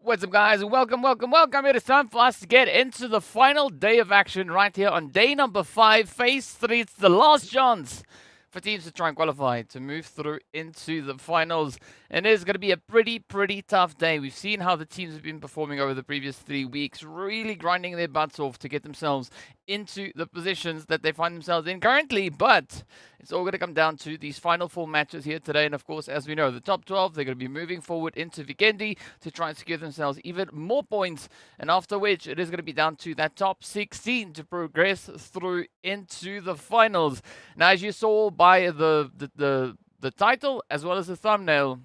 What's up, guys? Welcome. It is time for us to get into the final day of action right here on day number 5, phase 3. It's the last chance for teams to try and qualify to move through into the finals. And it is going to be a pretty tough day. We've seen how the teams have been performing over the previous 3 weeks, really grinding their butts off to get themselves into the positions that they find themselves in currently. But it's all going to come down to these final 4 matches here today. And of course, as we know, the top 12, they're going to be moving forward into Vikendi to try and secure themselves even more points. And after which, it is going to be down to that top 16 to progress through into the finals. Now, as you saw by the title as well as the thumbnail,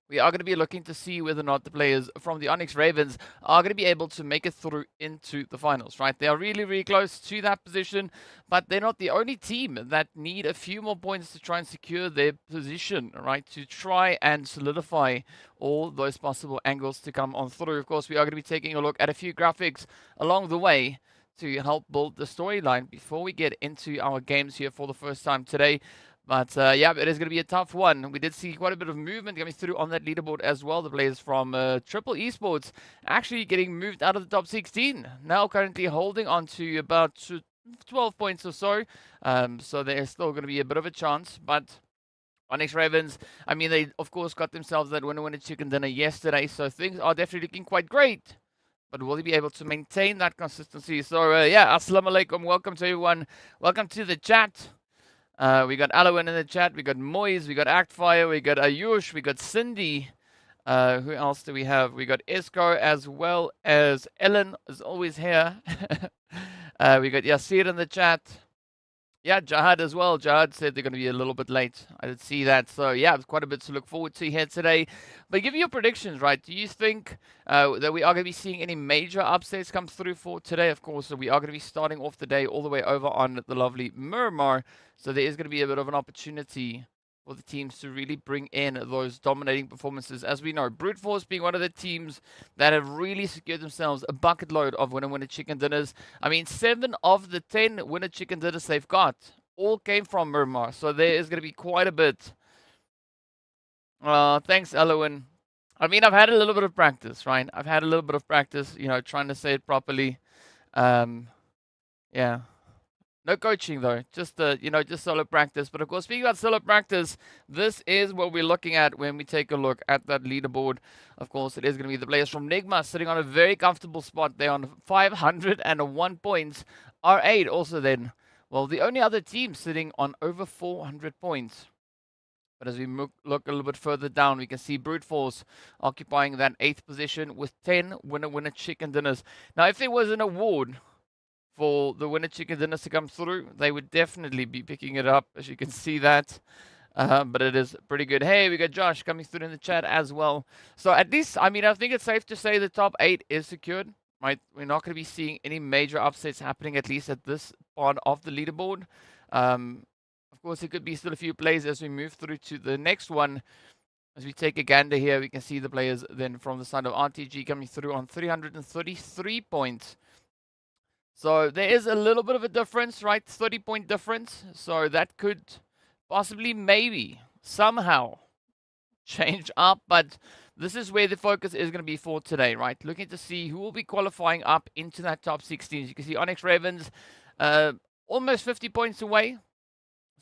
we are going to be looking to see whether or not the players from the ONYX Ravens are going to be able to make it through into the finals, right? They are really close to that position, but they're not the only team that need a few more points to try and secure their position, right? To try and solidify all those possible angles to come on through. Of course, we are going to be taking a look at a few graphics along the way to help build the storyline before we get into our games here for the first time today. But yeah, it is going to be a tough one. We did see quite a bit of movement coming through on that leaderboard as well. The players from Triple Esports actually getting moved out of the top 16. Now currently holding on to about 12 points or so. So there's still going to be a bit of a chance. But ONYX Ravens, I mean, they of course got themselves that winner chicken dinner yesterday. So things are definitely looking quite great. But will he be able to maintain that consistency? So yeah, assalamu alaikum. Welcome to everyone. Welcome to the chat. We got Alowin in the chat, we got Moise, we got Actfire, we got Ayush, we got Cindy. Who else do we have? We got Esco as well as Ellen is always here. We got Yasir in the chat. Yeah, Jahad as well. Jahad said they're going to be a little bit late. I did see that. So, yeah, it's quite a bit to look forward to here today. But give me your predictions, right? Do you think that we are going to be seeing any major upsets come through for today? Of course, so we are going to be starting off the day all the way over on the lovely Miramar. So there is going to be a bit of an opportunity for the teams to really bring in those dominating performances. As we know, Brute Force being one of the teams that have really secured themselves a bucket load of winner chicken dinners. I mean, 7 of the 10 winner chicken dinners they've got all came from Miramar. So there is going to be quite a bit. Thanks, Elowin. I mean, I've had a little bit of practice, right? I've had a little bit of practice, you know, trying to say it properly. Yeah. No coaching though, just just solo practice. But of course, speaking about solo practice, this is what we're looking at when we take a look at that leaderboard. Of course, it is going to be the players from NIGMA sitting on a very comfortable spot there on 501 points. R8 also then, well, the only other team sitting on over 400 points. But as we look a little bit further down, we can see Brute Force occupying that 8th position with 10 winner chicken dinners. Now, if there was an award for the winner chicken dinners to come through, they would definitely be picking it up, as you can see that. But it is pretty good. Hey, we got Josh coming through in the chat as well. So at least, I mean, I think it's safe to say the top 8 is secured, right? We're not going to be seeing any major upsets happening, at least at this part of the leaderboard. Of course, it could be still a few plays as we move through to the next one. As we take a gander here, we can see the players then from the side of RTG coming through on 333 points. So there is a little bit of a difference, right? 30-point difference. So that could possibly, maybe, somehow change up. But this is where the focus is going to be for today, right? Looking to see who will be qualifying up into that top 16. As you can see, ONYX Ravens almost 50 points away.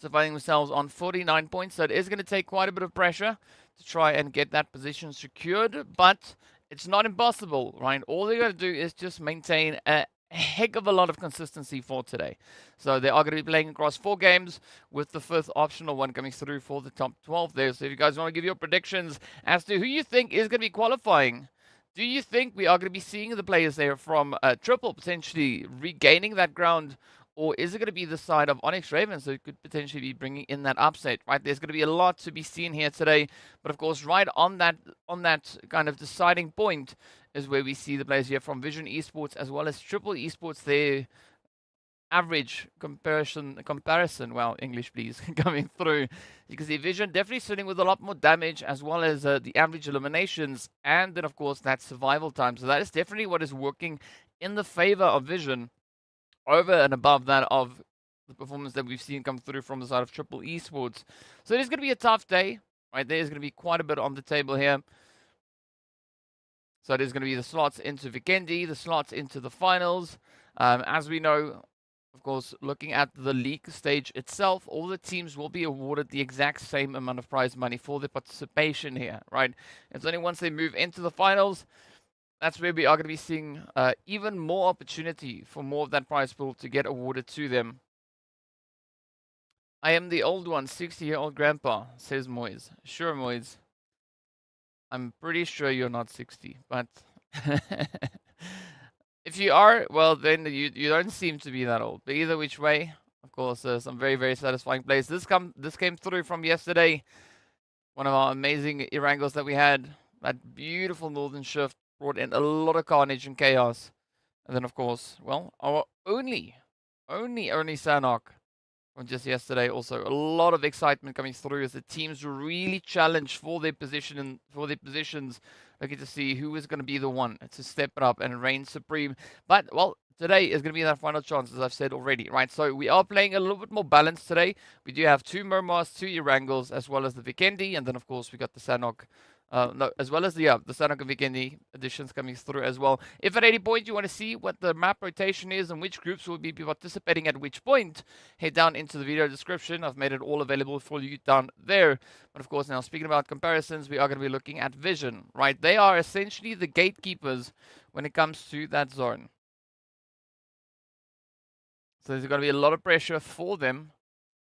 So finding themselves on 49 points. So it is going to take quite a bit of pressure to try and get that position secured. But it's not impossible, right? All they got to do is just maintain a heck of a lot of consistency for today. So they are going to be playing across 4 games with the 5th optional one coming through for the top 12 there. So if you guys want to give your predictions as to who you think is going to be qualifying, do you think we are going to be seeing the players there from Triple potentially regaining that ground? Or is it going to be the side of ONYX Ravens that could potentially be bringing in that upset, right? There's going to be a lot to be seen here today. But of course, right on that kind of deciding point is where we see the players here from Vision Esports as well as Triple Esports, their average comparison, well, English please, coming through. You can see Vision definitely sitting with a lot more damage as well as the average eliminations and then, of course, that survival time. So that is definitely what is working in the favor of Vision, over and above that of the performance that we've seen come through from the side of Triple Esports. So it is going to be a tough day, right? There is going to be quite a bit on the table here. So it is going to be the slots into Vikendi, the slots into the finals. As we know, of course, looking at the league stage itself, all the teams will be awarded the exact same amount of prize money for their participation here, right? It's only once they move into the finals, that's where we are going to be seeing even more opportunity for more of that prize pool to get awarded to them. I am the old one, 60-year-old grandpa, says Moise. Sure, Moise. I'm pretty sure you're not 60, but if you are, well, then you don't seem to be that old. But either which way, of course, some very, very satisfying plays. This came through from yesterday. One of our amazing Erangels that we had. That beautiful northern shift brought in a lot of carnage and chaos. And then, of course, well, our only Sanhok from just yesterday. Also, a lot of excitement coming through as the teams really challenge for their positions, looking to see who is going to be the one to step it up and reign supreme. But, well, today is going to be that final chance, as I've said already, right? So we are playing a little bit more balanced today. We do have 2 Miramars, 2 Erangels, as well as the Vikendi, and then, of course, we got the Sanhok. No, as well as the Sanhok and Vikendi additions coming through as well. If at any point you want to see what the map rotation is and which groups will be participating at which point, head down into the video description. I've made it all available for you down there. But of course, now speaking about comparisons, we are going to be looking at Vision, right? They are essentially the gatekeepers when it comes to that zone. So there's going to be a lot of pressure for them.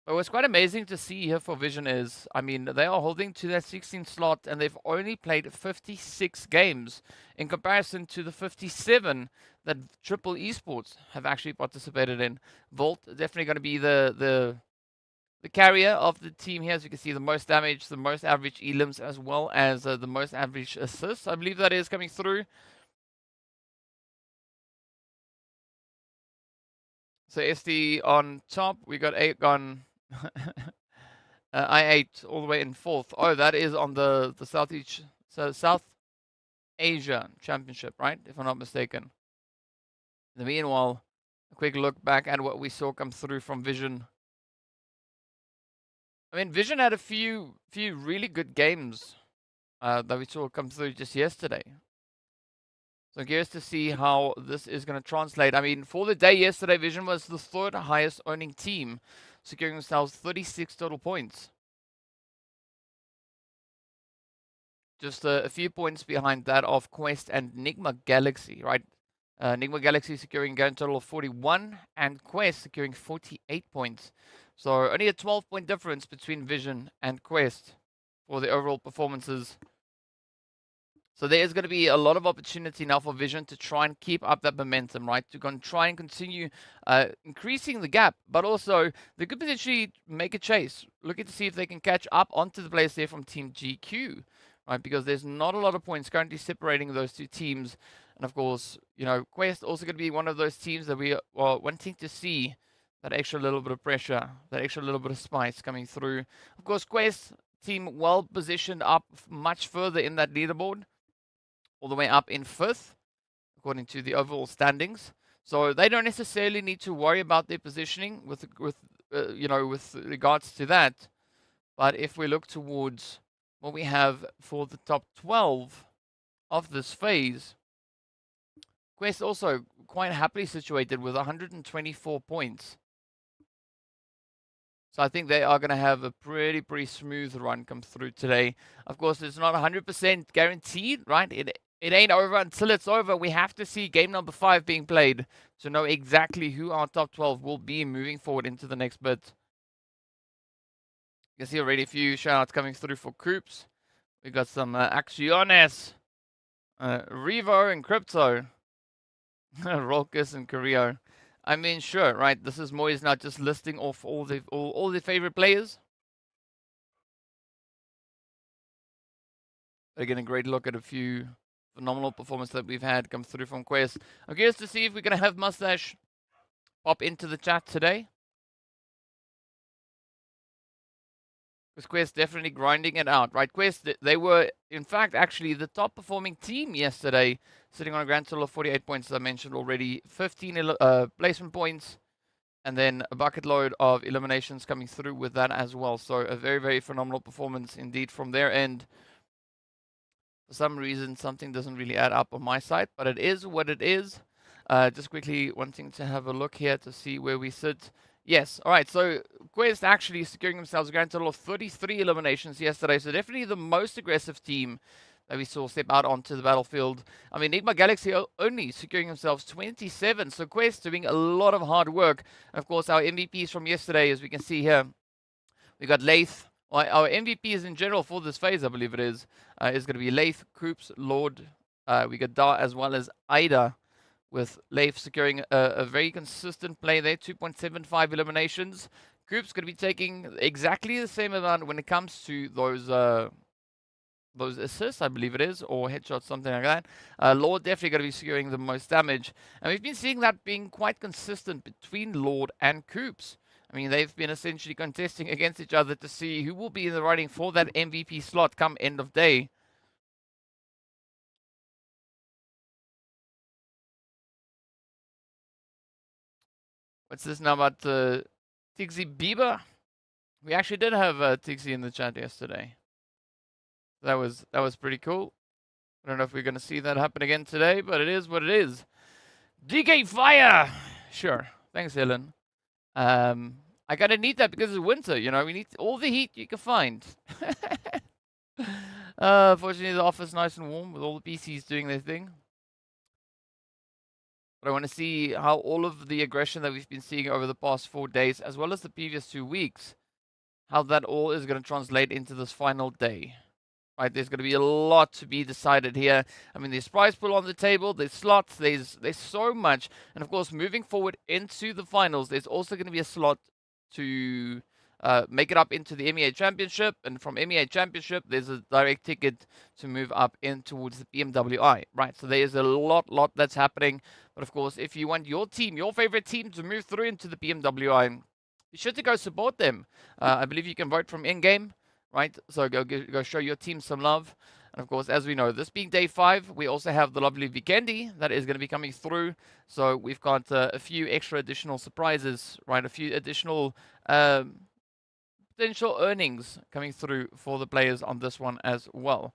But what's quite amazing to see here for Vision is, I mean, they are holding to that 16th slot and they've only played 56 games in comparison to the 57 that Triple Esports have actually participated in. Volt definitely going to be the carrier of the team here. As you can see, the most damage, the most average elims, as well as the most average assists. I believe that is coming through. So SD on top, we got Aegon. I8 all the way in 4th. Oh, that is on the South Asia Championship, right? If I'm not mistaken. In the meanwhile, a quick look back at what we saw come through from Vision. I mean, Vision had a few really good games that we saw come through just yesterday. So I'm curious to see how this is going to translate. I mean, for the day yesterday, Vision was the 3rd highest owning team, securing themselves 36 total points. Just a few points behind that of Quest and NIGMA Galaxy, right? NIGMA Galaxy securing a game total of 41 and Quest securing 48 points. So only a 12-point difference between Vision and Quest for the overall performances. So there is going to be a lot of opportunity now for Vision to try and keep up that momentum, right? To try and continue increasing the gap, but also they could potentially make a chase, looking to see if they can catch up onto the players there from Team GQ, right? Because there's not a lot of points currently separating those two teams. And of course, you know, Quest also going to be one of those teams that we are wanting to see that extra little bit of pressure, that extra little bit of spice coming through. Of course, Quest team well positioned up much further in that leaderboard, all the way up in 5th, according to the overall standings. So they don't necessarily need to worry about their positioning with regards to that. But if we look towards what we have for the top 12 of this phase, Quest also quite happily situated with 124 points. So I think they are going to have a pretty smooth run come through today. Of course, it's not 100% guaranteed, right? It ain't over until it's over. We have to see game number 5 being played to know exactly who our top 12 will be moving forward into the next bit. You can see already a few shoutouts coming through for Coops. We got some Acciones, Revo and Crypto, Rolkus and Carrillo. I mean, sure, right? This is Moyes not just listing off all the favorite players. Again, a great look at a few phenomenal performances that we've had come through from Quest. I'm curious to see if we're going to have Mustache pop into the chat today. Because Quest definitely grinding it out, right? Quest, they were, in fact, actually the top performing team yesterday, sitting on a grand total of 48 points, as I mentioned already. 15 placement points, and then a bucket load of eliminations coming through with that as well. So a very phenomenal performance indeed from their end. For some reason, something doesn't really add up on my side, but it is what it is. Just quickly wanting to have a look here to see where we sit. Yes, all right, so Quest actually securing themselves a grand total of 33 eliminations yesterday, so definitely the most aggressive team that we saw step out onto the battlefield. I mean, NIGMA Galaxy only securing themselves 27, so Quest doing a lot of hard work. And of course, our MVPs from yesterday, as we can see here, we got Lath. Well, our MVPs in general for this phase, I believe it is going to be Lath, Koops, Lord. We got Da as well as Ida, with Lath securing a very consistent play there, 2.75 eliminations. Koops going to be taking exactly the same amount when it comes to those assists, I believe it is, or headshots, something like that. Lord definitely going to be securing the most damage. And we've been seeing that being quite consistent between Lord and Koops. I mean, they've been essentially contesting against each other to see who will be in the running for that MVP slot come end of day. What's this now about Tixie Bieber? We actually did have Tixie in the chat yesterday. That was pretty cool. I don't know if we're going to see that happen again today, but it is what it is. GEEKAY Fire! Sure. Thanks, Helen. I gotta need that because it's winter, you know. We need all the heat you can find. Fortunately, the office is nice and warm with all the PCs doing their thing. But I want to see how all of the aggression that we've been seeing over the past 4 days, as well as the previous 2 weeks, how that all is going to translate into this final day. Right, there's going to be a lot to be decided here. I mean, there's prize pool on the table, there's slots, there's so much. And of course, moving forward into the finals, there's also going to be a slot to make it up into the MEA Championship. And from MEA Championship, there's a direct ticket to move up in towards the PMWI. Right, so there's a lot that's happening. But of course, if you want your team, your favorite team to move through into the PMWI, be sure to go support them. I believe you can vote from in-game. Right, so go show your team some love. And of course, as we know, this being day 5, we also have the lovely Vikendi that is going to be coming through. So we've got a few extra additional surprises, right? A few additional potential earnings coming through for the players on this one as well.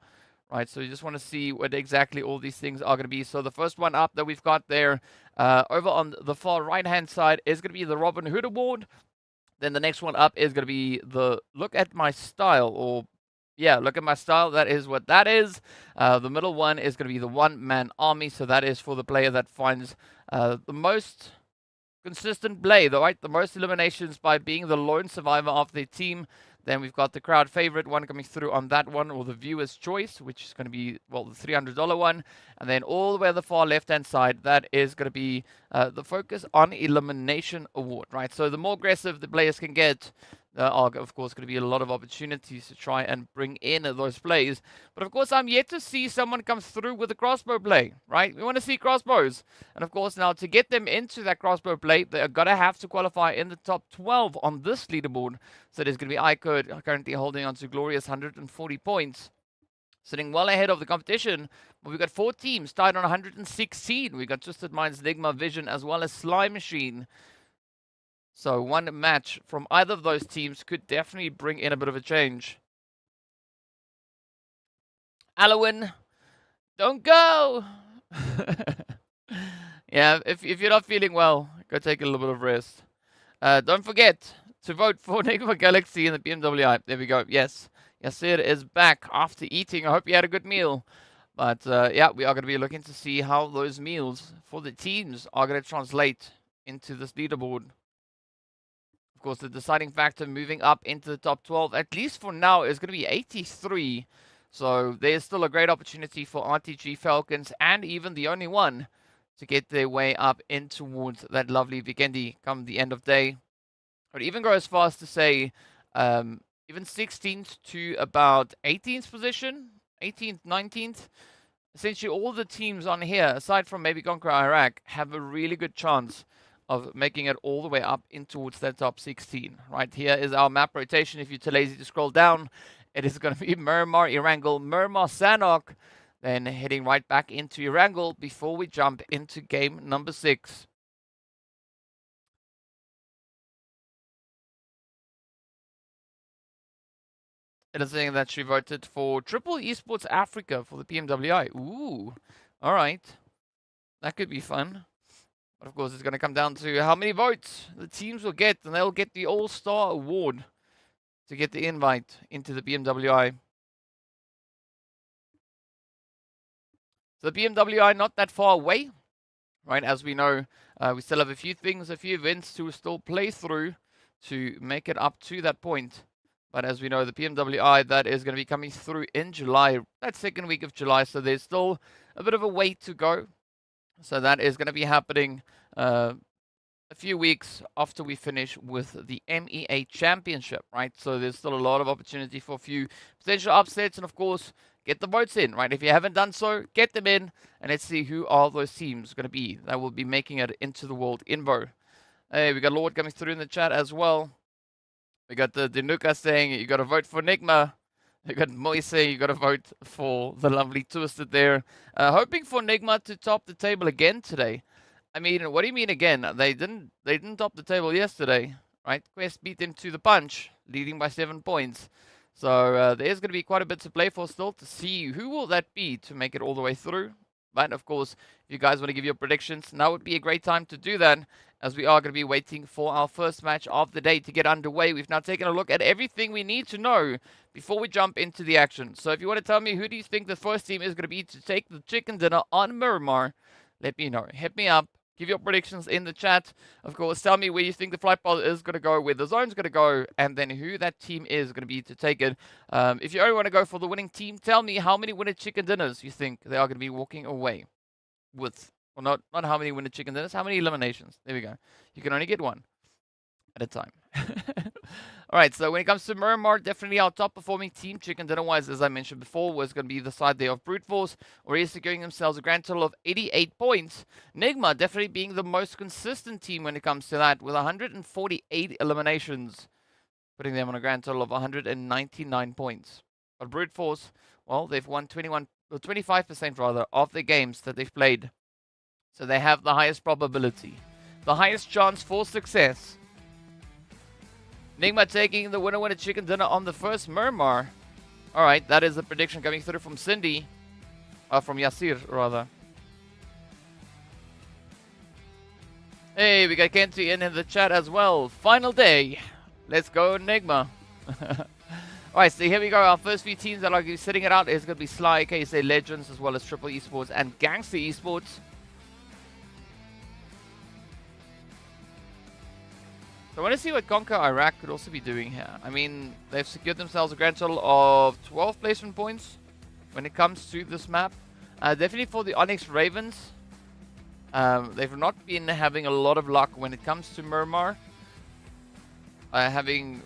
Right, so you just want to see what exactly all these things are going to be. So the first one up that we've got there, over on the far right-hand side, is going to be the Robin Hood Award. Then the next one up is going to be the Look at My Style, or yeah, Look at My Style. That is what that is. The middle one is going to be the One-Man Army. So that is for the player that finds the most consistent play, right? The most eliminations by being the lone survivor of their team. Then we've got the crowd favorite one coming through on that one, or the viewer's choice, which is going to be, well, the $300 one. And then all the way on the far left-hand side, that is going to be the Focus on Elimination Award, right? So the more aggressive the players can get, are, of course, going to be a lot of opportunities to try and bring in those plays. But, of course, I'm yet to see someone come through with a crossbow play, right? We want to see crossbows. And, of course, now to get them into that crossbow play, they're going to have to qualify in the top 12 on this leaderboard. So there's going to be IKURD currently holding on to glorious 140 points, sitting well ahead of the competition. But we've got 4 teams tied on 116. We've got Twisted Minds, NIGMA, Vision, as well as Slime Machine. So one match from either of those teams could definitely bring in a bit of a change. Alwyn, don't go! Yeah, if you're not feeling well, go take a little bit of rest. Don't forget to vote for NIGMA Galaxy in the PMWI. There we go. Yes. Yasir is back after eating. I hope you had a good meal. But yeah, we are going to be looking to see how those meals for the teams are going to translate into this leaderboard. Of course, the deciding factor moving up into the top 12, at least for now, is going to be 83. So there's still a great opportunity for RTG, Falcons, and even the only one to get their way up in towards that lovely Vikendi come the end of day. I would even go as far as to say even 16th to about 18th position, 18th, 19th. Essentially, all the teams on here, aside from maybe CONQUEROR Iraq, have a really good chance of making it all the way up in towards that top 16. Right here is our map rotation. If you're too lazy to scroll down, it is going to be Miramar, Erangel, Miramar, Sanhok, then heading right back into Erangel before we jump into game number 6. It is saying that she voted for Triple Esports Africa for the PMWI. Ooh, all right. That could be fun. But of course, it's going to come down to how many votes the teams will get, and they'll get the All-Star Award to get the invite into the PMWI. So the PMWI not that far away, right? As we know, we still have a few things, a few events to still play through to make it up to that point. But as we know, the PMWI, that is going to be coming through in July, that second week of July. So there's still a bit of a way to go. So that is going to be happening a few weeks after we finish with the MEA Championship, right? So there's still a lot of opportunity for a few potential upsets, and of course, get the votes in, right? If you haven't done so, get them in, and let's see who are those teams going to be that will be making it into the World Invo. Hey, we got Lord coming through in the chat as well. We got the Dinuka saying you got to vote for NIGMA. We got Moy saying you got to vote for the lovely Twisted there. Hoping for NIGMA to top the table again today. I mean, what do you mean again? They didn't top the table yesterday, right? Quest beat them to the punch, leading by 7 points. So there's going to be quite a bit to play for still to see who will that be to make it all the way through. But of course, if you guys want to give your predictions, now would be a great time to do that, as we are going to be waiting for our first match of the day to get underway. We've now taken a look at everything we need to know before we jump into the action. So if you want to tell me who do you think the first team is going to be to take the chicken dinner on Miramar, let me know. Hit me up. Give your predictions in the chat. Of course, tell me where you think the flight path is going to go, where the zone's going to go, and then who that team is going to be to take it. If you only want to go for the winning team, tell me how many winner chicken dinners you think they are going to be walking away with. Well, not how many winner chicken dinners, how many eliminations. There we go. You can only get one at a time. All right, so when it comes to Miramar, definitely our top performing team, chicken dinner-wise, as I mentioned before, was going to be the side there of Brute Force, already securing themselves a grand total of 88 points. NIGMA definitely being the most consistent team when it comes to that, with 148 eliminations, putting them on a grand total of 199 points. But Brute Force, well, they've won 25% rather of the games that they've played. So they have the highest probability, the highest chance for success. NIGMA taking the winner chicken dinner on the first Miramar. All right, that is the prediction coming through from Cindy. From Yasir, rather. Hey, we got Kenty in the chat as well. Final day. Let's go, NIGMA. Alright, so here we go. Our first few teams that are sitting it out is going to be Sly, KSA Legends, as well as Triple Esports and Gangster Esports. So I want to see what CONQUEROR Iraq could also be doing here. I mean, they've secured themselves a grand total of 12 placement points when it comes to this map. Definitely for the ONYX Ravens. They've not been having a lot of luck when it comes to Miramar. Having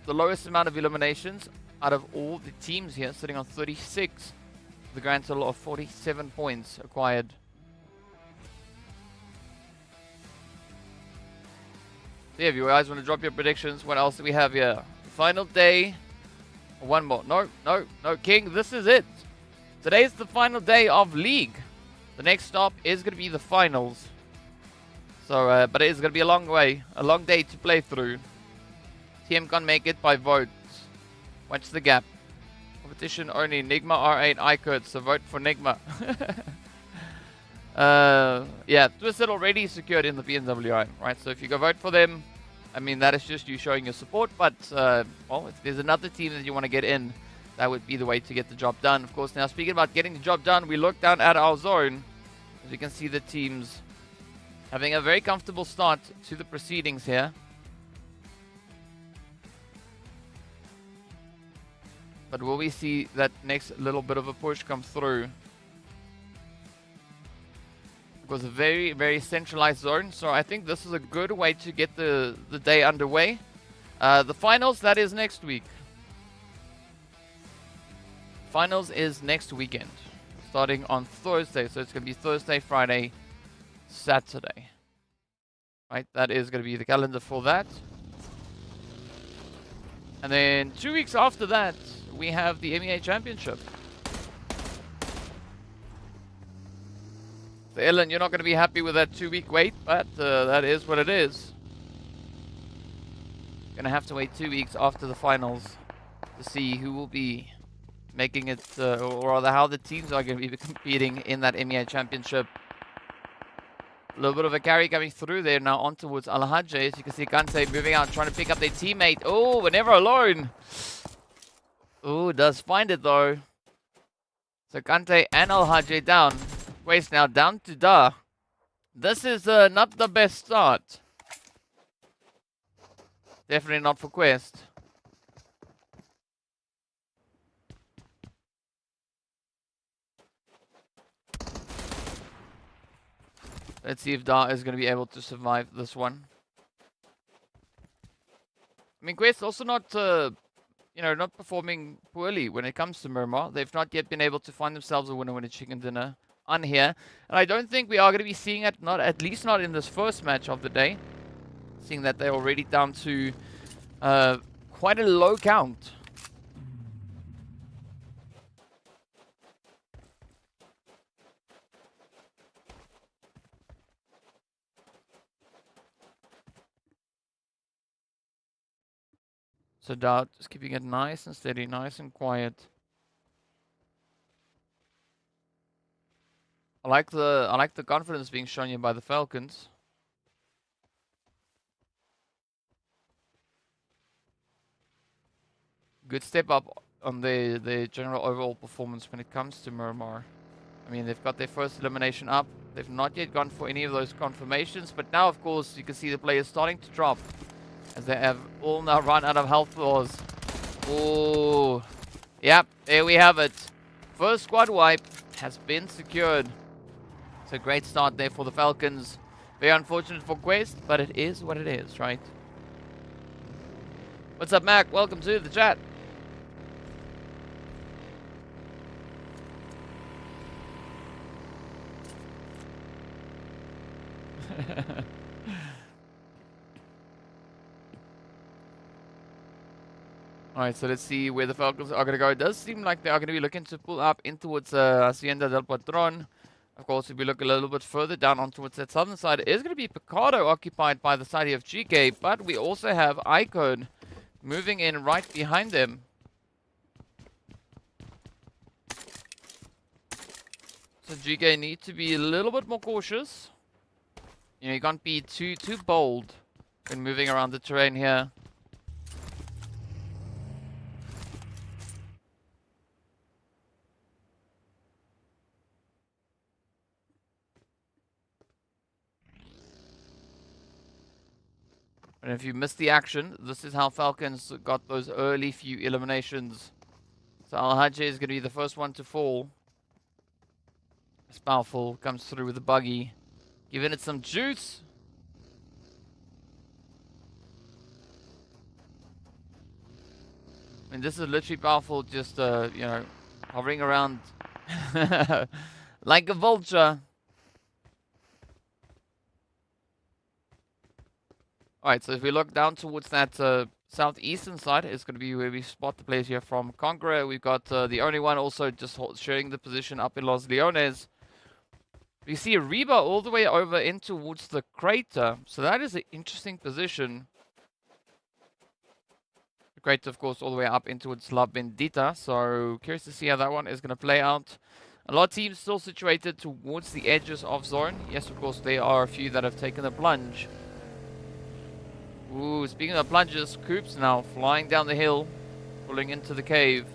the lowest amount of eliminations out of all the teams here, sitting on 36. The grand total of 47 points acquired. So yeah, if you guys want to drop your predictions, what else do we have here? Final day. One more. No, King, this is it. Today's the final day of League. The next stop is going to be the finals. So, but it is going to be a long day to play through. TM can't make it by votes. Watch the gap. Competition only. NIGMA, R8, IKURD, so vote for NIGMA. Yeah, Twisted already secured in the PMWI, right? So if you go vote for them, I mean, that is just you showing your support. But, well, if there's another team that you want to get in, that would be the way to get the job done. Of course, now speaking about getting the job done, we look down at our zone. As you can see, the teams having a very comfortable start to the proceedings here. But will we see that next little bit of a push come through? It was a very, very centralized zone, so I think this is a good way to get the day underway. The finals, that is next week. Finals is next weekend, starting on Thursday. So it's going to be Thursday, Friday, Saturday. Right, that is going to be the calendar for that. And then 2 weeks after that, we have the MEA Championship. So Ellen, you're not going to be happy with that 2-week wait, but that is what it is. Going to have to wait 2 weeks after the finals to see who will be making it, or rather how the teams are going to be competing in that MEA Championship. A little bit of a carry coming through there now on towards Al-Hajj. As you can see, Kante moving out, trying to pick up their teammate. Oh, we're never alone. Oh, does find it though. So Kante and Al-Hajj down. Quest now down to Da. This is not the best start. Definitely not for Quest. Let's see if Da is going to be able to survive this one. I mean, Quest also not, you know, not performing poorly when it comes to Miramar. They've not yet been able to find themselves a winner chicken dinner on here. And I don't think we are going to be seeing it, not at least not in this first match of the day. Seeing that they're already down to quite a low count. So Dart just keeping it nice and steady, nice and quiet. I like the confidence being shown here by the Falcons. Good step up on the general overall performance when it comes to Miramar. I mean, they've got their first elimination up. They've not yet gone for any of those confirmations, but now, of course, you can see the players starting to drop as they have all now run out of health bars. Oh, yep, there we have it. First squad wipe has been secured. It's a great start there for the Falcons. Very unfortunate for Quest, but it is what it is, right? What's up, Mac? Welcome to the chat. Alright, so let's see where the Falcons are going to go. It does seem like they are going to be looking to pull up in towards Hacienda del Patron. Of course, if we look a little bit further down on towards that southern side, it is going to be Picardo occupied by the side of GEEKAY, but we also have IKURD moving in right behind them. So GEEKAY need to be a little bit more cautious. You know, you can't be too bold when moving around the terrain here. And if you missed the action, this is how Falcons got those early few eliminations. So Al-Hajj is going to be the first one to fall. It's powerful, comes through with the buggy, giving it some juice. I mean, this is literally powerful, just, you know, hovering around like a vulture. Alright, so if we look down towards that southeastern side, it's going to be where we spot the players here from CONQUEROR. We've got the only one also just sharing the position up in Los Leones. We see Reba all the way over in towards the crater. So that is an interesting position. The crater, of course, all the way up in towards La Bendita. So curious to see how that one is going to play out. A lot of teams still situated towards the edges of zone. Yes, of course, there are a few that have taken the plunge. Ooh, speaking of plunges, Coops now flying down the hill, pulling into the cave.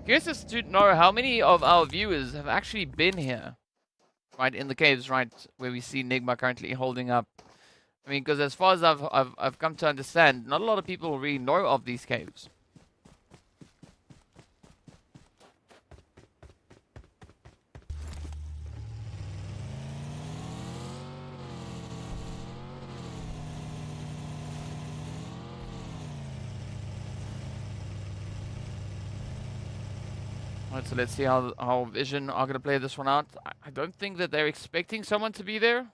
Curious as to know how many of our viewers have actually been here, right in the caves, right where we see NIGMA currently holding up. I mean, because as far as I've come to understand, not a lot of people really know of these caves. Alright, so let's see how Vision are going to play this one out. I don't think that they're expecting someone to be there.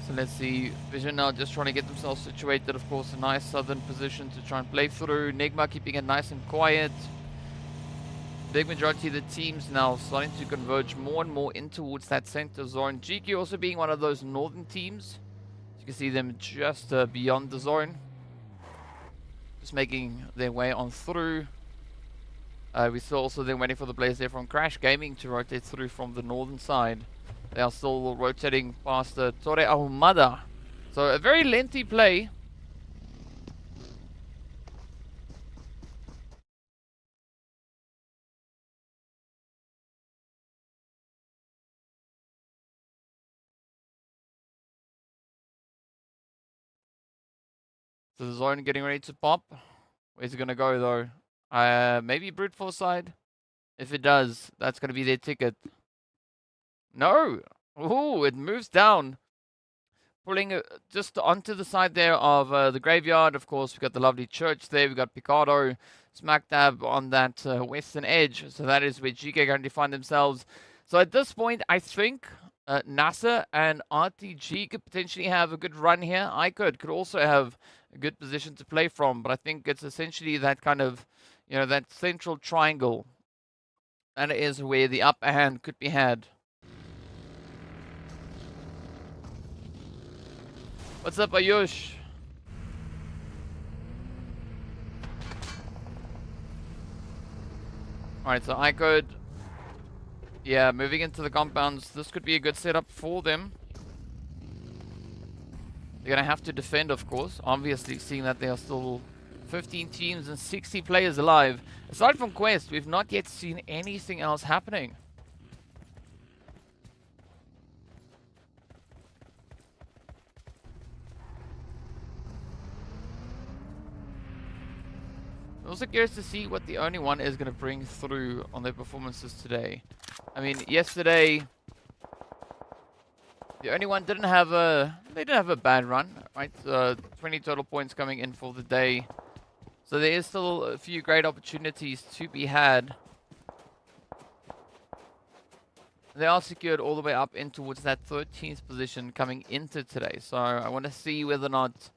So let's see, Vision now just trying to get themselves situated. Of course, a nice southern position to try and play through. NIGMA keeping it nice and quiet. big majority of the teams now starting to converge more and more in towards that center zone. GEEKAY also being one of those northern teams. You can see them just beyond the zone. Just making their way on through. We still also then waiting for the players there from Crash Gaming to rotate through from the northern side. They are still rotating past the Torre Ahumada. So a very lengthy play. So the zone getting ready to pop. Where's it going to go though? Maybe brute force side. If it does, that's going to be their ticket. No! Ooh, it moves down. Pulling just onto the side there of the graveyard. Of course, we've got the lovely church there. We've got Picardo smack dab on that western edge. So that is where GEEKAY currently find themselves. So at this point, I think NASR and RTG could potentially have a good run here. IKURD could also have a good position to play from. But I think it's essentially that kind of, you know, that central triangle. And it is where the upper hand could be had. What's up, Ayush? Alright, so IKURD. Yeah, moving into the compounds. This could be a good setup for them. They're going to have to defend, of course. Obviously, seeing that there are still 15 teams and 60 players alive. Aside from Quest, we've not yet seen anything else happening. I'm also curious to see what the only one is going to bring through on their performances today. I mean, yesterday, the only one didn't have a bad run, right? 20 total points coming in for the day. So there is still a few great opportunities to be had. They are secured all the way up in towards that 13th position coming into today. So I want to see whether or not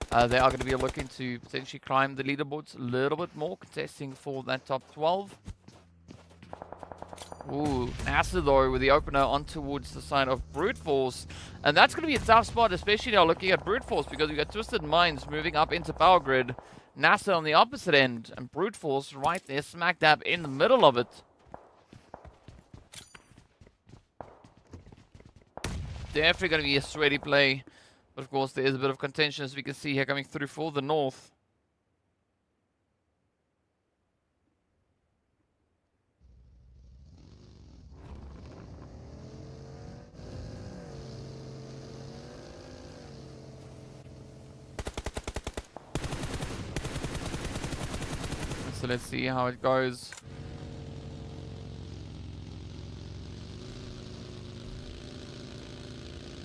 they are going to be looking to potentially climb the leaderboards a little bit more, contesting for that top 12. Ooh, NASR though with the opener on towards the side of Brute Force. And that's going to be a tough spot, especially now looking at Brute Force, because we've got Twisted Minds moving up into Power Grid. NASR on the opposite end, and Brute Force right there, smack dab in the middle of it. Definitely going to be a sweaty play. But of course, there is a bit of contention, as we can see here, coming through for the North. So let's see how it goes.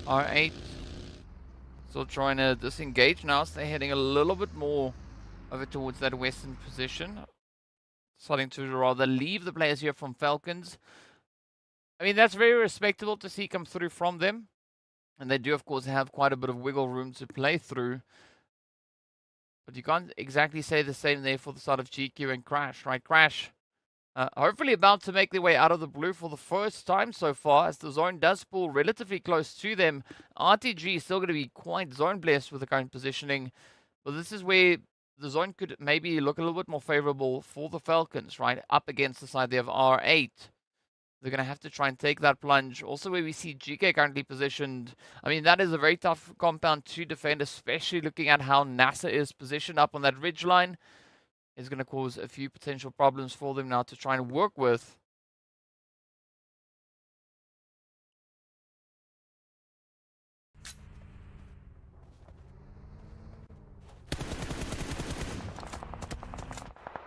R8. Still trying to disengage now, so they're heading a little bit more over towards that western position. Starting to rather leave the players here from Falcons. I mean, that's very respectable to see come through from them. And they do, of course, have quite a bit of wiggle room to play through. But you can't exactly say the same there for the side of GQ and Crash, right? Crash, hopefully about to make their way out of the blue for the first time so far, as the zone does pull relatively close to them. RTG is still going to be quite zone blessed with the current positioning. But this is where the zone could maybe look a little bit more favorable for the Falcons, right? Up against the side there of R8. They're going to have to try and take that plunge. Also, where we see GEEKAY currently positioned. I mean, that is a very tough compound to defend, especially looking at how NASR is positioned up on that ridge line. It's going to cause a few potential problems for them now to try and work with.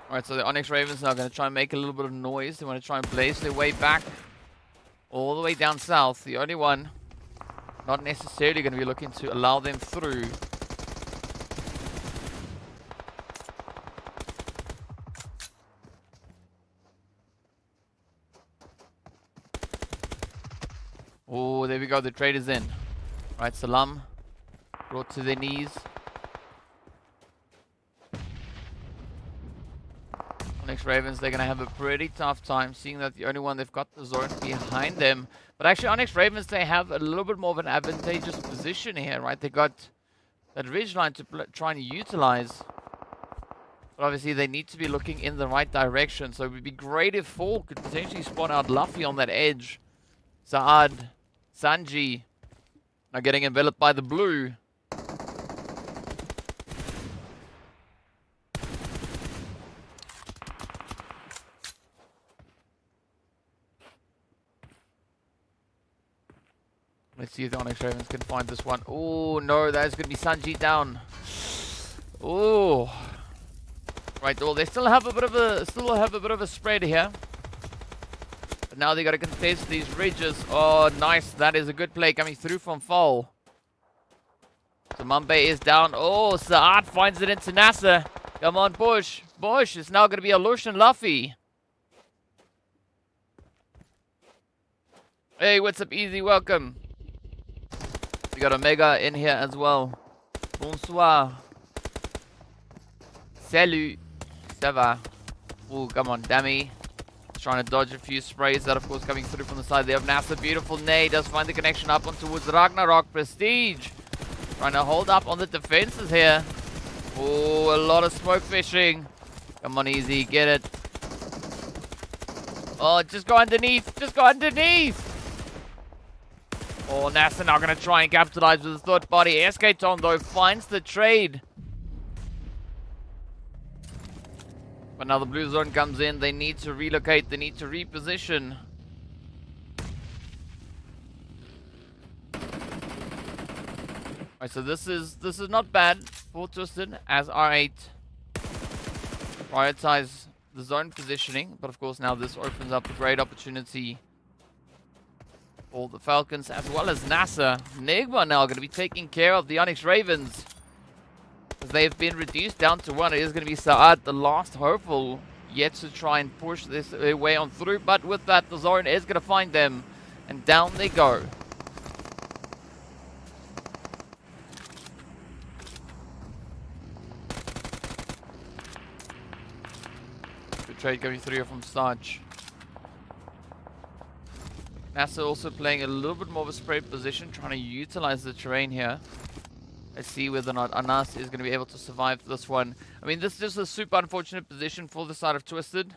Alright, so the ONYX Ravens are going to try and make a little bit of noise. They want to try and blaze their way back all the way down south. The only one not necessarily going to be looking to allow them through. Oh, there we go. The trade is in. Right, Salam brought to their knees. ONYX Ravens, they're going to have a pretty tough time, seeing that the only one they've got the zone behind them. But actually, ONYX Ravens, they have a little bit more of an advantageous position here, right? They got that ridge line to try and utilize. But obviously, they need to be looking in the right direction. So it would be great if 4 could potentially spot out Luffy on that edge. Saad, Sanji, now getting enveloped by the blue. Let's see if the ONYX Ravens can find this one. Oh no, that is going to be Sanji down. Oh, right. Well, they still have a bit of a spread here. But now they got to contest these ridges. Oh, nice. That is a good play coming through from Fall. So Mumbai is down. Oh, Saad finds it into NASR. Come on, Bush. Bush. It's now going to be Alush and Luffy. Hey, what's up, Easy? Welcome. We got Omega in here as well. Bonsoir. Salut. Ça va? Oh, come on, Dami. Trying to dodge a few sprays. That, of course, coming through from the side there of NASR. Beautiful nade. Does find the connection up on towards Ragnarok. Prestige. Trying to hold up on the defenses here. Oh, a lot of smoke fishing. Come on, Easy. Get it. Oh, just go underneath. Just go underneath. Oh, NASR now going to try and capitalize with his third body. SK Tom, though, finds the trade. But now the blue zone comes in. They need to relocate. They need to reposition. Alright, so this is not bad for Twisted as R8 prioritize the zone positioning. But of course, now this opens up a great opportunity for the Falcons as well as NASR. NIGMA now going to be taking care of the ONYX Ravens, as they've been reduced down to 1. It is going to be Saad, the last hopeful, yet to try and push this way on through. But with that, the zone is going to find them, and down they go. Good trade coming through here from Starch. NASR also playing a little bit more of a spread position, trying to utilize the terrain here. Let's see whether or not Anas is going to be able to survive this one. I mean, this is just a super unfortunate position for the side of Twisted.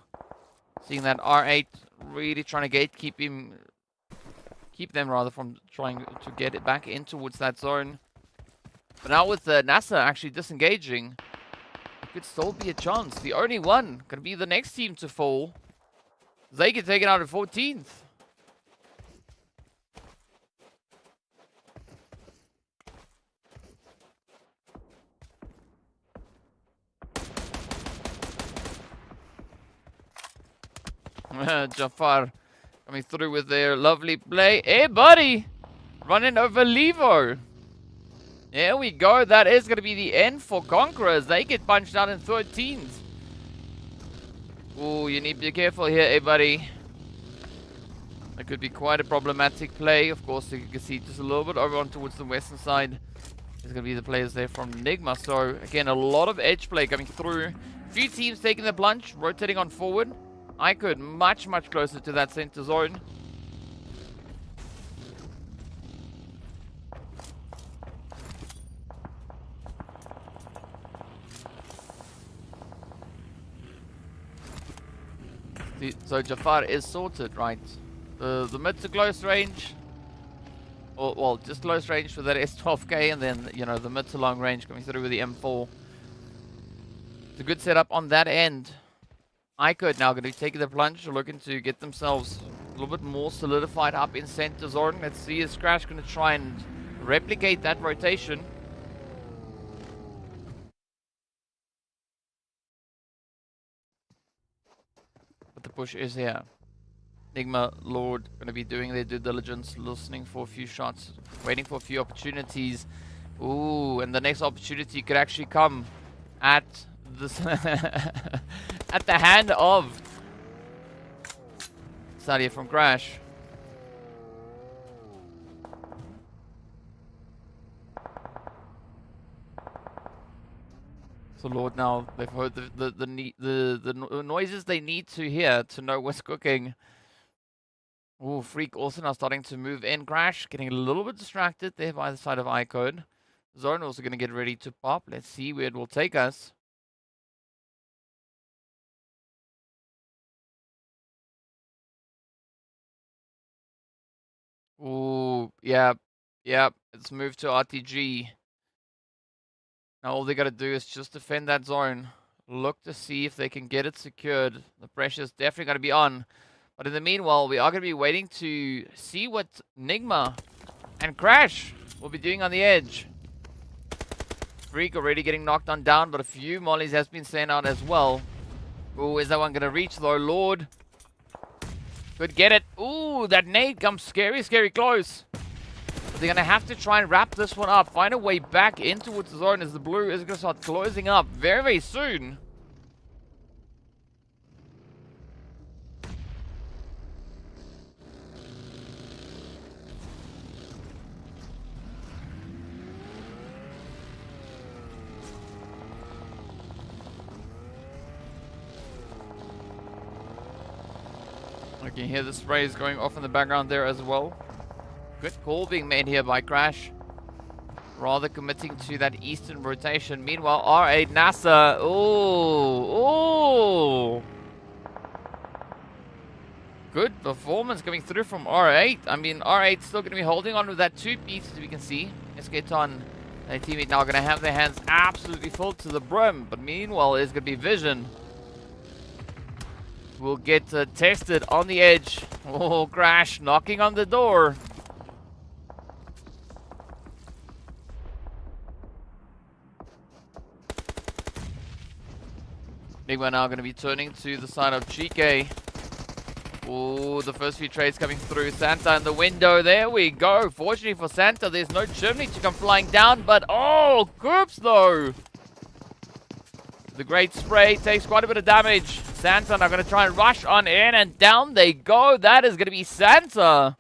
Seeing that R8 really trying to keep them rather from trying to get it back in towards that zone. But now with NASR actually disengaging, it could still be a chance. The only one could be the next team to fall. They get taken out at 14th. Jafar coming through with their lovely play. Hey, buddy! Running over Levo. There we go. That is going to be the end for Conquerors. They get punched out in 13th. Ooh, you need to be careful here, hey, buddy. That could be quite a problematic play. Of course, you can see just a little bit over on towards the western side. There's going to be the players there from NIGMA. So, again, a lot of edge play coming through. A few teams taking the plunge, rotating on forward. IKURD much closer to that center zone. So Jafar is sorted, right? The mid to close range, or well, just close range for that S12K, and then you know the mid to long range coming through with the M4. It's a good setup on that end. IKURD now going to be taking the plunge, looking to get themselves a little bit more solidified up in center zone. Let's see, is Scratch going to try and replicate that rotation? But the push is here. NIGMA, Lord, going to be doing their due diligence, listening for a few shots, waiting for a few opportunities. Ooh, and the next opportunity could actually come at this at the hand of Sadia from Crash. So Lord, now they've heard the noises they need to hear to know what's cooking. Ooh, Freak also now starting to move in. Crash getting a little bit distracted there by the side of IKURD. Zone also going to get ready to pop. Let's see where it will take us. Ooh, yeah. It's moved to RTG. Now all they got to do is just defend that zone. Look to see if they can get it secured. The pressure's definitely going to be on. But in the meanwhile, we are going to be waiting to see what NIGMA and Crash will be doing on the edge. Freak already getting knocked on down, but a few mollies has been sent out as well. Ooh, is that one going to reach though? Lord. Could get it. Ooh, that nade comes scary close. But they're going to have to try and wrap this one up. Find a way back in towards the zone as the blue is going to start closing up very, very soon. You can hear the sprays going off in the background there as well. Good call being made here by Crash. Rather committing to that eastern rotation. Meanwhile, R8 NASR. Ooh. Good performance coming through from R8. I mean, R8 still going to be holding on to that two-piece, as we can see. Esketon and their teammate now going to have their hands absolutely full to the brim. But meanwhile, there's going to be Vision. Will get tested on the edge. Oh, Crash knocking on the door. NIGMA now going to be turning to the side of GEEKAY. Oh, the first few trades coming through. Santa in the window. There we go. Fortunately for Santa, there's no chimney to come flying down. But, oh, Coops though. The great spray takes quite a bit of damage. Santa now going to try and rush on in, and down they go. That is going to be Santa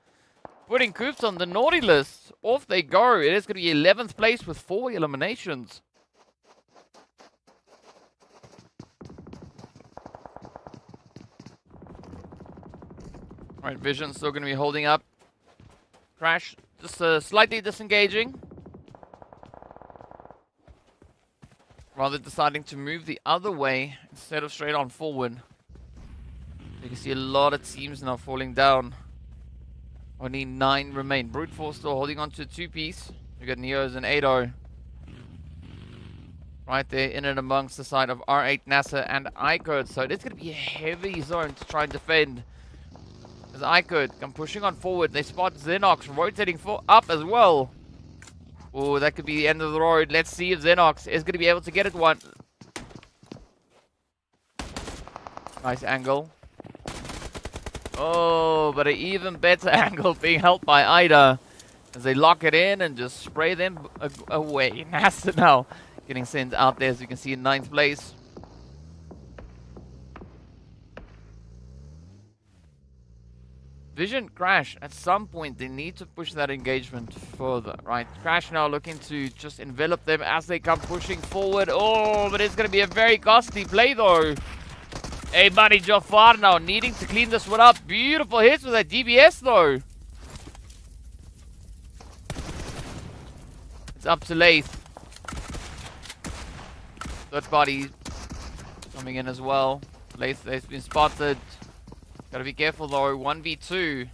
putting Coops on the naughty list. Off they go. It is going to be 11th place with 4 eliminations. Alright, Vision still going to be holding up. Crash just slightly disengaging. Rather deciding to move the other way instead of straight on forward. You can see a lot of teams now falling down. Only 9 remain. Brute Force still holding on to a two-piece. We got Neos and Ado. Right there in and amongst the side of R8 NASR and IKURD. So it's going to be a heavy zone to try and defend. As IKURD come pushing on forward. They spot Xenox rotating up as well. Oh, that could be the end of the road. Let's see if Xenox is going to be able to get it one. Nice angle. Oh, but an even better angle being held by Ida. As they lock it in and just spray them away. NASR now getting sent out there, as you can see, in 9th place. Vision, Crash, at some point they need to push that engagement further, right? Crash now looking to just envelop them as they come pushing forward. Oh, but it's going to be a very costly play though. Hey buddy, Jafar now needing to clean this one up. Beautiful hits with that DBS though. It's up to Lath. Third body coming in as well. Lath has been spotted. Gotta be careful though, 1v2.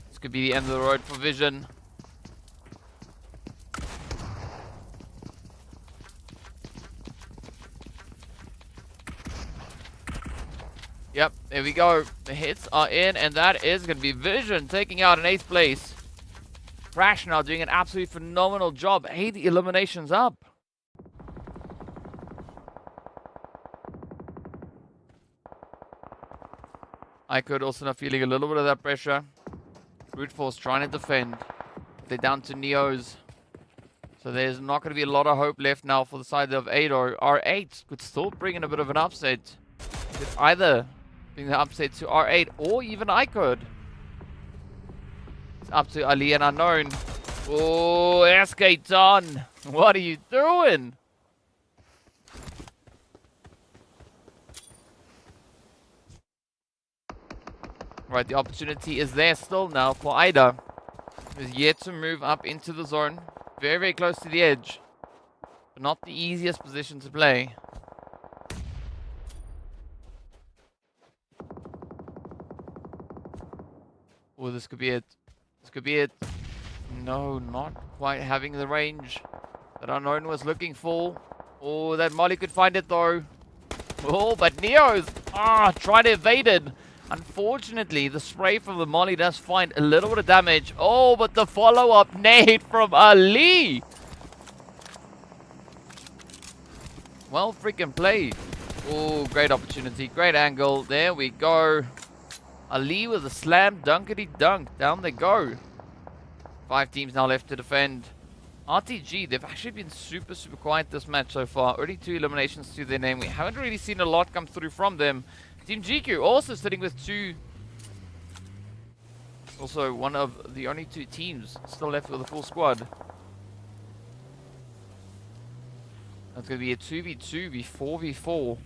This could be the end of the road for Vision. Yep, there we go. The hits are in, and that is gonna be Vision taking out an 8th place. Crash now doing an absolutely phenomenal job. 8 eliminations up. IKURD also now feeling a little bit of that pressure. Brute Force trying to defend. They're down to Neos. So there's not going to be a lot of hope left now for the side of Ado. R8 could still bring in a bit of an upset. Could either bring the upset to R8 or even IKURD. It's up to Ali and Unknown. Oh, SK done. What are you doing? Right, the opportunity is there still now for Ida, who's yet to move up into the zone. Very, very close to the edge. But not the easiest position to play. Oh, this could be it. This could be it. No, not quite having the range that Unknown was looking for. Oh, that Molly could find it though. Oh, but Neo's tried to evade it. Unfortunately, the spray from the Molly does find a little bit of damage. Oh, but the follow-up nade from Ali. Well freaking played. Oh, great opportunity. Great angle. There we go. Ali with a slam dunkety dunk. Down they go. 5 teams now left to defend. RTG, they've actually been super, super quiet this match so far. Only 2 eliminations to their name. We haven't really seen a lot come through from them. Team GQ also sitting with 2. Also one of the only 2 teams still left with a full squad. That's going to be a 2v2 v 4v4.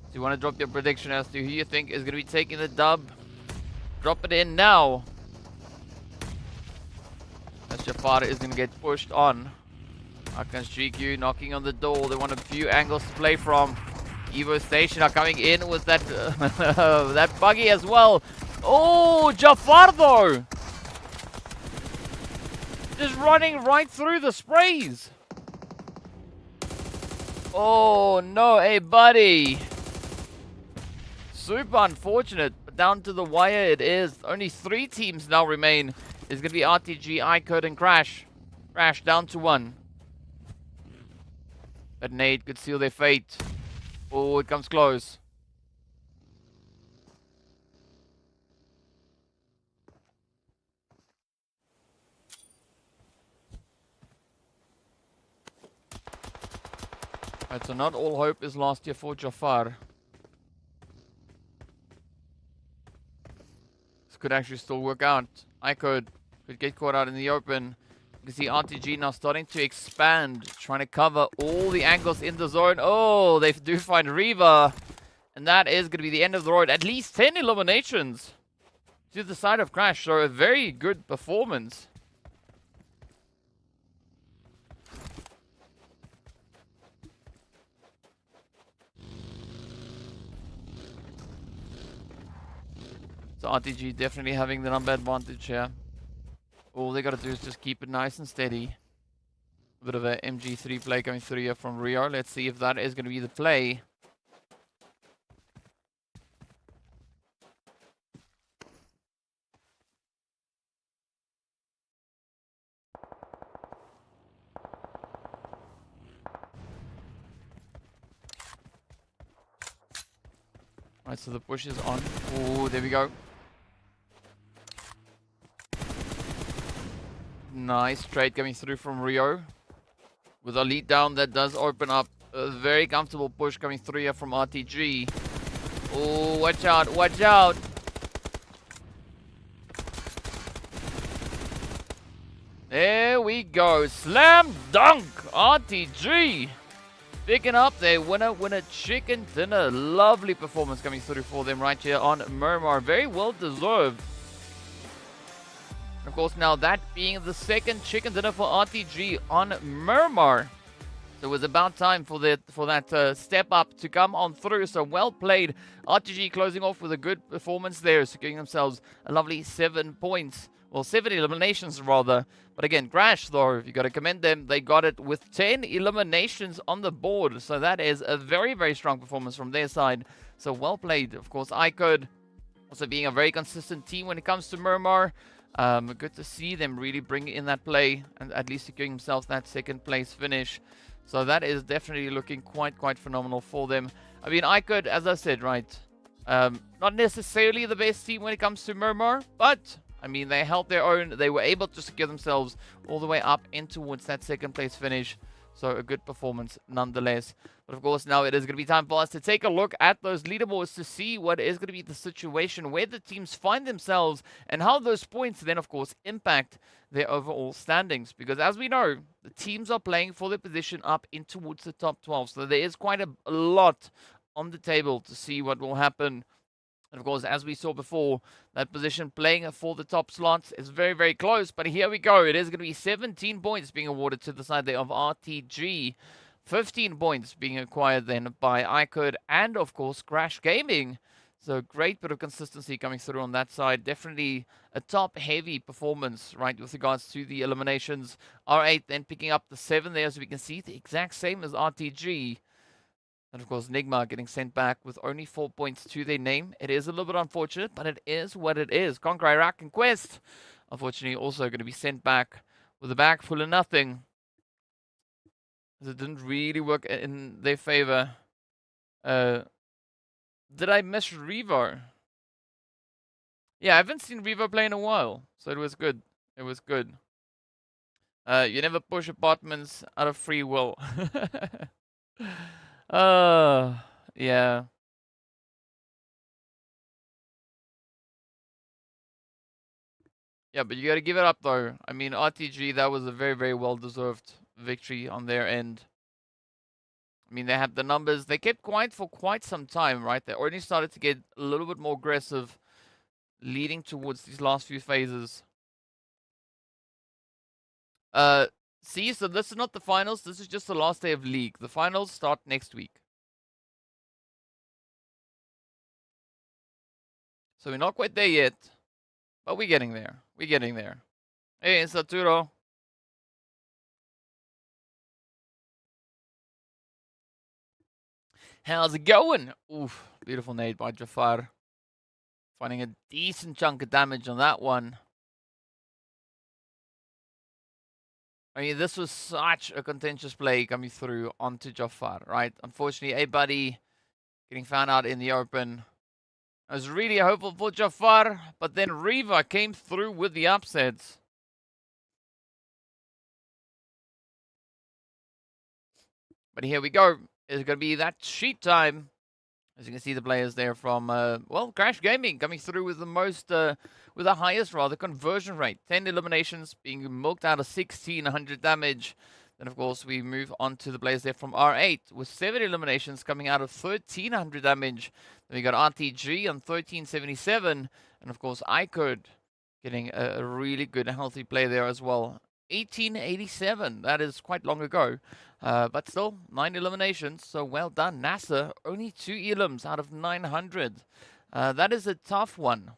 Do you want to drop your prediction as to who you think is going to be taking the dub? Drop it in now. As Jafar is going to get pushed on. Akans GQ knocking on the door. They want a few angles to play from. Evo Station are coming in with that that buggy as well. Oh, Jafar though! Just running right through the sprays. Oh no, hey buddy. Super unfortunate, but down to the wire it is. Only 3 teams now remain. It's going to be RTG, IKURD, and Crash. Crash down to 1. But nade could seal their fate. Oh, it comes close. Right, so not all hope is lost here for Jafar. Could actually still work out. IKURD could get caught out in the open. You can see RTG now starting to expand, trying to cover all the angles in the zone. Oh, they do find Reva. And that is going to be the end of the road. At least 10 eliminations to the side of Crash. So a very good performance. So RTG definitely having the number advantage here. All they got to do is just keep it nice and steady. A bit of a MG3 play coming through here from Rio. Let's see if that is going to be the play. Right, so the push is on. Oh, there we go. Nice trade coming through from Rio. With a lead down, that does open up a very comfortable push coming through here from RTG. Oh, watch out, watch out. There we go. Slam dunk, RTG. Picking up their winner chicken dinner. Lovely performance coming through for them right here on Miramar. Very well deserved. Of course, now that being the second chicken dinner for RTG on Miramar. So it was about time for that step up to come on through. So well played. RTG closing off with a good performance there, securing themselves a lovely 7 points. Well, 7 eliminations rather. But again, Crash though, you got to commend them. They got it with 10 eliminations on the board. So that is a very, very strong performance from their side. So well played. Of course, IKURD also being a very consistent team when it comes to Miramar. Good to see them really bring in that play and at least securing themselves that second place finish. So that is definitely looking quite phenomenal for them. I mean, IKURD, as I said, right, not necessarily the best team when it comes to Miramar, but I mean, they held their own. They were able to secure themselves all the way up in towards that second place finish. So a good performance nonetheless. But of course, now it is going to be time for us to take a look at those leaderboards to see what is going to be the situation, where the teams find themselves, and how those points then, of course, impact their overall standings. Because as we know, the teams are playing for their position up in towards the top 12. So there is quite a lot on the table to see what will happen. And of course, as we saw before, that position playing for the top slots is very, very close. But here we go. It is going to be 17 points being awarded to the side there of RTG. 15 points being acquired then by IKURD and, of course, Crash Gaming. So great bit of consistency coming through on that side. Definitely a top-heavy performance, right, with regards to the eliminations. R8 then picking up the 7 there, as we can see, the exact same as RTG. And of course, NIGMA getting sent back with only 4 points to their name. It is a little bit unfortunate, but it is what it is. CONQUEROR, Iraq, and Quest, unfortunately, also going to be sent back with a bag full of nothing. As it didn't really work in their favor. Did I miss Revo? Yeah, I haven't seen Revo play in a while, so it was good. It was good. You never push apartments out of free will. Yeah. Yeah, but you got to give it up, though. I mean, RTG, that was a very, very well-deserved victory on their end. I mean, they had the numbers. They kept quiet for quite some time, right? They already started to get a little bit more aggressive leading towards these last few phases. See, so this is not the finals. This is just the last day of league. The finals start next week. So we're not quite there yet, but we're getting there. We're getting there. Hey, Saturo. How's it going? Oof, beautiful nade by Jafar. Finding a decent chunk of damage on that one. I mean, this was such a contentious play coming through onto Jafar, right? Unfortunately, ABDE getting found out in the open. I was really hopeful for Jafar, but then Reva came through with the upsets. But here we go. It's going to be that sheet time. As you can see, the players there from, well, Crash Gaming coming through with the most, with the highest, rather, conversion rate. 10 eliminations being milked out of 1600 damage. Then, of course, we move on to the players there from R8 with 7 eliminations coming out of 1300 damage. Then we got RTG on 1377. And, of course, IKURD getting a really good, healthy play there as well. 1887. That is quite long ago. But still, 9 eliminations, so well done. NASR, only 2 elims out of 900. That is a tough one.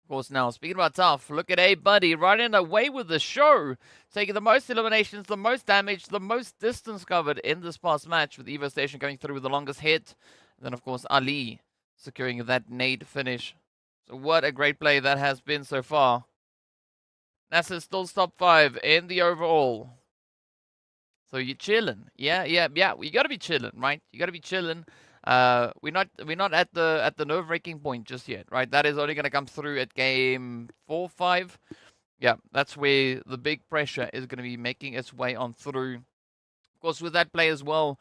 Of course, now, speaking about tough, look at ABDE running away with the show. Taking the most eliminations, the most damage, the most distance covered in this past match, with Evo Station going through with the longest hit. And then, of course, Ali securing that nade finish. So what a great play that has been so far. NASR still top 5 in the overall. So you're chilling, yeah. You gotta be chilling, right? You gotta be chilling. We're not at the nerve-wracking point just yet, right? That is only gonna come through at game 4, 5. Yeah, that's where the big pressure is gonna be making its way on through. Of course, with that play as well,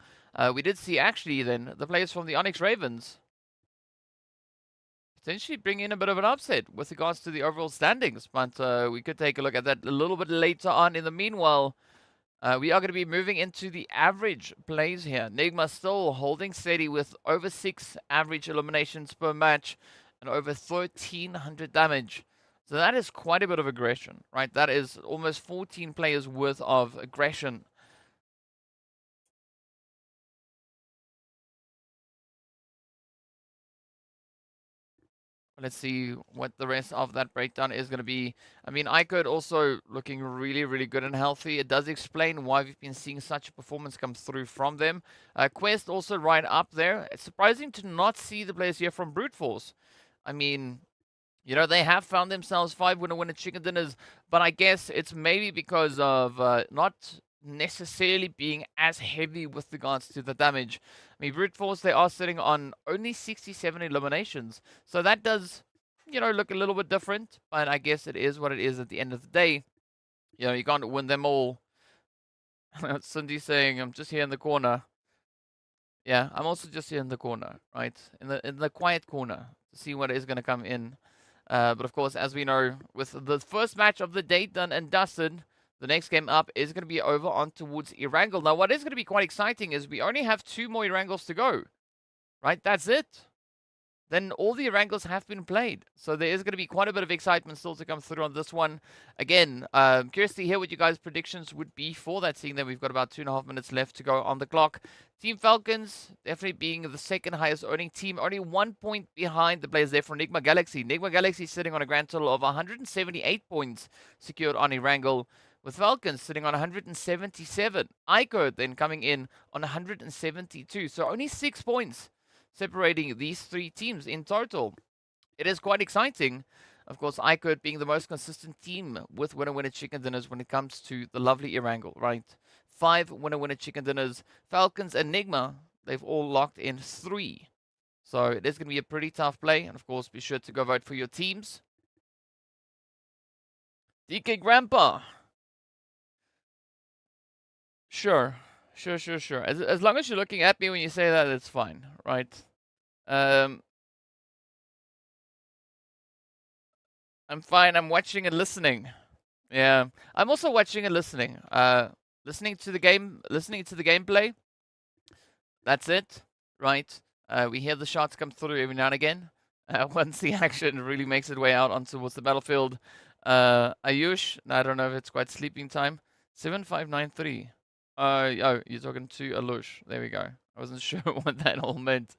we did see actually then the players from the ONYX Ravens potentially bring in a bit of an upset with regards to the overall standings. But we could take a look at that a little bit later on. In the meanwhile, we are going to be moving into the average plays here. NIGMA still holding steady with over 6 average eliminations per match and over 1300 damage. So that is quite a bit of aggression, right? That is almost 14 players worth of aggression. Let's see what the rest of that breakdown is going to be. I mean, IKURD also looking really, really good and healthy. It does explain why we've been seeing such a performance come through from them. Quest also right up there. It's surprising to not see the players here from Brute Force. I mean, you know, they have found themselves 5 winner chicken dinners, but I guess it's maybe because of not necessarily being as heavy with regards to the damage. I mean, Brute Force, they are sitting on only 67 eliminations, so that does, you know, look a little bit different, but I guess it is what it is at the end of the day. You know, you can't win them all. Cindy saying, I'm just here in the corner. Yeah, I'm also just here in the corner, right? In the quiet corner to see what is going to come in. But of course, as we know, with the first match of the day done and dusted, the next game up is going to be over on towards Erangel. Now, what is going to be quite exciting is we only have 2 more Erangels to go, right? That's it. Then all the Erangels have been played. So there is going to be quite a bit of excitement still to come through on this one. Again, curious to hear what you guys' predictions would be for that, seeing that we've got about 2.5 minutes left to go on the clock. Team Falcons definitely being the second highest earning team, only 1 point behind the players there for NIGMA Galaxy. NIGMA Galaxy sitting on a grand total of 178 points secured on Erangel, with Falcons sitting on 177. IKURD then coming in on 172. So only 6 points separating these 3 teams in total. It is quite exciting. Of course, IKURD being the most consistent team with winner-winner chicken dinners when it comes to the lovely Erangel, right? 5 winner-winner chicken dinners. Falcons and NIGMA, they've all locked in 3. So it is going to be a pretty tough play. And of course, be sure to go vote for your teams. DK Grandpa. Sure. As long as you're looking at me when you say that, it's fine, right? I'm fine. I'm watching and listening. Yeah, I'm also watching and listening. Listening to the gameplay. That's it, right? We hear the shots come through every now and again. Once the action really makes its way out onto towards the battlefield. Ayush, I don't know if it's quite sleeping time. 7593. Oh, you're talking to Alush. There we go. I wasn't sure what that all meant.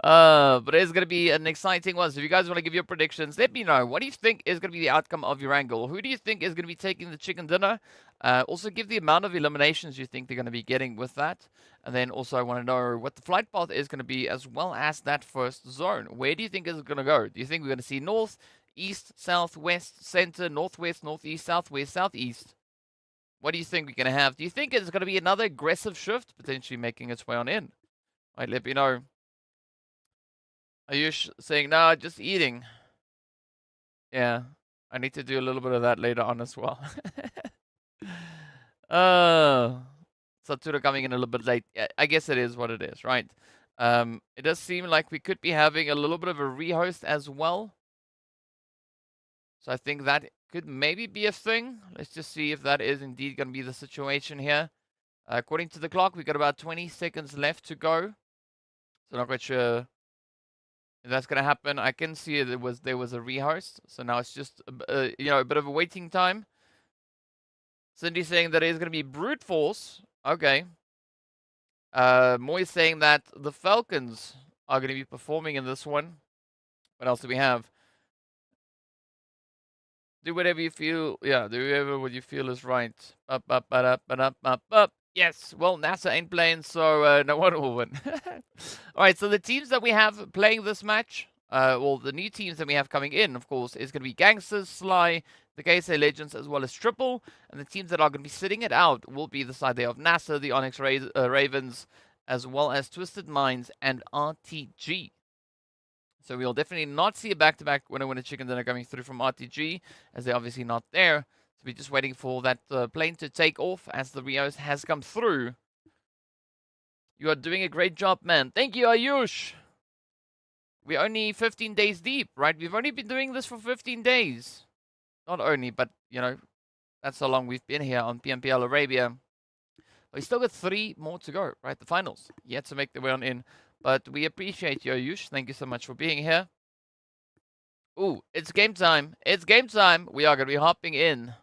But it's going to be an exciting one. So if you guys want to give your predictions, let me know. What do you think is going to be the outcome of your angle? Who do you think is going to be taking the chicken dinner? Also give the amount of eliminations you think they're going to be getting with that. And then also I want to know what the flight path is going to be, as well as that first zone. Where do you think it's going to go? Do you think we're going to see north, east, south, west, center, northwest, northeast, southwest, southeast? What do you think we're going to have? Do you think it's going to be another aggressive shift, potentially making its way on in? All right, let me know. Are you saying, no, just eating? Yeah, I need to do a little bit of that later on as well. Satura coming in a little bit late. I guess it is what it is, right? It does seem like we could be having a little bit of a rehost as well. So I think that could maybe be a thing. Let's just see if that is indeed going to be the situation here. According to the clock, we've got about 20 seconds left to go. So not quite sure if that's going to happen. I can see there was a rehost. So now it's just a bit of a waiting time. Cindy saying that it is going to be brute force. Okay. Moy saying that the Falcons are going to be performing in this one. What else do we have? Do whatever you feel. Yeah, do whatever what you feel is right. Up. Yes. Well, NASA ain't playing, so no one will win. All right. So the teams that we have playing this match, well, the new teams that we have coming in, of course, is going to be GANGSTERS, Sly, the KSA Legends, as well as Triple. And the teams that are going to be sitting it out will be the side there of NASR, the ONYX Ravens, as well as Twisted Minds and RTG. So we'll definitely not see a back-to-back winner-winner chicken dinner coming through from RTG, as they're obviously not there. So we're just waiting for that plane to take off as the Rios has come through. You are doing a great job, man. Thank you, Ayush. We're only 15 days deep, right? We've only been doing this for 15 days. Not only, but, that's how long we've been here on PMPL Arabia. We still got 3 more to go, right? The finals yet to make their way on in. But we appreciate you, Ayush. Thank you so much for being here. Ooh, it's game time. It's game time. We are going to be hopping in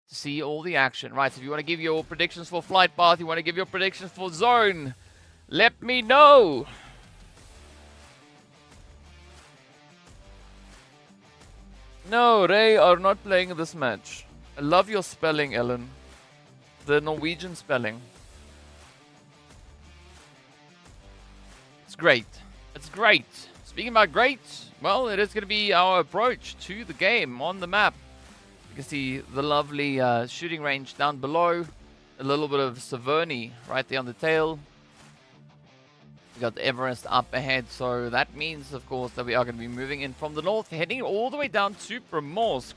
to see all the action. Right, so if you want to give your predictions for flight path, you want to give your predictions for zone, let me know. No, they are not playing this match. I love your spelling, Ellen. The Norwegian spelling. It's great. It's great. Speaking about great, well, it is going to be our approach to the game on the map. You can see the lovely shooting range down below. A little bit of Severny right there on the tail. We got the Everest up ahead, so that means, of course, that we are going to be moving in from the north, heading all the way down to Primorsk.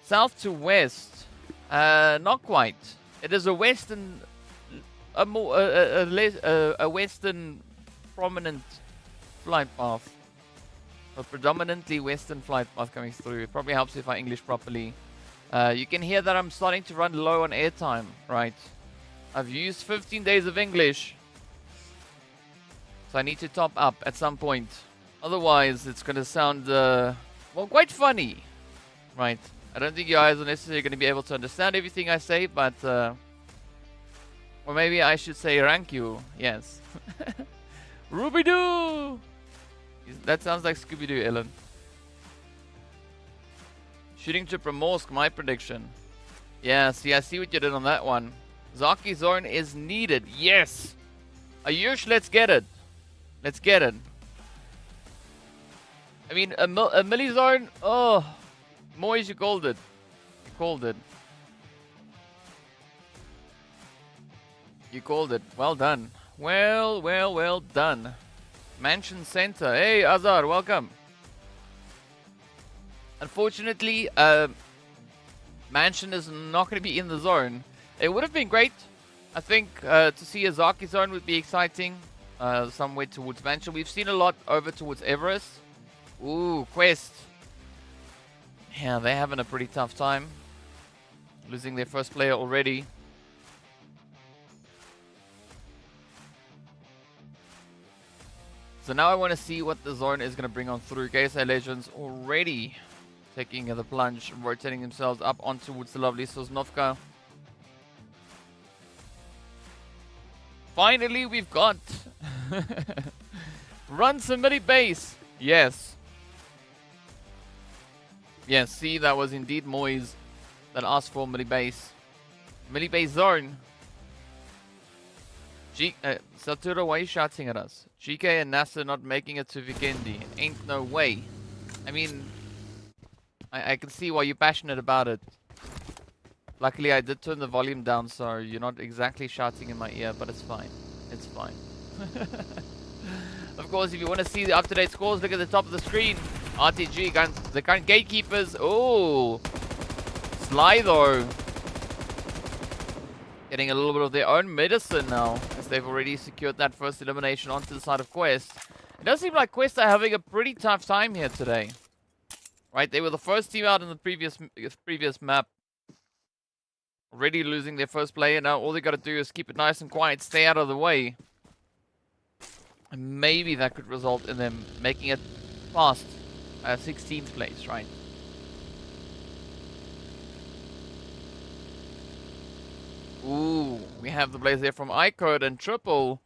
South to west. Not quite. It is a western, a more a western prominent flight path. A predominantly western flight path coming through. It probably helps if I English properly. You can hear that I'm starting to run low on airtime, right? I've used 15 days of English. So I need to top up at some point. Otherwise, it's going to sound, well, quite funny, right? I don't think you guys are necessarily going to be able to understand everything I say, but, or maybe I should say rank you, yes. Ruby-doo! That sounds like Scooby-Doo, Ellen. Shooting trip Remorse, my prediction. Yeah, see, I see what you did on that one. Zaki zone is needed. Yes! Ayush, let's get it. Let's get it. I mean, a milli zone. Oh, Moise, you called it. You called it. You called it. Well done. Well done. Mansion Center. Hey, Azar, welcome. Unfortunately, Mansion is not going to be in the zone. It would have been great. I think to see a Zaki zone would be exciting. Somewhere towards Mansion. We've seen a lot over towards Everest. Ooh, Quest. Yeah, they're having a pretty tough time. Losing their first player already. So now I want to see what the zone is going to bring on through. KSA Legends already taking the plunge, rotating themselves up on towards the lovely Sosnovka. Finally, we've got run some mini base. Yes. Yes, see, that was indeed Moise that asked for mini base. Mini base zone. Satura, why are you shouting at us? GEEKAY and NASR not making it to Vikendi. Ain't no way. I mean, I can see why you're passionate about it. Luckily, I did turn the volume down, so you're not exactly shouting in my ear, but it's fine. It's fine. Of course, if you want to see the up-to-date scores, look at the top of the screen. RTG, the current gatekeepers. Oh, Sly though. Getting a little bit of their own medicine now, as they've already secured that first elimination onto the side of Quest. It does seem like Quest are having a pretty tough time here today. Right, they were the first team out in the previous map. Already losing their first player. Now all they got to do is keep it nice and quiet, stay out of the way. And maybe that could result in them making it past 16th place, right? Ooh, we have the blaze there from IKURD and Triple.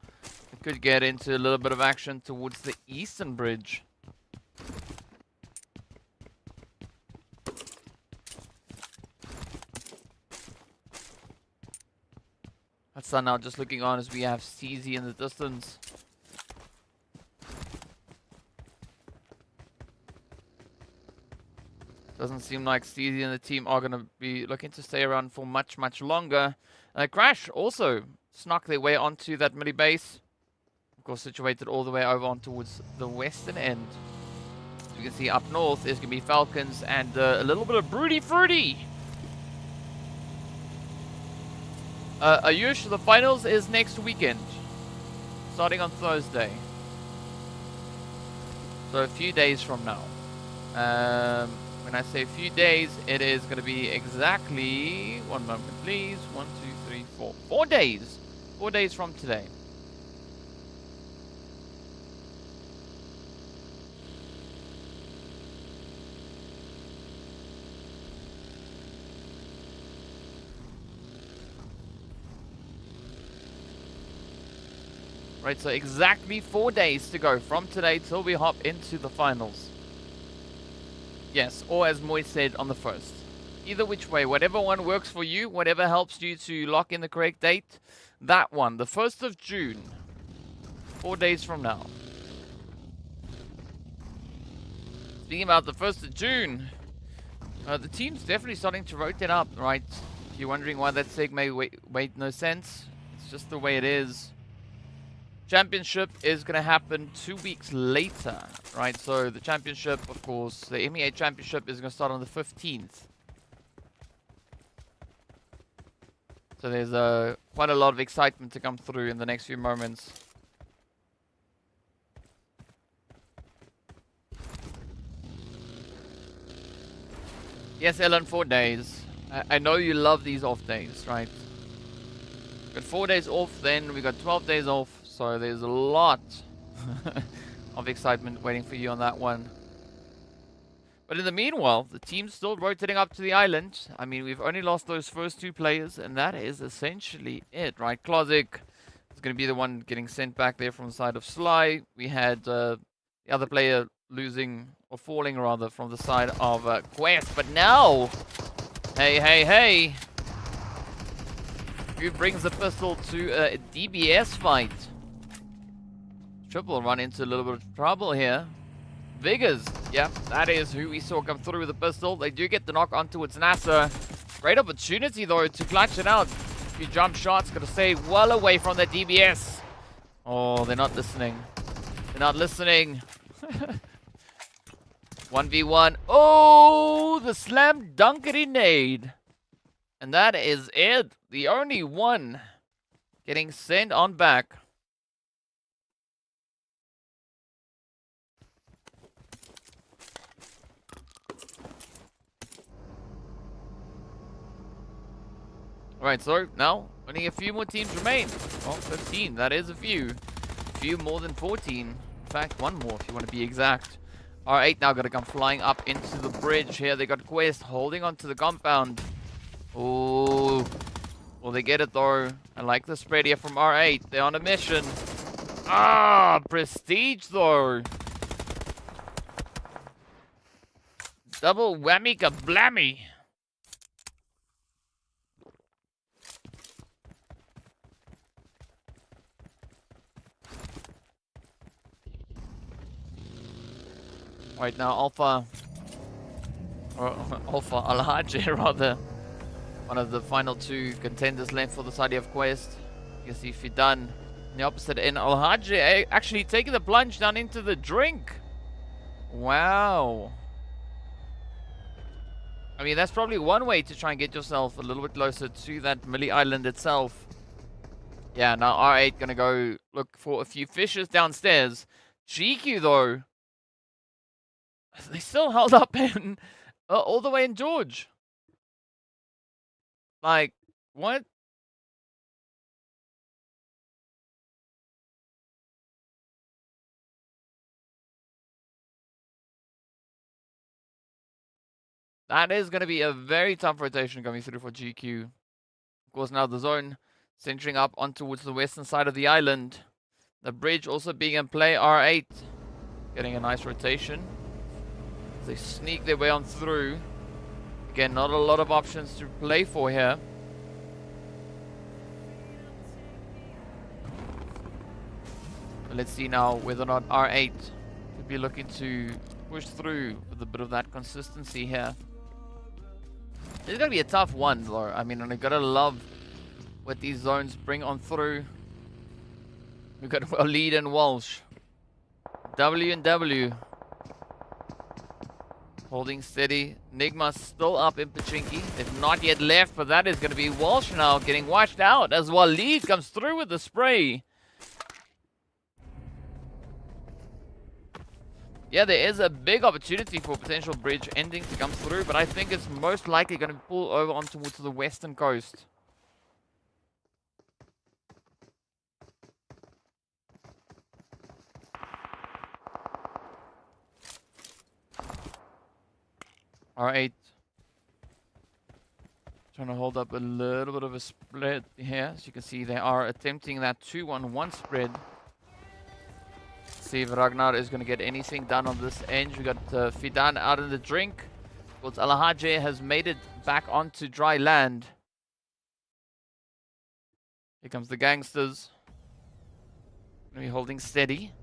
It could get into a little bit of action towards the eastern bridge. That's now just looking on as we have CZ in the distance. Doesn't seem like CZ and the team are going to be looking to stay around for much longer. Crash also snuck their way onto that mini base. Of course, situated all the way over on towards the western end. As you can see up north, there's going to be Falcons and a little bit of Broody Fruity. Ayush, the finals is next weekend, starting on Thursday. So a few days from now. When I say a few days, it is going to be exactly, one moment please, 1, 2, 3, 4, 4 days. 4 days from today. Right, so exactly 4 days to go from today till we hop into the finals. Yes, or as Moy said on the first. Either which way, whatever one works for you, whatever helps you to lock in the correct date, that one, the 1st of June, 4 days from now. Speaking about the 1st of June, the team's definitely starting to rotate up, right? If you're wondering why that seg may wait no sense, it's just the way it is. Championship is going to happen 2 weeks later, right? So the championship, of course, the MEA Championship is going to start on the 15th. So So there's quite a lot of excitement to come through in the next few moments. Yes, Ellen, 4 days. I know you love these off days, right? We got 4 days off, then we got 12 days off. So there's a lot of excitement waiting for you on that one. But in the meanwhile, the team's still rotating up to the island. I mean, we've only lost those first 2 players, and that is essentially it, right? Klozik is going to be the one getting sent back there from the side of Sly. We had the other player losing, or falling rather, from the side of Quest. But now, hey. Who brings the pistol to a DBS fight? Triple run into a little bit of trouble here. Vigors, yeah, that is who we saw come through with the pistol. They do get the knock onto its NASR. Great opportunity, though, to clutch it out. A few jump shots, got to stay well away from that DBS. Oh, they're not listening. They're not listening. 1v1. Oh, the slam dunkety nade. And that is it. The only one getting sent on back. Alright, so now only a few more teams remain. Well, 15, that is a few. A few more than 14. In fact, one more if you want to be exact. R8 now got to come flying up into the bridge here. They got Quest holding onto the compound. Oh, will they get it though? I like the spread here from R8. They're on a mission. Ah, Prestige though. Double whammy kablammy. Right now, Alpha Al-Hajj rather, one of the final 2 contenders left for the side of Quest. You can see Fidan on the opposite end. Al-Hajj actually taking the plunge down into the drink. Wow. I mean, that's probably one way to try and get yourself a little bit closer to that Millie Island itself. Yeah, now R8 gonna go look for a few fishes downstairs. GQ though, they still held up in all the way in George. Like, what? That is going to be a very tough rotation coming through for GQ. Of course, now the zone centering up on towards the western side of the island. The bridge also being in play. R8 getting a nice rotation. They sneak their way on through. Again, not a lot of options to play for here. But let's see now whether or not R8 could be looking to push through with a bit of that consistency here. It's going to be a tough one though. I mean, I gotta love what these zones bring on through. We've got Walid and Walsh. W and W. Holding steady. NIGMA still up in Pachinki. They've not yet left, but that is going to be Walsh now getting washed out as Walid comes through with the spray. Yeah, there is a big opportunity for potential bridge ending to come through, but I think it's most likely going to pull over on towards the western coast. R8 trying to hold up a little bit of a spread here. As you can see, they are attempting that 2-1-1 spread. See if Ragnar is going to get anything done on this end. We got Fidan out in the drink. But Al-Hajj has made it back onto dry land. Here comes the gangsters. Going to be holding steady.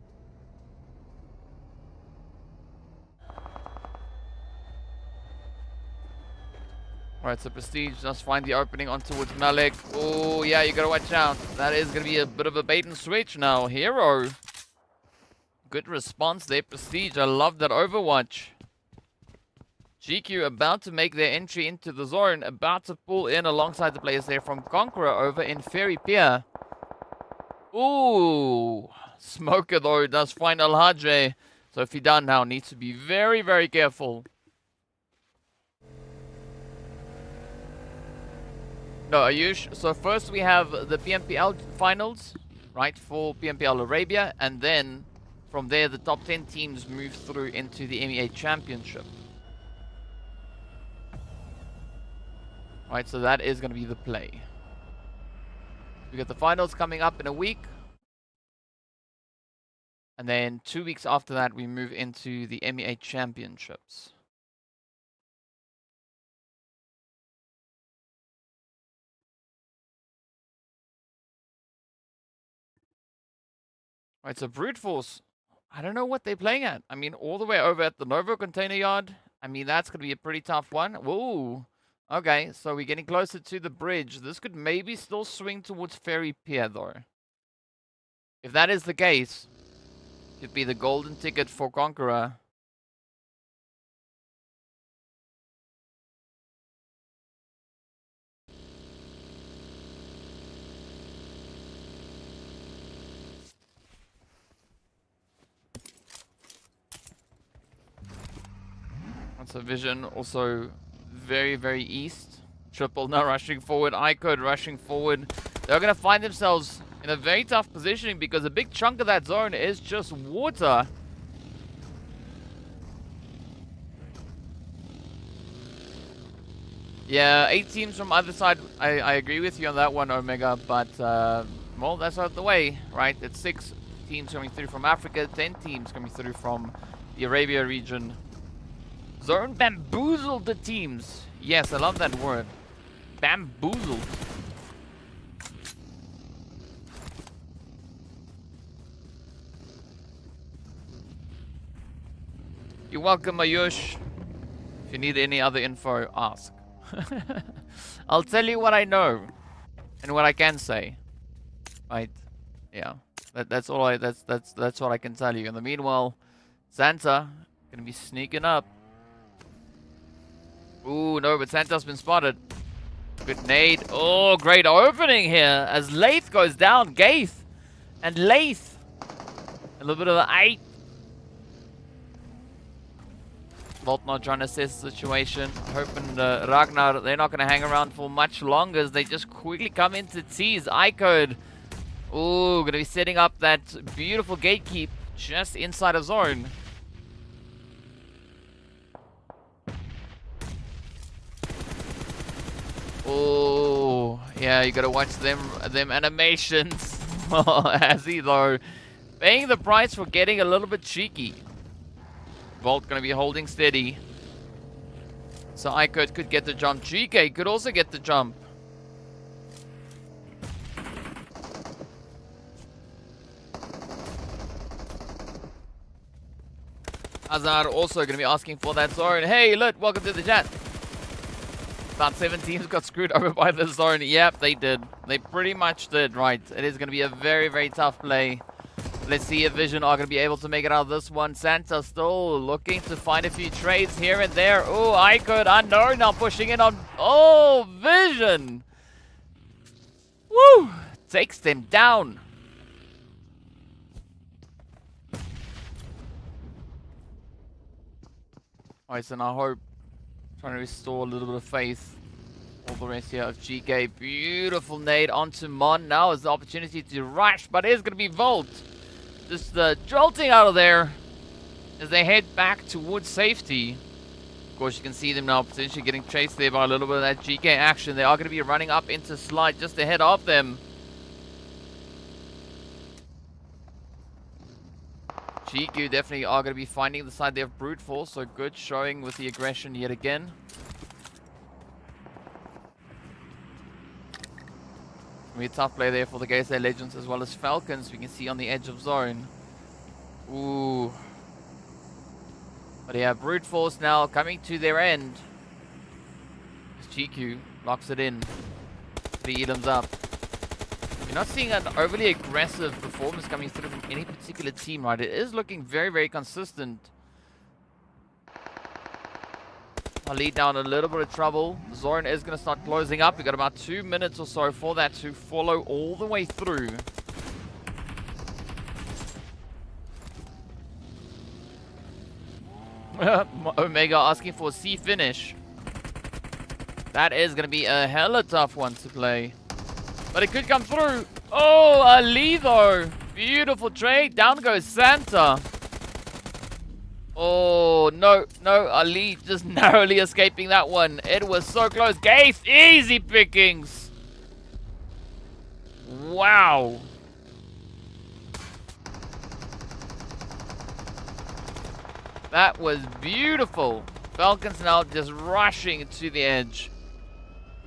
Alright, so Prestige just find the opening on towards Malik. Oh, yeah, you gotta watch out. That is gonna be a bit of a bait and switch now. Hero. Good response there, Prestige. I love that overwatch. GQ about to make their entry into the zone, about to pull in alongside the players there from CONQUEROR over in Ferry Pier. Ooh, Smoker though does find Alhaje. So if he done now, needs to be very, very careful. No, Ayush. So first we have the PMPL finals, right, for PMPL Arabia, and then from there the top 10 teams move through into the MEA Championship. Right, so that is going to be the play. We got the finals coming up in a week. And then 2 weeks after that, we move into the MEA Championships. Right, so Brute Force, I don't know what they're playing at. I mean, all the way over at the Novo Container Yard. I mean, that's going to be a pretty tough one. Whoa. Okay, so we're getting closer to the bridge. This could maybe still swing towards Ferry Pier, though. If that is the case, it could be the golden ticket for CONQUEROR. So Vision also very, very east. Triple now rushing forward. IKURD rushing forward. They're going to find themselves in a very tough positioning because a big chunk of that zone is just water. Yeah, 8 teams from either side. I agree with you on that one, Omega. But, well, that's out of the way, right? It's 6 teams coming through from Africa. 10 teams coming through from the Arabia region. Zone bamboozled the teams. Yes, I love that word. Bamboozled. You're welcome, Ayush. If you need any other info, ask. I'll tell you what I know and what I can say. Right? Yeah. That's all I that's what I can tell you. In the meanwhile, Santa gonna be sneaking up. Ooh, no, but Santa's been spotted. Good nade. Oh, great opening here as Lath goes down. Gaith and Lath. A little bit of an 8. Volt not trying to assess the situation. Hoping Ragnar, they're not going to hang around for much longer as they just quickly come into tease. IKURD. Ooh, going to be setting up that beautiful gatekeep just inside of zone. Oh, yeah, you gotta watch them animations. As he though, paying the price for getting a little bit cheeky. Volt gonna be holding steady. So IKURD could get the jump. GEEKAY could also get the jump. Azar also gonna be asking for that zone. Hey, Lit, welcome to the chat. About 7 teams got screwed over by the zone. Yep, they did. They pretty much did, right. It is going to be a very, very tough play. Let's see if Vision are going to be able to make it out of this one. Santa still looking to find a few trades here and there. Oh, IKURD unknown now pushing in on... Oh, Vision! Woo! Takes them down. Alright, so now hope... Trying to restore a little bit of faith. All the rest here of GEEKAY. Beautiful nade onto Mon. Now is the opportunity to rush, but it is going to be Volt. Just jolting out of there as they head back towards safety. Of course, you can see them now potentially getting chased there by a little bit of that GEEKAY action. They are going to be running up into slide just ahead of them. GQ definitely are going to be finding the side there of Brute Force, so good showing with the aggression yet again. Be a tough play there for the GANGSTERS Legends as well as FALCONS. We can see on the edge of zone. Ooh. But yeah, Brute Force now coming to their end. GQ locks it in. 3 Edom's up. You're not seeing an overly aggressive performance coming through from any particular team, right? It is looking very, very consistent. Our lead down a little bit of trouble. The zone is going to start closing up. We've got about 2 minutes or so for that to follow all the way through. Omega asking for a C finish. That is going to be a hella tough one to play. But it could come through. Oh, Ali though. Beautiful trade. Down goes Santa. Oh, no, Ali just narrowly escaping that one. It was so close. Gates, easy pickings. Wow. That was beautiful. Falcons now just rushing to the edge.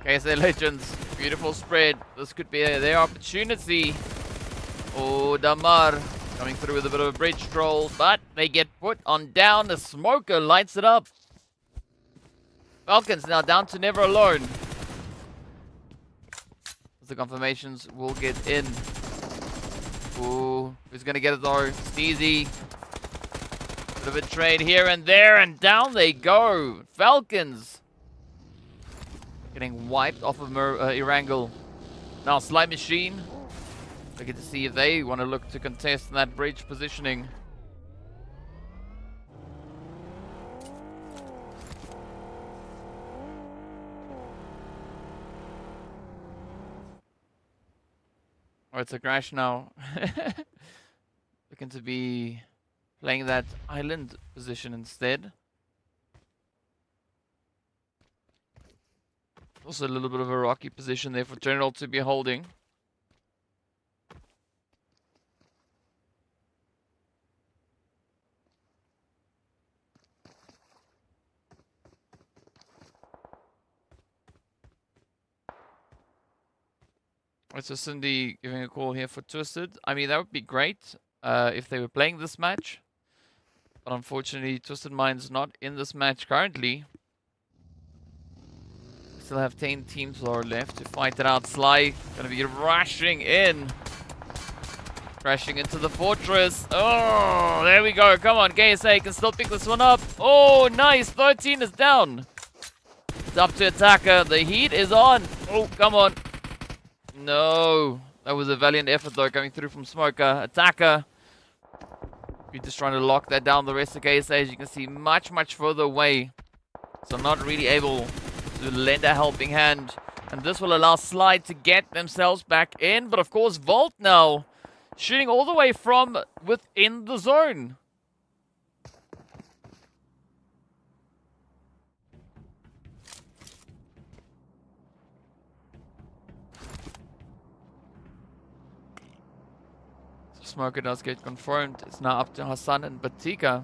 KSA Legends, beautiful spread. This could be their opportunity. Oh, Damar coming through with a bit of a bridge troll, but they get put on down. The smoker lights it up. Falcons now down to never alone. The confirmations will get in. Ooh, who's gonna get it though? Steezy. Bit of a trade here and there, and down they go. Falcons getting wiped off of Erangel. Now Slide Machine. Looking to see if they want to look to contest in that bridge positioning. Oh, it's a crash now. Looking to be playing that island position instead. Also a little bit of a rocky position there for General to be holding. It's a Cindy giving a call here for Twisted. I mean, that would be great if they were playing this match. But unfortunately, Twisted Mind's not in this match currently. We still have 10 teams left to fight it out. Sly going to be rushing in. Crashing into the fortress. Oh, there we go. Come on, KSA can still pick this one up. Oh, nice. 13 is down. It's up to Attacker. The heat is on. Oh, come on. No. That was a valiant effort, though, coming through from Smoker. Attacker. We're just trying to lock that down. The rest of KSA, as you can see, much further away. So not really able to lend a helping hand. And this will allow Slide to get themselves back in. But, of course, Volt now shooting all the way from within the zone. Smoker does get confirmed. It's now up to Hassan and Batika.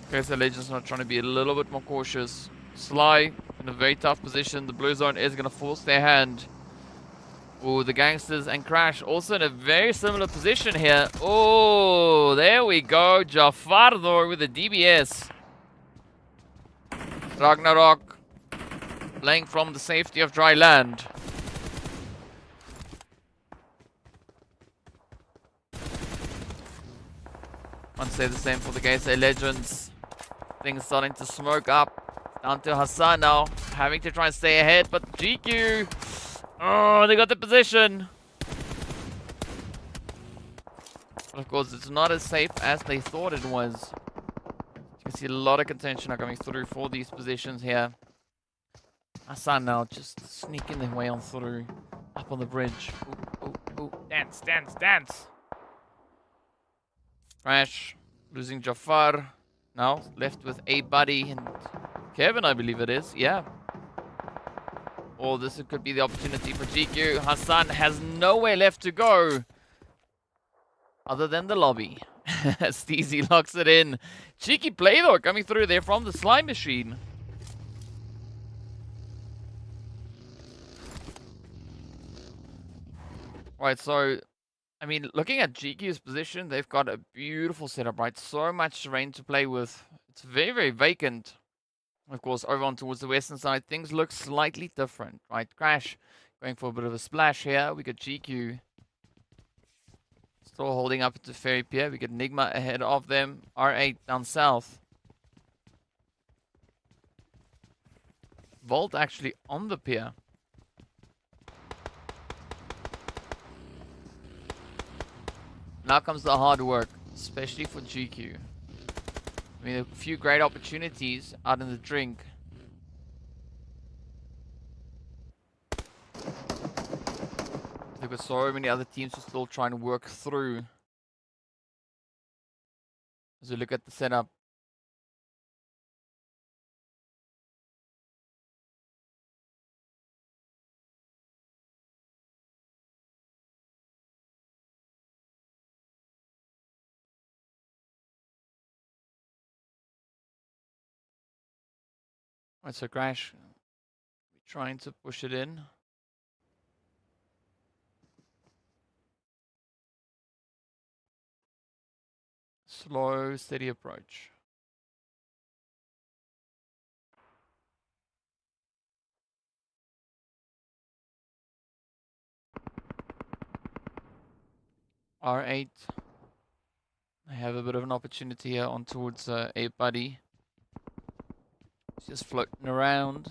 Okay, so Legends not trying to be a little bit more cautious. Sly in a very tough position. The blue zone is going to force their hand. Oh, the Gangsters and Crash also in a very similar position here. Oh, there we go. Jafar though with the DBS. Ragnarok playing from the safety of dry land. I'd say the same for the KSA Legends. Things starting to smoke up. Down to Hassan now, having to try and stay ahead, but GQ, oh, they got the position. But of course, it's not as safe as they thought it was. You can see a lot of contention are coming through for these positions here. Hassan now just sneaking their way on through. Up on the bridge. Ooh. Dance. Crash. Losing Jafar. Now left with ABDE and Kevin, I believe it is. Yeah. Or this could be the opportunity for GQ. Hassan has nowhere left to go other than the lobby. Steezy locks it in. Cheeky play though coming through there from the Slime Machine. Right, so I mean, looking at GQ's position, they've got a beautiful setup, right? So much terrain to play with. It's very vacant. Of course, over on towards the western side, things look slightly different, right? Crash going for a bit of a splash here. We got GQ Still holding up to Ferry Pier. We get NIGMA ahead of them. R8 down south. Volt actually on the pier. Now comes the hard work, especially for GQ. I mean, a few great opportunities out in the drink. There were so many other teams who are still trying to work through. As we look at the setup. Alright, so Crash, trying to push it in. Slow, steady approach. R8. I have a bit of an opportunity here on towards ABDE. Just floating around.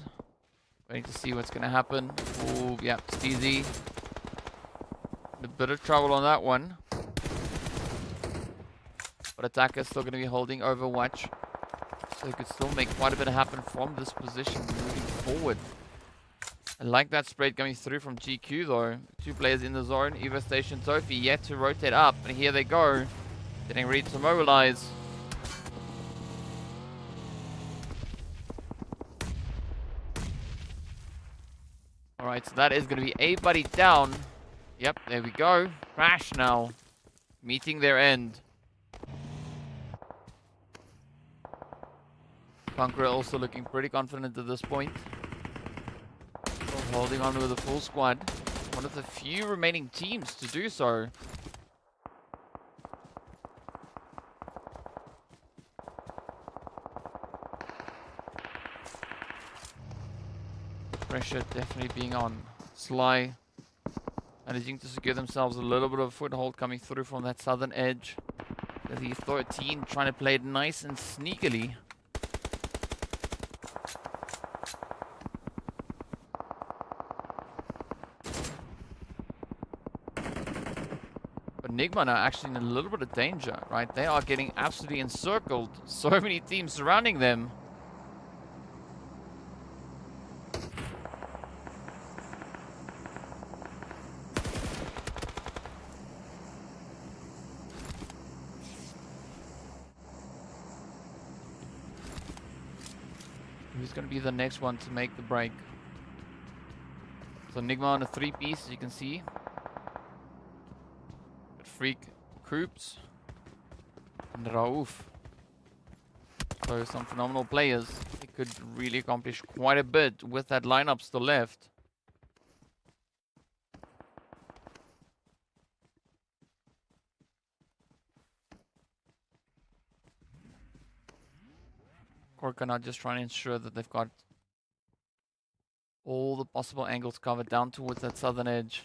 Waiting to see what's going to happen. Oh, yeah, Steezy. A bit of trouble on that one. But Attacker's still going to be holding Overwatch. So he could still make quite a bit happen from this position moving forward. I like that spread coming through from GQ though. Two players in the zone. Evo Station Sophie yet to rotate up. And here they go. Getting ready to mobilize. Alright, so that is going to be ABDE down. Yep, there we go. Crash now. Meeting their end. CONQUEROR also looking pretty confident at this point. Still holding on with a full squad. One of the few remaining teams to do so. Pressure definitely being on. Sly managing to secure themselves a little bit of foothold coming through from that southern edge. The 13 trying to play it nice and sneakily. But NIGMA now actually in a little bit of danger, right? They are getting absolutely encircled. So many teams surrounding them. Who's going to be the next one to make the break? So NIGMA on a 3-piece, as you can see. But Freak, Krups, and Raouf. So some phenomenal players. They could really accomplish quite a bit with that lineup still left. Korka now just trying to ensure that they've got all the possible angles covered down towards that southern edge.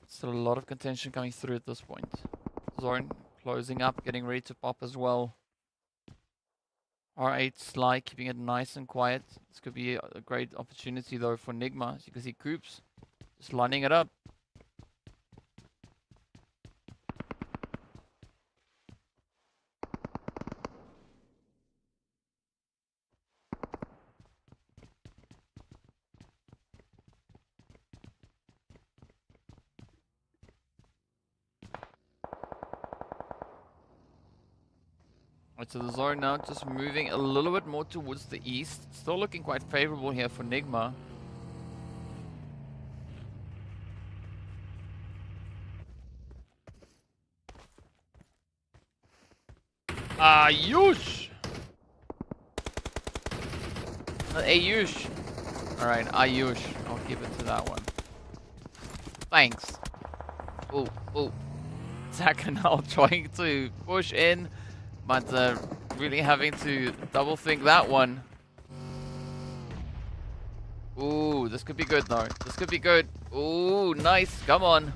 Still a lot of contention coming through at this point. Zorn closing up, getting ready to pop as well. R8 Sly keeping it nice and quiet. This could be a great opportunity though for NIGMA. As you can see, Krups just lining it up. Right, so the zone now just moving a little bit more towards the east. Still looking quite favorable here for NIGMA. Ayush! Ayush. Alright, Ayush. I'll give it to that one. Thanks. Oh, oh. Zaka now trying to push in, but really having to double think that one. Ooh, this could be good though. This could be good. Ooh, nice. Come on.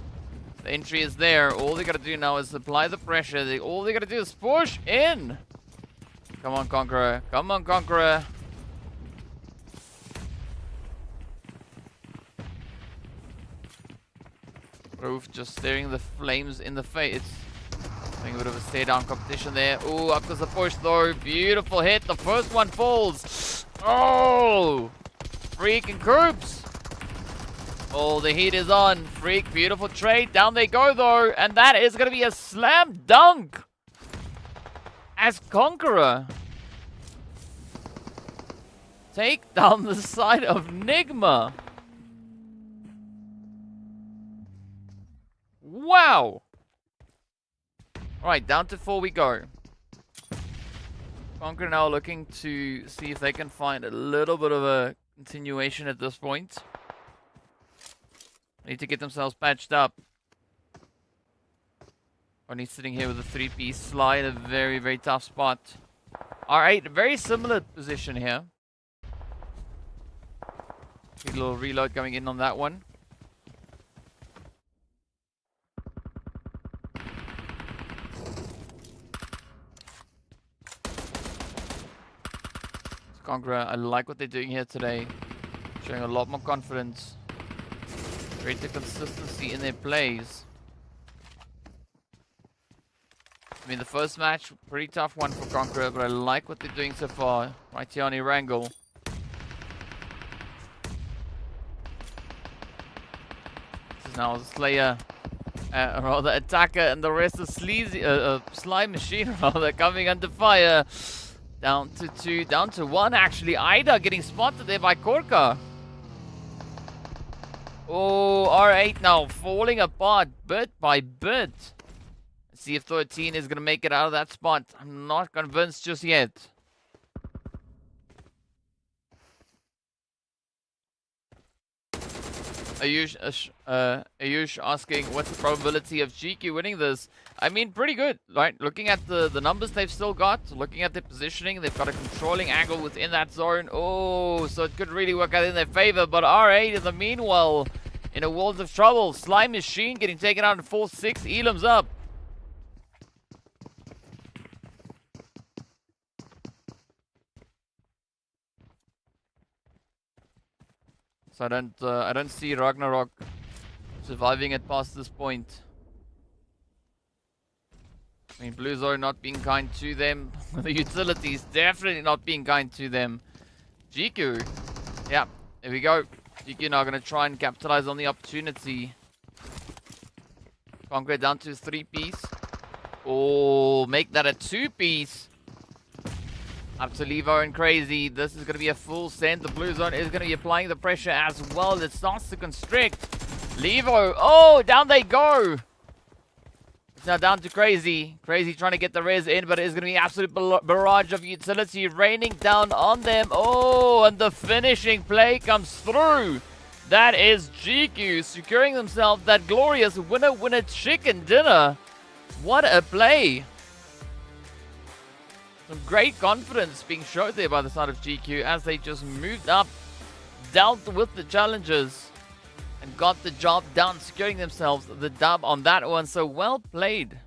The entry is there. All they gotta do now is apply the pressure. All they gotta do is push in. Come on, Conqueror. Come on, Conqueror. Roof just staring the flames in the face. Having a bit of a stay down competition there. Ooh, up goes the push though. Beautiful hit. The first one falls. Oh! Freaking Coops. Oh, the heat is on. Freak, beautiful trade. Down they go though. And that is going to be a slam dunk. As Conqueror take down the side of NIGMA. Wow. Alright, down to 4 we go. Conqueror now looking to see if they can find a little bit of a continuation at this point. Need to get themselves patched up. Only sitting here with a 3-piece slide, a very, very tough spot. Alright, very similar position here. Get a little reload going in on that one. Conqueror, I like what they're doing here today. Showing a lot more confidence. Greater consistency in their plays. I mean, the first match, pretty tough one for Conqueror, but I like what they're doing so far. Right here on Erangel. This is now a Slayer, rather attacker, and the rest is sleazy, slime machine rather, coming under fire. Down to 2, down to 1 actually. Ida getting spotted there by Korka. Oh, R8 now falling apart bit by bit. Let's see if 13 is going to make it out of that spot. I'm not convinced just yet. Ayush asking, what's the probability of GQ winning this? I mean, pretty good, right? Looking at the numbers they've still got, looking at their positioning, they've got a controlling angle within that zone. Oh, so it could really work out in their favor. But R8 in the meanwhile, in a world of trouble. Slime Machine getting taken out in 4-6. Elam's up. So I don't see Ragnarok surviving it past this point. I mean, Blue Zone not being kind to them. The utilities definitely not being kind to them. GQ. Yeah, there we go. GQ now going to try and capitalize on the opportunity. Conqueror down to 3-piece. Oh, make that a 2-piece. Up to Levo and Crazy. This is going to be a full send. The Blue Zone is going to be applying the pressure as well. It starts to constrict. Levo. Oh, down they go. It's now down to Crazy. Crazy trying to get the res in, but it is going to be an absolute barrage of utility raining down on them. Oh, and the finishing play comes through. That is GQ securing themselves that glorious winner chicken dinner. What a play. Some great confidence being showed there by the side of GQ as they just moved up, dealt with the challenges, and got the job done, securing themselves the dub on that one. So well played.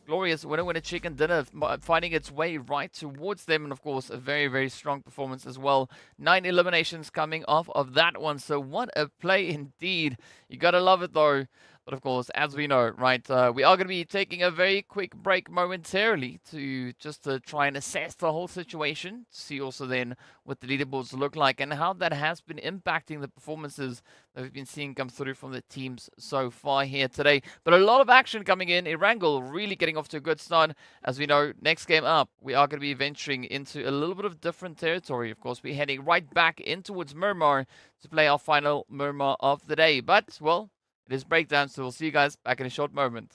Glorious winner chicken dinner finding its way right towards them. And of course, a very, very strong performance as well. 9 eliminations coming off of that one. So what a play indeed. You got to love it though. But of course, as we know, right, we are going to be taking a very quick break momentarily to just try and assess the whole situation. See also then what the leaderboards look like and how that has been impacting the performances that we've been seeing come through from the teams so far here today. But a lot of action coming in. Erangel really getting off to a good start. As we know, next game up, we are going to be venturing into a little bit of different territory. Of course, we're heading right back in towards Miramar to play our final Miramar of the day. But, well, it is breakdown, so we'll see you guys back in a short moment.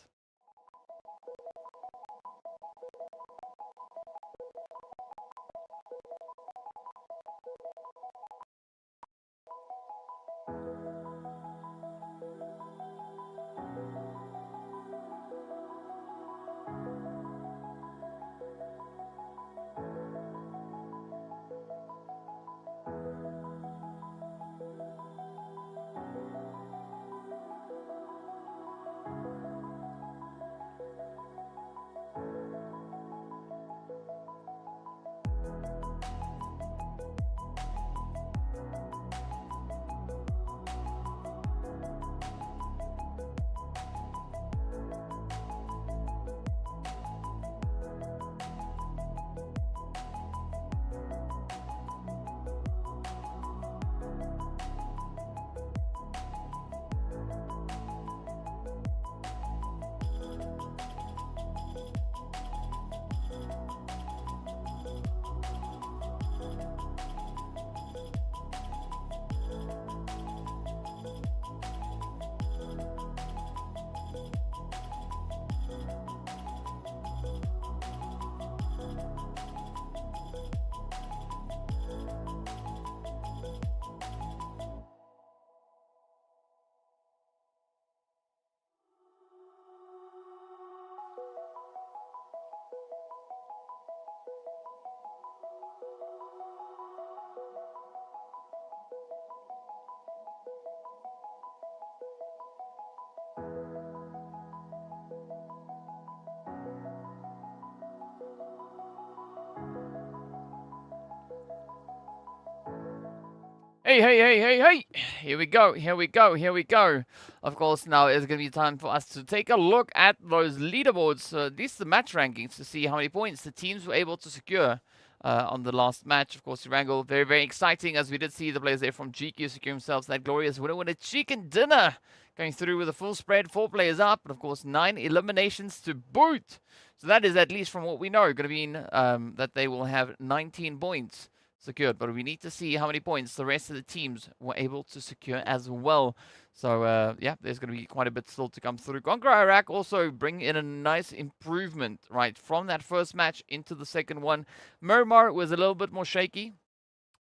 Hey, hey, hey, hey, hey! Here we go, here we go, here we go. Of course, now it's going to be time for us to take a look at those leaderboards, at least the match rankings, to see how many points the teams were able to secure on the last match. Of course, Erangel, very, very exciting, as we did see the players there from GEEKAY secure themselves that glorious winner chicken dinner. Going through with a full spread, 4 players up, but of course 9 eliminations to boot. So that is, at least from what we know, going to mean that they will have 19 points secured, but we need to see how many points the rest of the teams were able to secure as well. So yeah, there's going to be quite a bit still to come through. CONQUEROR Iraq also bring in a nice improvement, right, from that first match into the second one. Miramar was a little bit more shaky,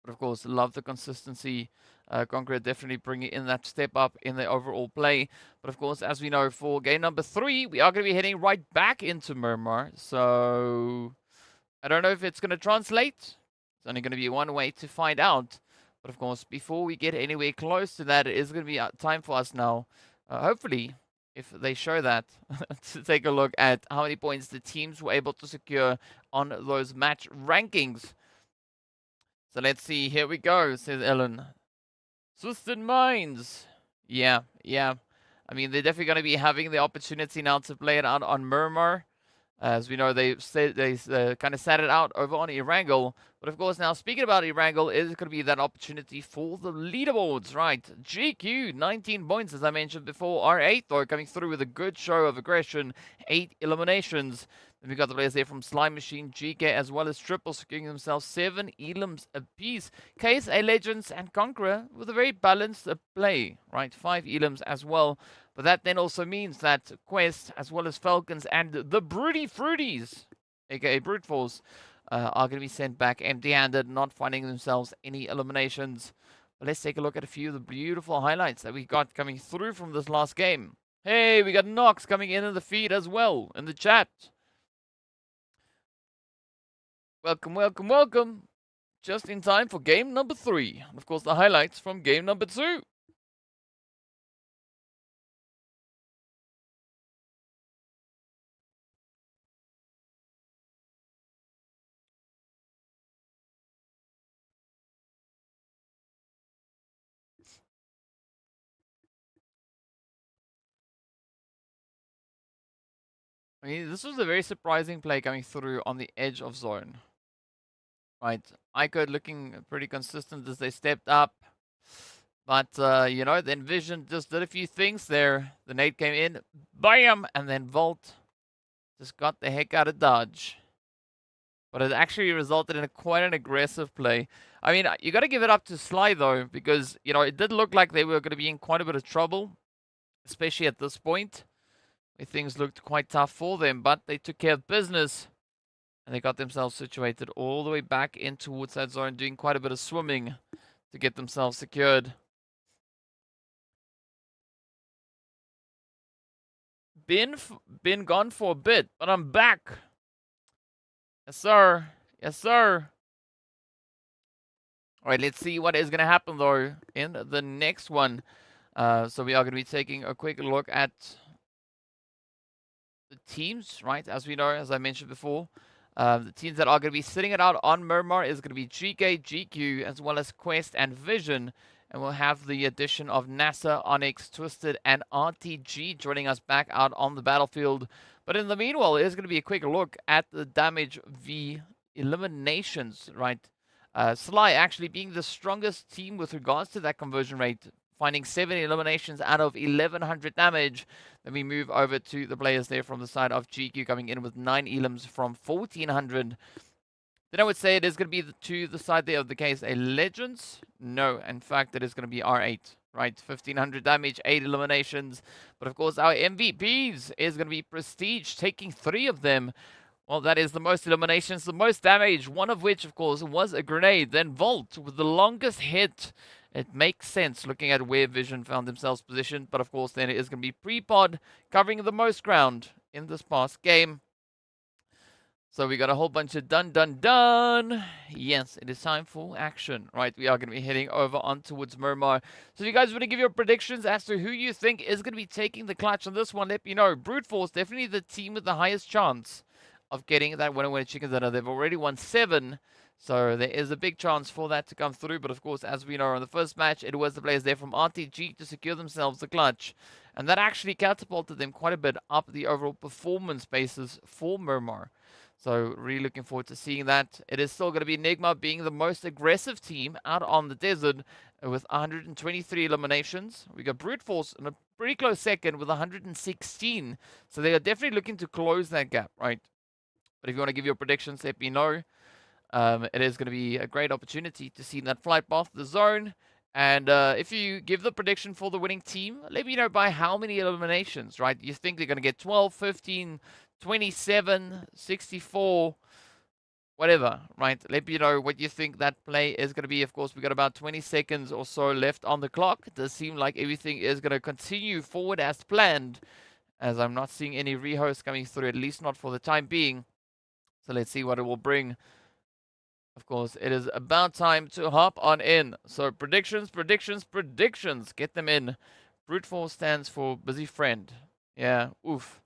but of course, love the consistency. CONQUEROR definitely bringing in that step up in the overall play. But of course, as we know, for game number 3, we are going to be heading right back into Miramar. So I don't know if it's going to translate. It's only going to be one way to find out. But of course, before we get anywhere close to that, it is going to be time for us now, hopefully, if they show that, to take a look at how many points the teams were able to secure on those match rankings. So let's see. Here we go, says Ellen. Twisted Minds. Yeah. I mean, they're definitely going to be having the opportunity now to play it out on Miramar. As we know, they kind of sat it out over on Erangel. But of course, now speaking about Erangel, is going to be that opportunity for the leaderboards, right? GQ, 19 points, as I mentioned before. R8, though, coming through with a good show of aggression, 8 eliminations. Then we got the players there from Slime Machine, GEEKAY, as well as Triple, securing themselves 7 elims apiece. KSA Legends and CONQUEROR with a very balanced play, right? 5 elims as well. But that then also means that Quest, as well as Falcons and the Broody Fruities, aka Brute Force, are going to be sent back empty-handed, not finding themselves any eliminations. But let's take a look at a few of the beautiful highlights that we got coming through from this last game. Hey, we got Nox coming in the feed as well, in the chat. Welcome, welcome, welcome. Just in time for game number 3. And of course, the highlights from game number 2. I mean, this was a very surprising play coming through on the edge of zone. Right, IKURD looking pretty consistent as they stepped up. But, you know, then Vision just did a few things there. The nade came in, bam! And then Volt just got the heck out of dodge. But it actually resulted in quite an aggressive play. I mean, you got to give it up to Sly, though, because, you know, it did look like they were going to be in quite a bit of trouble, especially at this point, where things looked quite tough for them. But they took care of business. And they got themselves situated all the way back in towards that zone, doing quite a bit of swimming to get themselves secured. Been gone for a bit, but I'm back. Yes, sir. Yes, sir. All right, let's see what is going to happen, though, in the next one. So we are going to be taking a quick look at the teams, right? As we know, as I mentioned before, the teams that are going to be sitting it out on Miramar is going to be GEEKAY, GQ, as well as Quest and Vision. And we'll have the addition of NASR, ONYX, Twisted, and RTG joining us back out on the battlefield. But in the meanwhile, there's going to be a quick look at the damage v eliminations, right? Sly actually being the strongest team with regards to that conversion rate, finding 7 eliminations out of 1100 damage. Then we move over to the players there from the side of GQ coming in with 9 elims from 1400. Then I would say it is going to be to the side there of the KSA Legends. No, in fact, it is going to be R8, right? 1500 damage, 8 eliminations. But of course, our MVPs is going to be Prestige, taking 3 of them. Well, that is the most eliminations, the most damage, one of which, of course, was a grenade. Then Volt with the longest hit. It makes sense looking at where Vision found themselves positioned. But of course, then it is going to be Pre-Pod covering the most ground in this past game. So we got a whole bunch of done. Yes, it is time for action, right? We are going to be heading over on towards Miramar. So you guys want to give your predictions as to who you think is going to be taking the clutch on this one. Let me know. Brute Force, definitely the team with the highest chance of getting that winner chicken dinner. They've already won 7. So there is a big chance for that to come through. But of course, as we know in the first match, it was the players there from RTG to secure themselves the clutch. And that actually catapulted them quite a bit up the overall performance basis for Miramar. So really looking forward to seeing that. It is still going to be NIGMA being the most aggressive team out on the desert with 123 eliminations. We got Brute Force in a pretty close second with 116. So they are definitely looking to close that gap, right? But if you want to give your predictions, let me know. It is going to be a great opportunity to see that flight path, the zone. And if you give the prediction for the winning team, let me know by how many eliminations, right? You think they're going to get 12, 15, 27, 64, whatever, right? Let me know what you think that play is going to be. Of course, we got about 20 seconds or so left on the clock. It does seem like everything is going to continue forward as planned, as I'm not seeing any rehosts coming through, at least not for the time being. So let's see what it will bring. Of course, it is about time to hop on in. So predictions, predictions, predictions. Get them in. Brute Force stands for busy friend. Yeah, oof.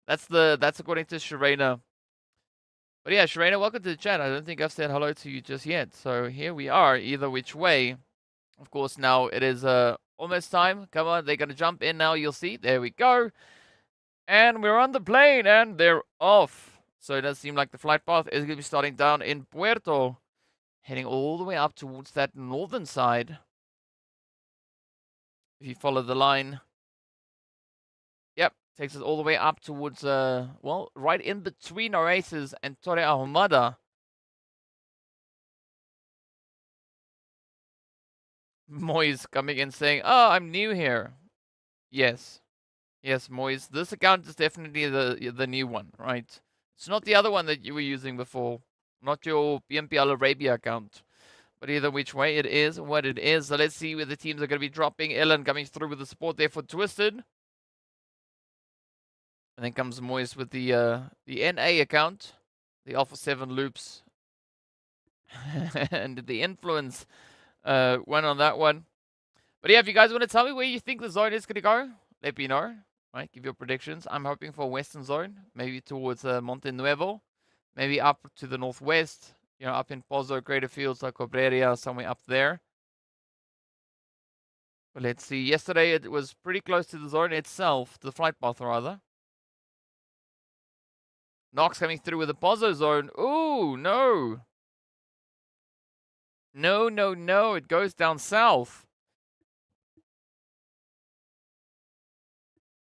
That's according to Sharena. But yeah, Sharena, welcome to the chat. I don't think I've said hello to you just yet. So here we are, either which way. Of course, now it is almost time. Come on, they're going to jump in now. You'll see. There we go. And we're on the plane, and they're off. So it does seem like the flight path is going to be starting down in Puerto, heading all the way up towards that northern side. If you follow the line. Yep, takes us all the way up towards, well, right in between Oasis and Torre Ahumada. Moise coming in saying, oh, I'm new here. Yes. Yes, Moise. This account is definitely the new one, right? It's not the other one that you were using before. Not your PMPL Arabia account. But either which way, it is what it is. So let's see where the teams are going to be dropping. Ellen coming through with the support there for Twisted. And then comes Moise with the NA account. The Alpha 7 loops. And the influence went on that one. But yeah, if you guys want to tell me where you think the zone is going to go, let me know. Right, give your predictions. I'm hoping for Western Zone, maybe towards Monte Nuevo, maybe up to the northwest, you know, up in Pozo, Greater Fields, like Cobreria, somewhere up there. But let's see. Yesterday it was pretty close to the zone itself, the flight path rather. Knox coming through with the Pozo zone. Ooh, no. No, no, no. It goes down south.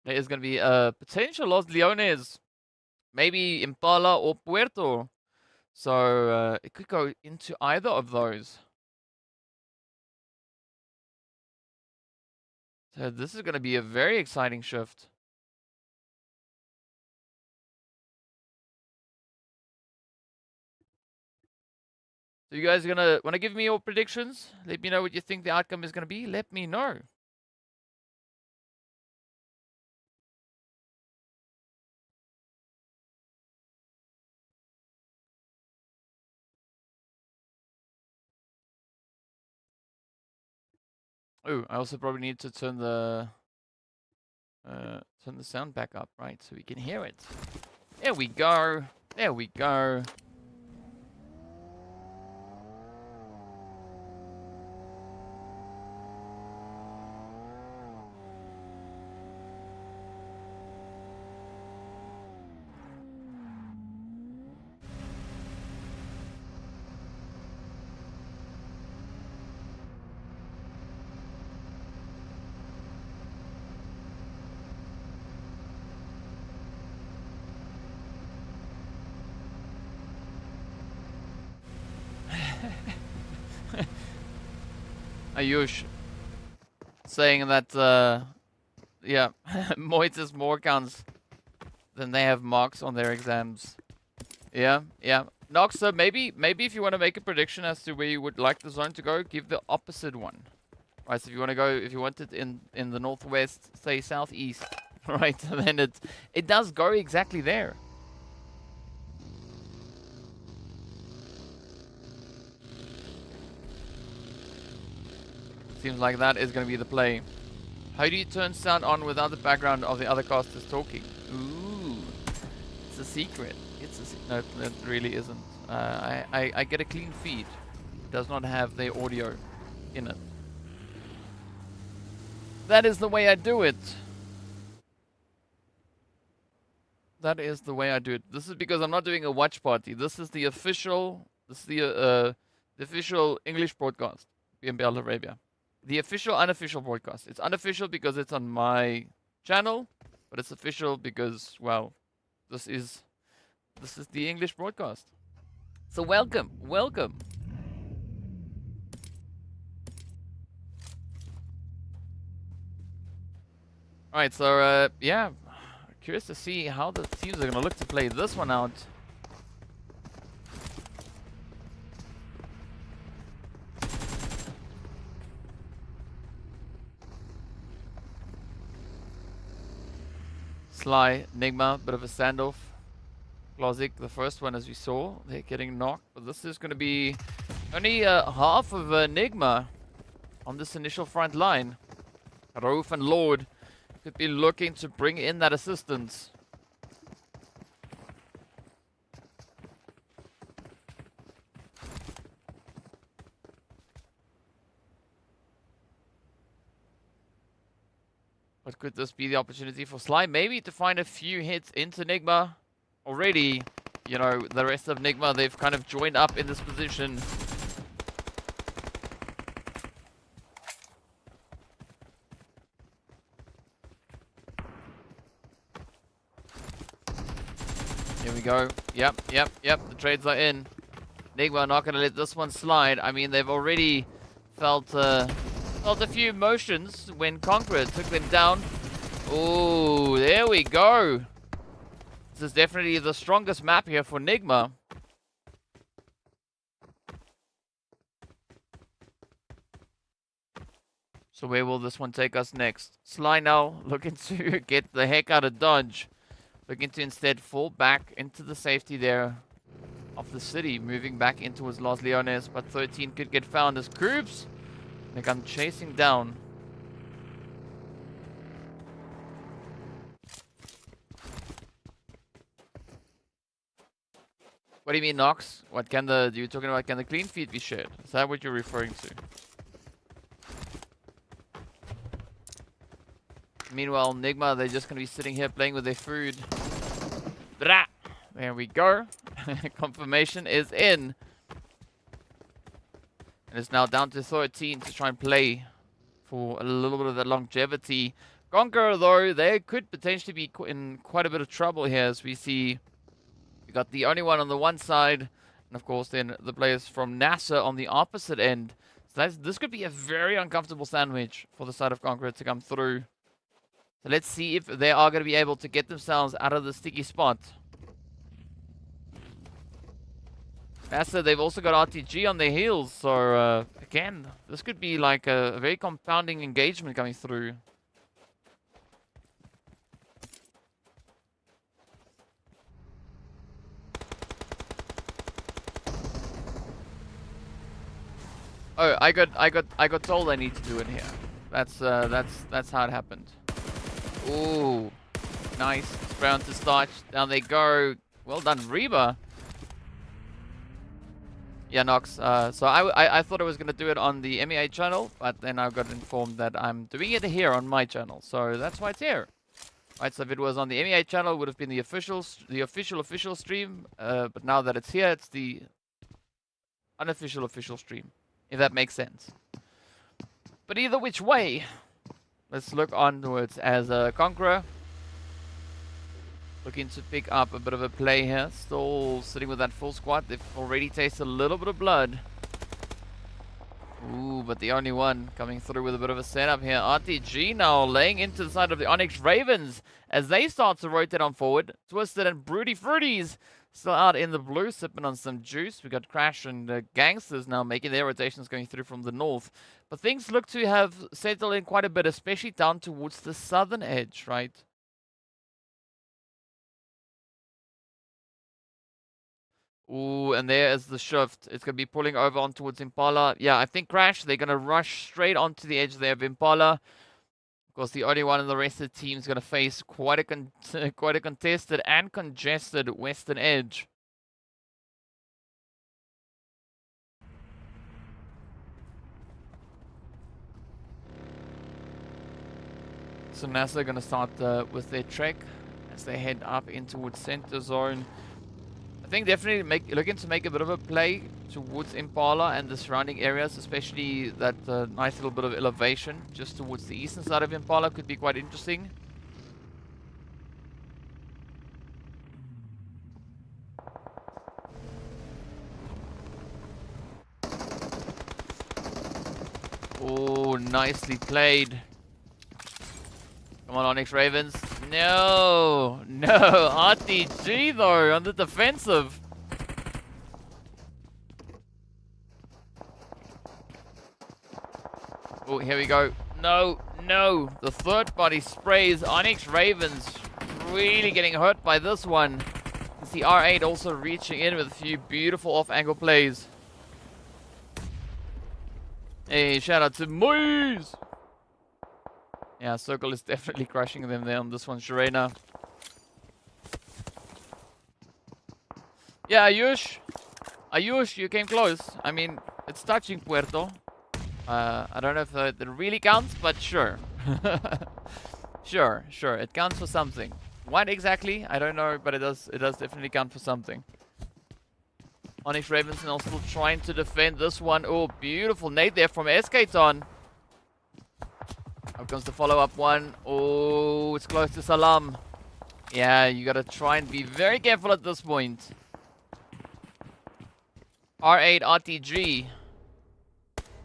There is going to be a potential Los Leones, maybe Impala or Puerto. So it could go into either of those. So this is going to be a very exciting shift. So you guys are going to want to give me your predictions? Let me know what you think the outcome is going to be. Let me know. Oh, I also probably need to turn the sound back up, right? So we can hear it. There we go. There we go. Ayush saying that, yeah, Moit has more accounts than they have marks on their exams. Yeah, yeah. Nox, so maybe if you want to make a prediction as to where you would like the zone to go, give the opposite one. Right, so if you want to go, if you want it in the northwest, say southeast, right, then it does go exactly there. Seems like that is going to be the play. How do you turn sound on without the background of the other casters talking? Ooh, it's a secret. It's no, it really isn't. I get a clean feed. It does not have the audio in it. That is the way I do it. That is the way I do it. This is because I'm not doing a watch party. This is the official. This is the official English broadcast. PMPL Arabia. The official, unofficial broadcast. It's unofficial because it's on my channel, but it's official because, well, this is the English broadcast. So welcome, welcome. All right, so yeah, curious to see how the teams are gonna look to play this one out. Sly, NIGMA, bit of a standoff. Klozik, the first one as we saw, they're getting knocked, but this is going to be only half of NIGMA on this initial front line. Rauf and Lord could be looking to bring in that assistance. But could this be the opportunity for Sly? Maybe to find a few hits into NIGMA. Already, you know, the rest of NIGMA, they've kind of joined up in this position. Here we go. Yep. The trades are in. NIGMA not going to let this one slide. I mean, they've already felt a few emotions when CONQUEROR took them down. Oh, there we go. This is definitely the strongest map here for NIGMA. So where will this one take us next? Sly now looking to get the heck out of Dodge. Looking to instead fall back into the safety there of the city. Moving back in towards Los Leones. But 13 could get found as Krups. They come chasing down. What do you mean, Nox? What can you're talking about, can the clean feed be shared? Is that what you're referring to? Meanwhile, NIGMA, they're just going to be sitting here playing with their food. Blah! There we go. Confirmation is in. And it's now down to 13 to try and play for a little bit of that longevity. CONQUEROR, though, they could potentially be in quite a bit of trouble here, as we see. We got the only one on the one side, and of course then the players from NASR on the opposite end. So this could be a very uncomfortable sandwich for the side of CONQUEROR to come through. So let's see if they are going to be able to get themselves out of the sticky spot. NASR, they've also got RTG on their heels, so again, this could be like a very compounding engagement coming through. Oh, I got told I need to do it here. That's how it happened. Ooh, nice. Spray onto starch. Down they go. Well done, Reba. Yeah, Nox. So I thought I was gonna do it on the MEA channel, but then I got informed that I'm doing it here on my channel. So that's why it's here. Right. So if it was on the MEA channel, it would have been the official stream. But now that it's here, it's the unofficial stream. If that makes sense. But either which way, let's look onwards as CONQUEROR. Looking to pick up a bit of a play here. Still sitting with that full squad. They've already tasted a little bit of blood. Ooh, but the only one coming through with a bit of a setup here. RTG now laying into the side of the ONYX Ravens as they start to rotate on forward. Twisted and Broody Fruities still out in the blue, sipping on some juice. We got Crash and GANGSTERS now making their rotations going through from the north. But things look to have settled in quite a bit, especially down towards the southern edge, right? Ooh, and there is the shift. It's going to be pulling over on towards Impala. Yeah, I think Crash, they're going to rush straight onto the edge there of Impala. Of course, the only one in the rest of the team is going to face quite a contested and congested western edge. So NASR are going to start with their trek as they head up in towards center zone. I think definitely looking to make a bit of a play towards Impala and the surrounding areas, especially that nice little bit of elevation just towards the eastern side of Impala could be quite interesting. Oh, nicely played. Come on, ONYX Ravens. No, RTG though, on the defensive. Oh, here we go. No. The third body sprays. ONYX Ravens really getting hurt by this one. It's the R8 also reaching in with a few beautiful off-angle plays. Hey, shout out to Moise! Yeah, Circle is definitely crushing them there on this one, Sharena. Yeah, Ayush, you came close. I mean, it's touching Puerto. I don't know if that really counts, but sure. Sure, it counts for something. What exactly? I don't know, but it does definitely count for something. ONYX Ravens now still trying to defend this one. Oh, beautiful nade there from Escaton. Up comes the follow-up one. Oh, it's close to Salam. Yeah, you gotta try and be very careful at this point. R8 RTG.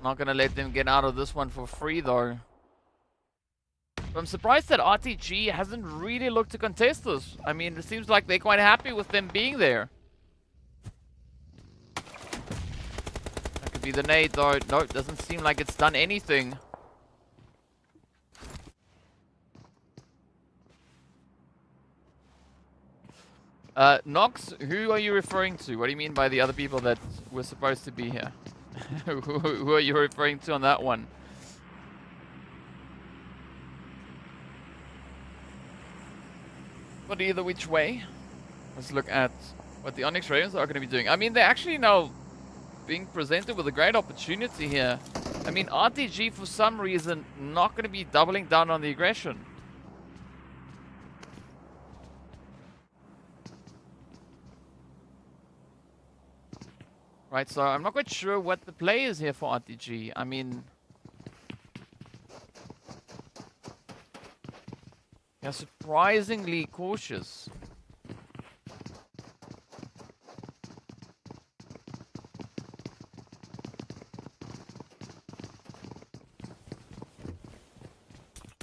Not gonna let them get out of this one for free though. But I'm surprised that RTG hasn't really looked to contest this. I mean, it seems like they're quite happy with them being there. That could be the nade though. No, it doesn't seem like it's done anything. Nox, who are you referring to? What do you mean by the other people that were supposed to be here? Who are you referring to on that one? But either which way, let's look at what the ONYX Ravens are going to be doing. I mean, they're actually now being presented with a great opportunity here. I mean, RTG for some reason not going to be doubling down on the aggression. Right, so I'm not quite sure what the play is here for RTG. I mean, they're surprisingly cautious.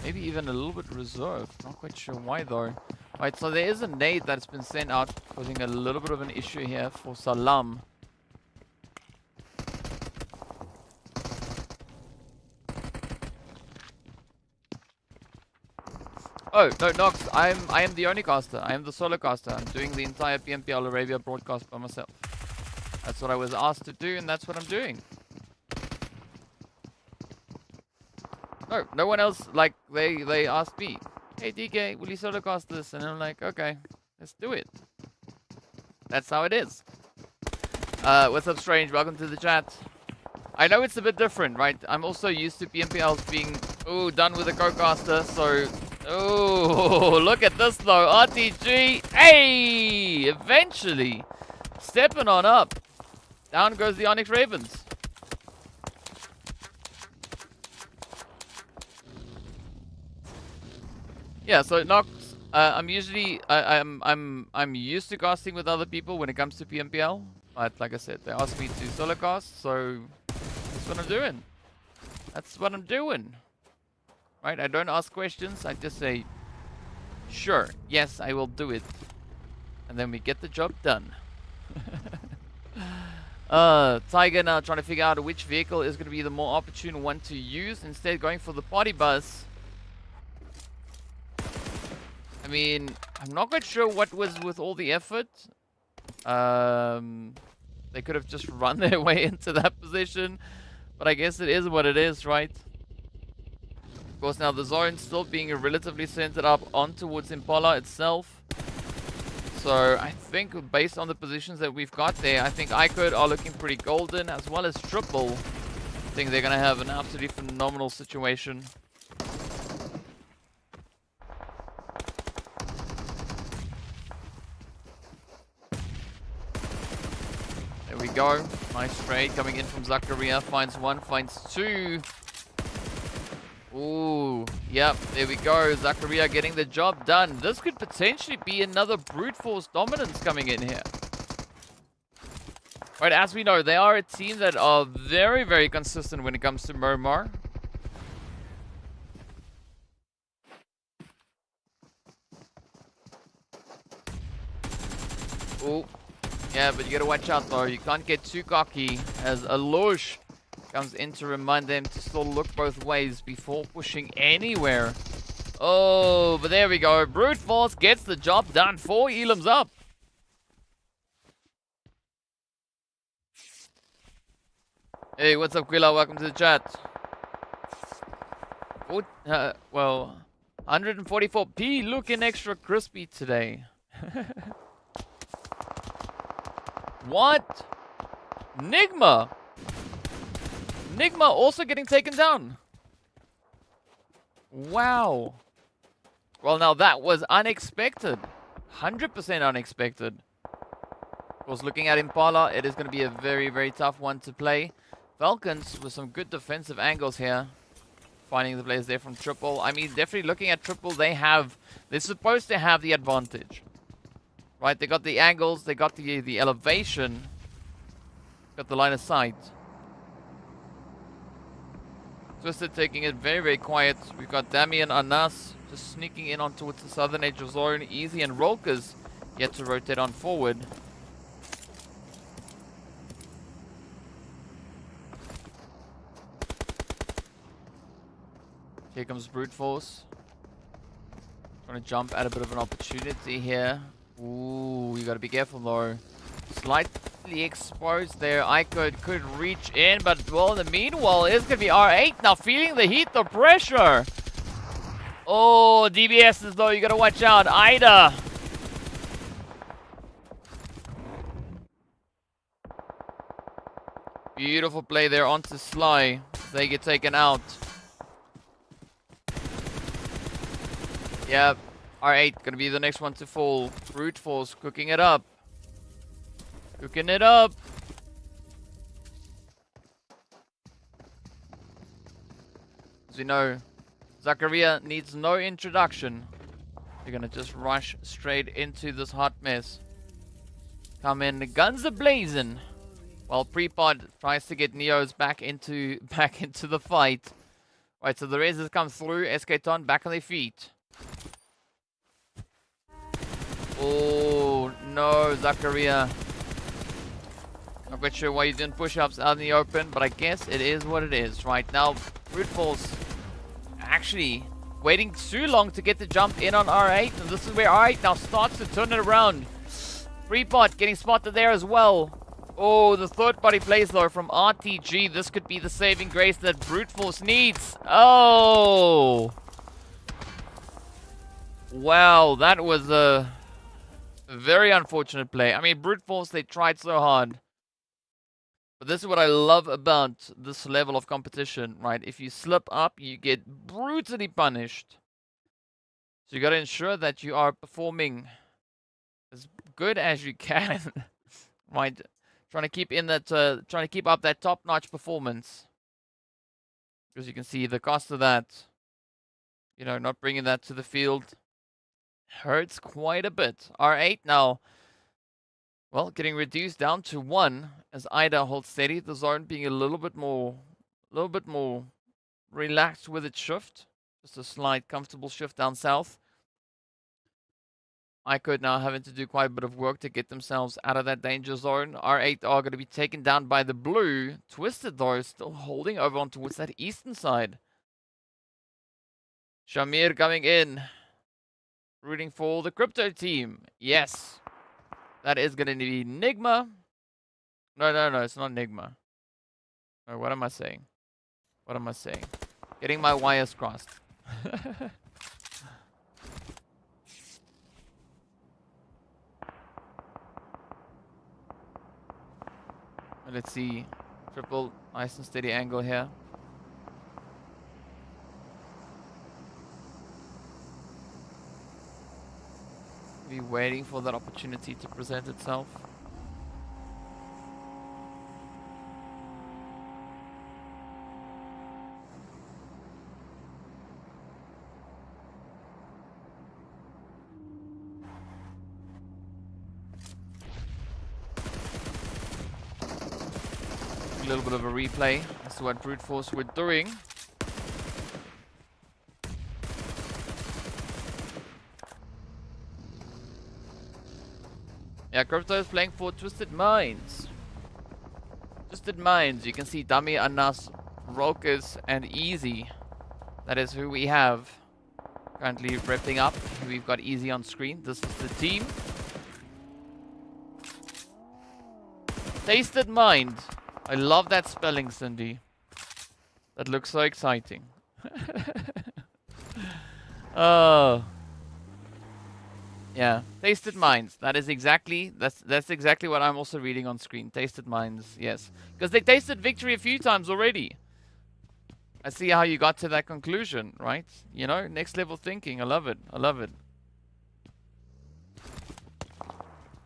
Maybe even a little bit reserved. Not quite sure why though. Right, so there is a nade that's been sent out, causing a little bit of an issue here for Salam. Oh, no, Nox, I am the only caster. I am the solo caster. I'm doing the entire PMPL Arabia broadcast by myself. That's what I was asked to do, and that's what I'm doing. No one else, like, they asked me, hey, DK, will you solo cast this? And I'm like, okay, let's do it. That's how it is. What's up, Strange? Welcome to the chat. I know it's a bit different, right? I'm also used to PMPLs being, done with a co-caster, so... Oh, look at this though. RTG. Hey! Eventually. Stepping on up. Down goes the ONYX Ravens. Yeah, so Nox, I'm usually I'm used to casting with other people when it comes to PMPL. But like I said, they asked me to solo cast, so that's what I'm doing. That's what I'm doing. Right, I don't ask questions, I just say, sure, yes, I will do it. And then we get the job done. Tiger now trying to figure out which vehicle is going to be the more opportune one to use, instead going for the party bus. I mean, I'm not quite sure what was with all the effort. They could have just run their way into that position. But I guess it is what it is, right? Of course, now the zone still being relatively centered up on towards Impala itself. So I think based on the positions that we've got there, I think IKURD are looking pretty golden, as well as Triple. I think they're going to have an absolutely phenomenal situation. There we go. Nice trade coming in from Zakaria. Finds one, finds two. Ooh, yep, there we go. Zakaria getting the job done. This could potentially be another brute force dominance coming in here. Right, as we know, they are a team that are very, very consistent when it comes to Miramar. Ooh, yeah, but you gotta watch out though. You can't get too cocky as Alosh comes in to remind them to still look both ways before pushing anywhere. Oh, but there we go. Brute Force gets the job done. 4 elims up. Hey, what's up, Quilla? Welcome to the chat. Well, 144p looking extra crispy today. What? NIGMA. NIGMA also getting taken down. Wow. Well, now that was unexpected. 100% unexpected. Of course, looking at Impala, it is going to be a very, very tough one to play. Falcons with some good defensive angles here. Finding the players there from Triple. I mean, definitely looking at Triple, they're supposed to have the advantage. Right, they got the angles, they got the elevation. Got the line of sight. Twisted taking it very, very quiet. We've got Damian Anas just sneaking in on towards the southern edge of zone. Easy and Rolkers yet to rotate on forward. Here comes Brute Force. Trying to jump at a bit of an opportunity here. Ooh, you gotta be careful though. Slightly exposed there. IKURD could reach in, but well, in the meanwhile, it's gonna be R8 now feeling the heat, the pressure. Oh, DBSs though, you gotta watch out. Ida. Beautiful play there onto Sly. They get taken out. Yep. R8 gonna be the next one to fall. Brute Force cooking it up. Cooking it up. As we know, Zakaria needs no introduction. They're gonna just rush straight into this hot mess. Come in, the guns are blazing. While Prepod tries to get Neos back into the fight. Right, so the Rezzes come through. SK-Ton back on their feet. Oh no, Zakaria. Not quite sure why you didn't push-ups out in the open, but I guess it is what it is. Right now, Brute Force actually waiting too long to get the jump in on R8, and this is where R8 now starts to turn it around. Freepot getting spotted there as well. Oh, the third-party plays though from RTG. This could be the saving grace that Brute Force needs. Oh! Wow, that was a very unfortunate play. I mean, Brute Force, they tried so hard. But this is what I love about this level of competition, right? If you slip up, you get brutally punished. So you got to ensure that you are performing as good as you can, right? Trying to keep up that top-notch performance. Because you can see the cost of that, you know, not bringing that to the field hurts quite a bit. R8 now, well, getting reduced down to 1 as Ida holds steady. The zone being a little bit more relaxed with its shift. Just a slight comfortable shift down south. IKURD now having to do quite a bit of work to get themselves out of that danger zone. R8 are going to be taken down by the blue. Twisted though, still holding over on towards that eastern side. Shamir coming in. Rooting for the crypto team. Yes. That is going to be NIGMA. No, it's not NIGMA. No, what am I saying? What am I saying? Getting my wires crossed. Let's see. Triple, nice and steady angle here. Be waiting for that opportunity to present itself. A little bit of a replay as to what brute force we're doing. Yeah, Crypto is playing for Twisted Minds. Twisted Minds, you can see Dummy, Anas, Rokus, and Easy. That is who we have currently repping up. We've got Easy on screen. This is the team. Tasted Mind. I love that spelling, Cindy. That looks so exciting. Oh. Yeah, Tasted Minds. That is exactly that's exactly what I'm also reading on screen. Tasted Minds, yes. Because they tasted victory a few times already. I see how you got to that conclusion, right? You know, next level thinking. I love it. I love it.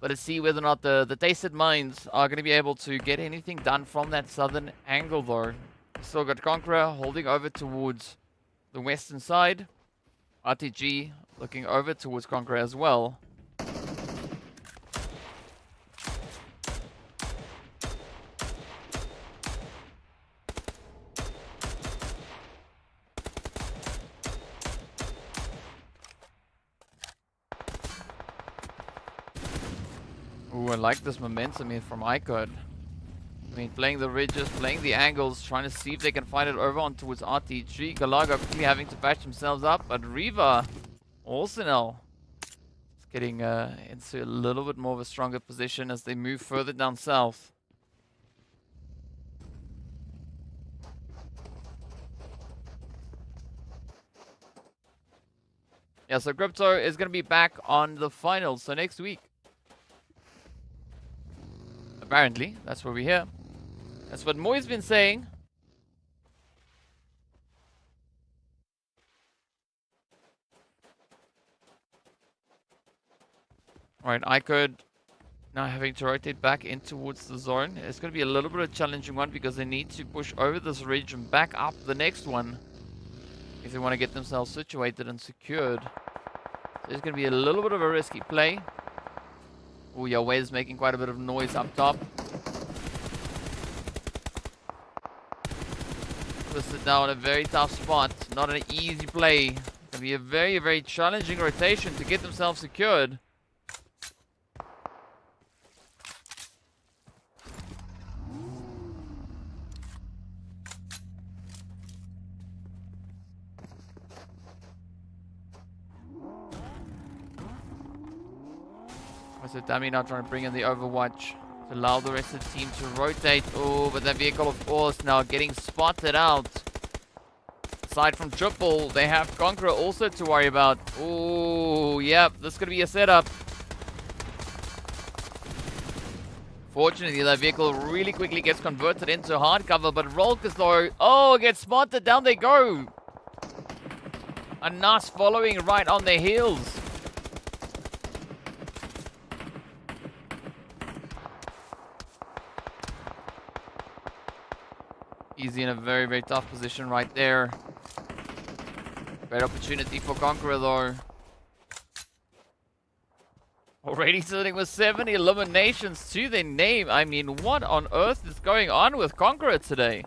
But let's see whether or not the Tasted Minds are going to be able to get anything done from that southern angle, though. Still got Conqueror holding over towards the western side. RTG looking over towards Conqueror as well. Ooh, I like this momentum here from IKURD. I mean, playing the ridges, playing the angles, trying to see if they can find it over on towards RTG. Galaga quickly having to patch themselves up, but Riva also now is getting into a little bit more of a stronger position as they move further down south. Yeah, so Crypto is going to be back on the finals, so next week. Apparently, that's what we hear. That's what Moi's been saying. Alright, IKURD now having to rotate back in towards the zone. It's going to be a little bit of a challenging one because they need to push over this ridge and back up the next one if they want to get themselves situated and secured. So it's going to be a little bit of a risky play. Oh, Yahweh is making quite a bit of noise up top. Twisted now in a very tough spot. Not an easy play. It's going to be a very, very challenging rotation to get themselves secured. So Dummy now trying to bring in the Overwatch to allow the rest of the team to rotate. Oh, but that vehicle of course now getting spotted out. Aside from Triple, they have Conqueror also to worry about. Oh, yep, this is going to be a setup. Fortunately, that vehicle really quickly gets converted into hardcover, but Rolkus though, oh, gets spotted, down they go. A NASR following right on their heels. Easy in a very, very tough position right there. Great opportunity for Conqueror though. Already sitting with 7 eliminations to their name. I mean, what on earth is going on with Conqueror today?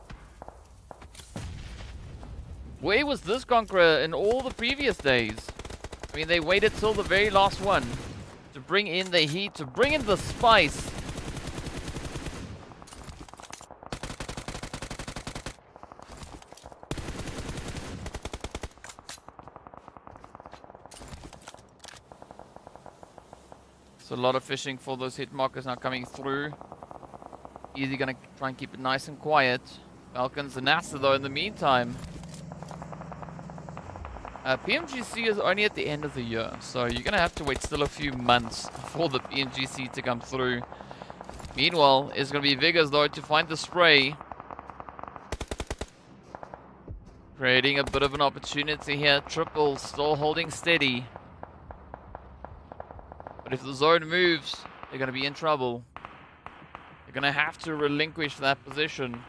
Where was this Conqueror in all the previous days? I mean, they waited till the very last one to bring in the heat, to bring in the spice. So a lot of fishing for those hit markers now coming through. Easy gonna try and keep it nice and quiet. Falcons and NASR though in the meantime. PMGC is only at the end of the year, so you're going to have to wait still a few months for the PMGC to come through. Meanwhile, it's going to be Vigas though to find the spray. Creating a bit of an opportunity here. Triple still holding steady. But if the zone moves, they're going to be in trouble. They're going to have to relinquish that position.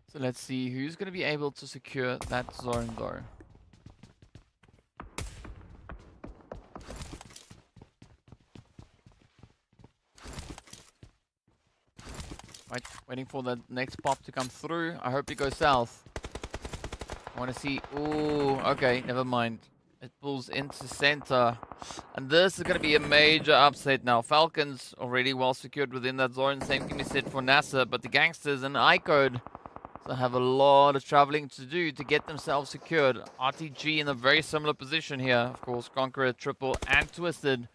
So let's see who's going to be able to secure that zone though. Right, waiting for the next pop to come through. I hope it goes south. I want to see. Ooh, okay, never mind. It pulls into center. And this is going to be a major upset now. Falcons already well secured within that zone. Same can be said for NASR. But the Gangsters and IKURD have a lot of traveling to do to get themselves secured. RTG in a very similar position here. Of course, CONQUEROR, Triple, and Twisted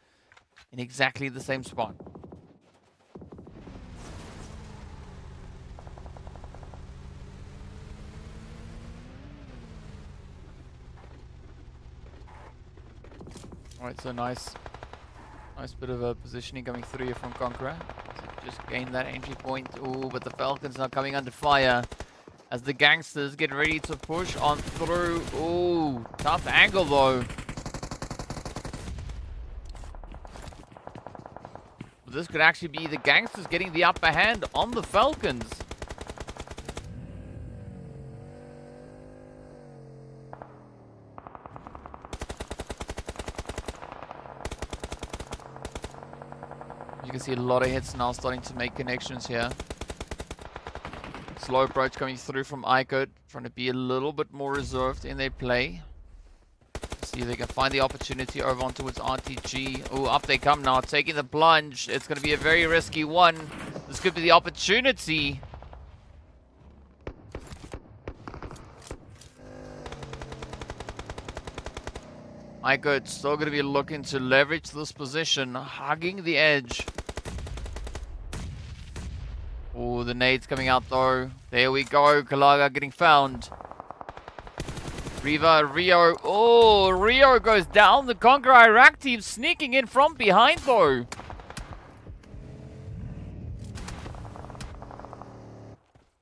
in exactly the same spot. Alright, so nice bit of a positioning coming through here from CONQUEROR. Just gained that entry point. Ooh, but the Falcons are coming under fire as the Gangsters get ready to push on through. Ooh, tough angle though. But this could actually be the Gangsters getting the upper hand on the Falcons. You can see a lot of hits now starting to make connections here. Slow approach coming through from IKURD, trying to be a little bit more reserved in their play. See if they can find the opportunity over on towards RTG. Oh, up they come now, taking the plunge. It's going to be a very risky one. This could be the opportunity. IKURD still going to be looking to leverage this position, hugging the edge. Oh, the nades coming out though. There we go. Kalaga getting found. Riva, Rio. Oh, Rio goes down. The CONQUEROR Iraq team sneaking in from behind though.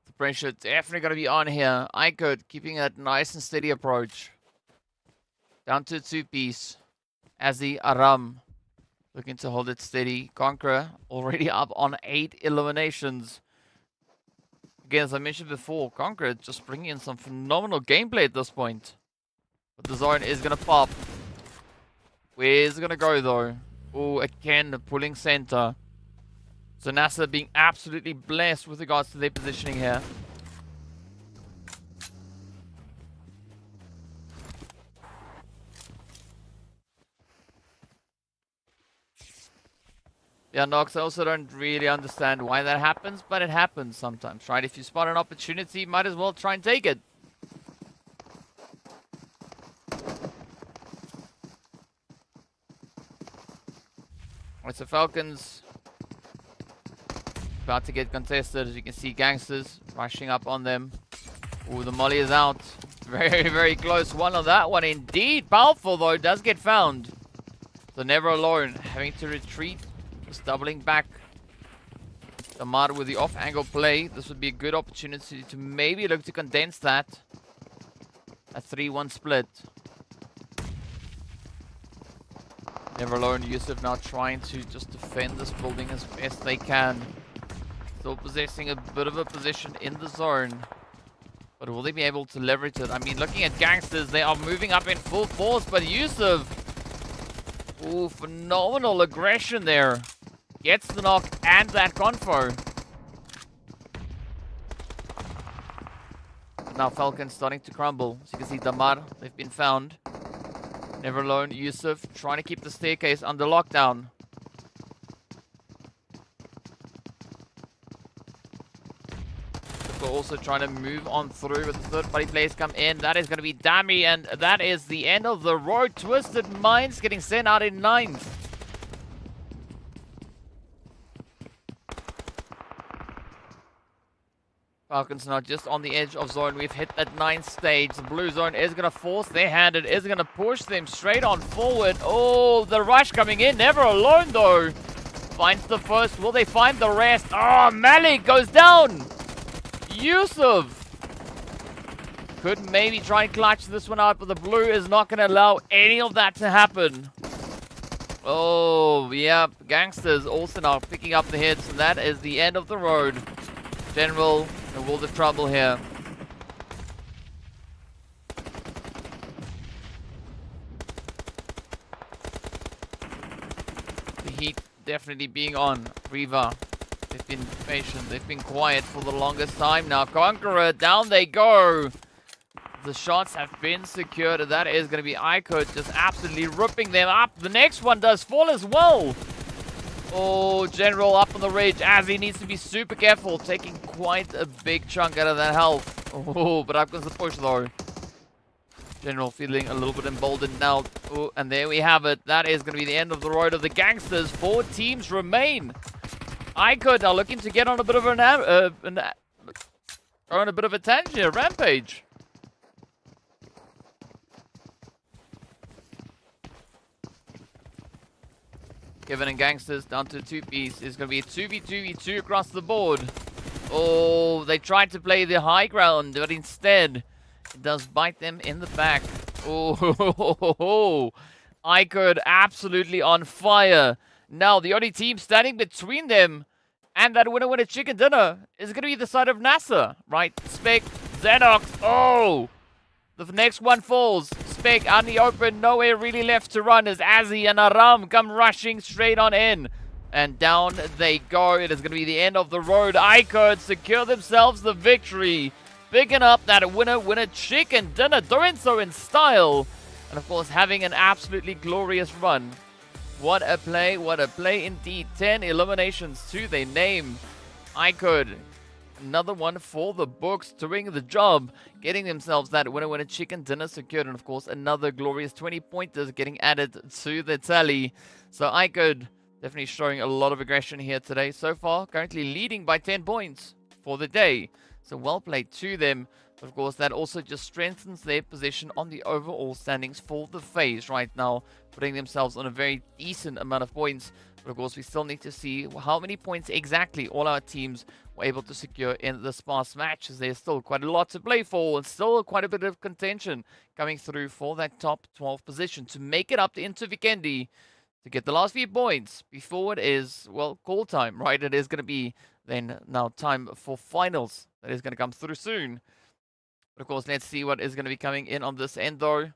The pressure definitely going to be on here. IKURD keeping that nice and steady approach. Down to a two-piece. As the Aram looking to hold it steady. CONQUEROR already up on 8 eliminations. Again, as I mentioned before, CONQUEROR just bringing in some phenomenal gameplay at this point. But the zone is going to pop. Where's it going to go though? Oh, again, pulling center. So NASR being absolutely blessed with regards to their positioning here. Yeah, Nox, I also don't really understand why that happens, but it happens sometimes, right? If you spot an opportunity, you might as well try and take it. Alright, so Falcons about to get contested. As you can see, Gangsters rushing up on them. Ooh, the molly is out. Very, very close one on that one. Indeed, powerful though, does get found. So never alone, having to retreat. Just doubling back. Damar with the off-angle play. This would be a good opportunity to maybe look to condense that. A 3-1 split. Never alone, Yusuf now trying to just defend this building as best they can. Still possessing a bit of a position in the zone. But will they be able to leverage it? I mean, looking at Gangsters, they are moving up in full force, but Yusuf... Ooh, phenomenal aggression there. Gets the knock and that confo. But now Falcons starting to crumble. As you can see, Damar, they've been found. Never alone, Yusuf trying to keep the staircase under lockdown. The Sanhok will also trying to move on through with the third-party players come in. That is going to be Dami, and that is the end of the road. Twisted Minds getting sent out in 9th. Falcons now just on the edge of zone. We've hit that 9th stage. The blue zone is going to force their hand. It is going to push them straight on forward. Oh, the rush coming in. Never alone, though. Finds the first. Will they find the rest? Oh, Malik goes down. Yusuf could maybe try and clutch this one out, but the blue is not going to allow any of that to happen. Oh, yeah. Gangsters also now picking up the hits, and that is the end of the road. General, a world of trouble here. The heat definitely being on. Riva, they've been patient. They've been quiet for the longest time now. Conqueror, down they go. The shots have been secured, and that is going to be IKURD just absolutely ripping them up. The next one does fall as well. Oh, General up on the ridge as he needs to be super careful, taking quite a big chunk out of that health. Oh, but up goes the push though. General feeling a little bit emboldened now. Oh, and there we have it. That is going to be the end of the road of the Gangsters. 4 teams remain. IKURD are looking to get on a bit of a tangent, a rampage. Kevin and Gangsters down to 2-piece. It's going to be a 2v2v2 across the board. Oh, they tried to play the high ground, but instead, it does bite them in the back. Oh, IKURD absolutely on fire. Now, the only team standing between them and that winner chicken dinner is going to be the side of NASR, right? Spec, Xenox. Oh, the next one falls. Spec out in the open, nowhere really left to run as Azzy and Aram come rushing straight on in. And down they go. It is going to be the end of the road. IKURD secure themselves the victory. Picking up that winner chicken dinner, doing so in style. And of course, having an absolutely glorious run. What a play indeed. 10 eliminations to their name. IKURD, another one for the books, doing the job, getting themselves that winner chicken dinner secured, and of course another glorious 20 pointers getting added to the tally. So IKURD definitely showing a lot of aggression here today. So far, currently leading by 10 points for the day. So well played to them. Of course, that also just strengthens their position on the overall standings for the phase right now, putting themselves on a very decent amount of points. But of course, we still need to see how many points exactly all our teams were able to secure in this past match, as there's still quite a lot to play for and still quite a bit of contention coming through for that top 12 position to make it up into Vikendi to get the last few points before it is, well, call time, right? It is going to be then now time for finals that is going to come through soon. But of course, let's see what is going to be coming in on this end though.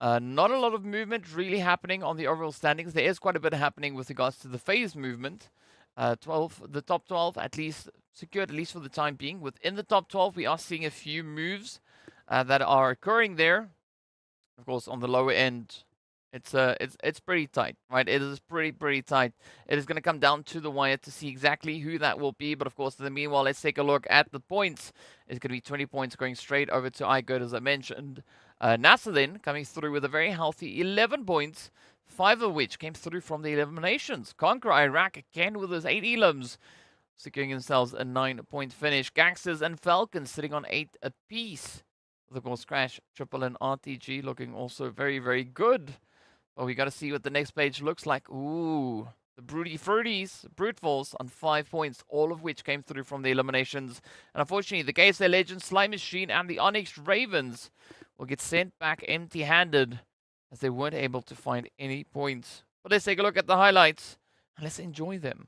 Not a lot of movement really happening on the overall standings. There is quite a bit happening with regards to the phase movement. The top 12 at least secured, at least for the time being. Within the top 12, we are seeing a few moves that are occurring there. Of course, on the lower end, it's pretty tight, right? It is pretty tight. It is going to come down to the wire to see exactly who that will be. But of course, in the meanwhile, let's take a look at the points. It's going to be 20 points going straight over to IKURD, as I mentioned. NASR then coming through with a very healthy 11 points, 5 of which came through from the eliminations. Conqueror Iraq again with his 8 elims, securing themselves a 9-point finish. Gangsters and Falcons sitting on 8 apiece. Of course, Crash, Triple, and RTG looking also very good. But we got to see what the next page looks like. Ooh, the Broody Fruities, Brute Force on 5 points, all of which came through from the eliminations. And unfortunately, the GASA Legends, Slime Machine, and the ONYX Ravens will get sent back empty-handed as they weren't able to find any points. But let's take a look at the highlights and let's enjoy them.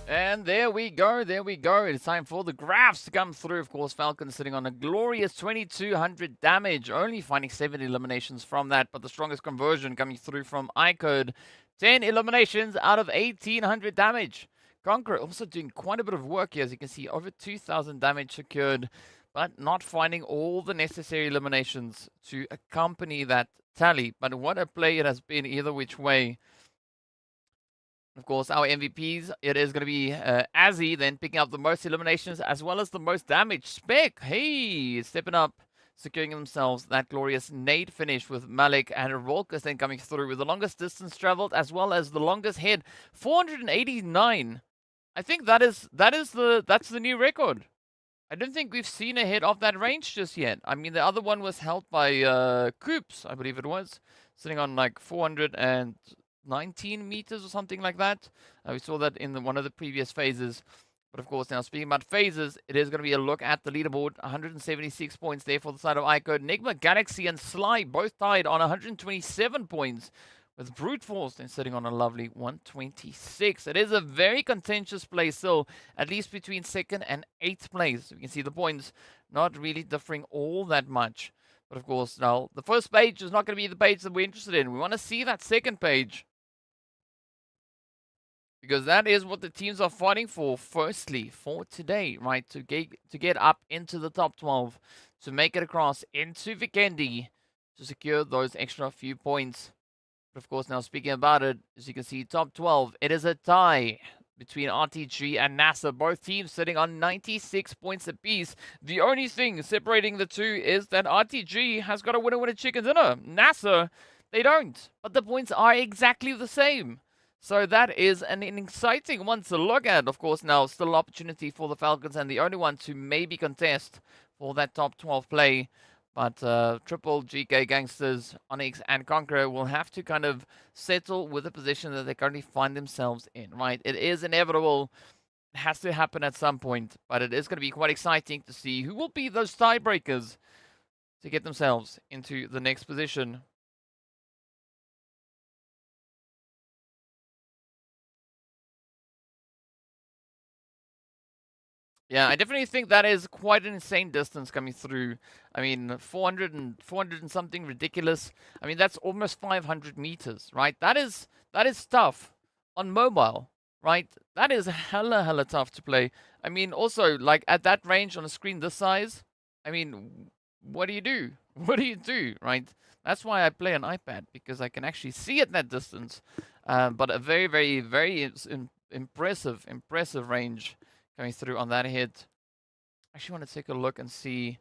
And there we go, there we go. It's time for the graphs to come through. Of course, Falcons sitting on a glorious 2200 damage, only finding 7 eliminations from that, but the strongest conversion coming through from IKURD. 10 eliminations out of 1800 damage. CONQUEROR also doing quite a bit of work here, as you can see, over 2000 damage secured, but not finding all the necessary eliminations to accompany that tally. But what a play it has been either which way. Of course, our MVPs, it is going to be ACDE, then picking up the most eliminations as well as the most damage. Spec, hey, stepping up, securing themselves that glorious nade finish with Malik, and Rolkis then coming through with the longest distance traveled as well as the longest head, 489. I think that's the new record. I don't think we've seen a hit off that range just yet. I mean, the other one was held by Coops, I believe it was, sitting on like 419 meters or something like that. We saw that in one of the previous phases. But of course, now speaking about phases, it is going to be a look at the leaderboard. 176 points there for the side of IKURD. NIGMA, Galaxy, and Sly both tied on 127 points, with Brute Force then sitting on a lovely 126. It is a very contentious place still, at least between 2nd and 8th place. You can see the points not really differing all that much. But of course, now the first page is not going to be the page that we're interested in. We want to see that second page, because that is what the teams are fighting for, firstly, for today, right? To get up into the top 12, to make it across into Vikendi, to secure those extra few points. But of course, now speaking about it, as you can see, top 12, it is a tie between RTG and NASR. Both teams sitting on 96 points apiece. The only thing separating the two is that RTG has got a winner chicken dinner. NASR, they don't. But the points are exactly the same. So that is an exciting one to look at. Of course, now still opportunity for the Falcons, and the only one to maybe contest for that top 12 play. But Triple, GEEKAY, GANGSTERS, ONYX, and CONQUEROR will have to kind of settle with the position that they currently find themselves in, right? It is inevitable. It has to happen at some point. But it is going to be quite exciting to see who will be those tiebreakers to get themselves into the next position. Yeah, I definitely think that is quite an insane distance coming through. I mean, 400 and something ridiculous. I mean, that's almost 500 meters, right? That is tough on mobile, right? That is hella tough to play. I mean, also, like, at that range on a screen this size, I mean, what do you do? What do you do, right? That's why I play an iPad, because I can actually see at that distance. But a very impressive range coming through on that hit. Actually want to take a look and see.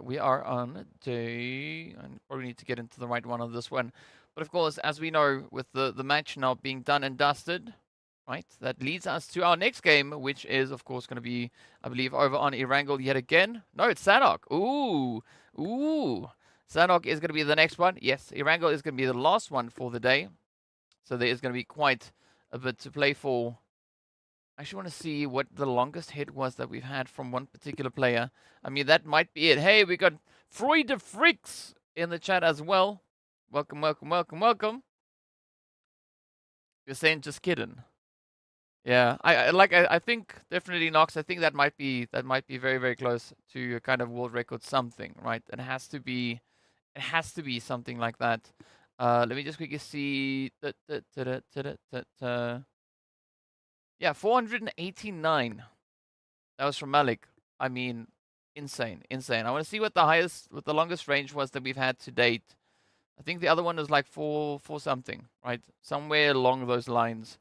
We are on day... I probably need to get into the right one on this one. But of course, as we know, with the match now being done and dusted, right, that leads us to our next game, which is, of course, going to be, I believe, over on Erangel yet again. No, it's Sanhok. Ooh. Sanhok is going to be the next one. Yes, Erangel is going to be the last one for the day. So there is going to be quite a bit to play for. I actually want to see what the longest hit was that we've had from one particular player. I mean, that might be it. Hey, we got Freud de Freaks in the chat as well. Welcome. You're saying just kidding. Yeah, I think definitely Nox. I think that might be very close to a kind of world record something, right? It has to be something like that. Let me just quickly see. Yeah, 489. That was from Malik. I mean, insane. I want to see what the longest range was that we've had to date. I think the other one was like 4 something, right? Somewhere along those lines.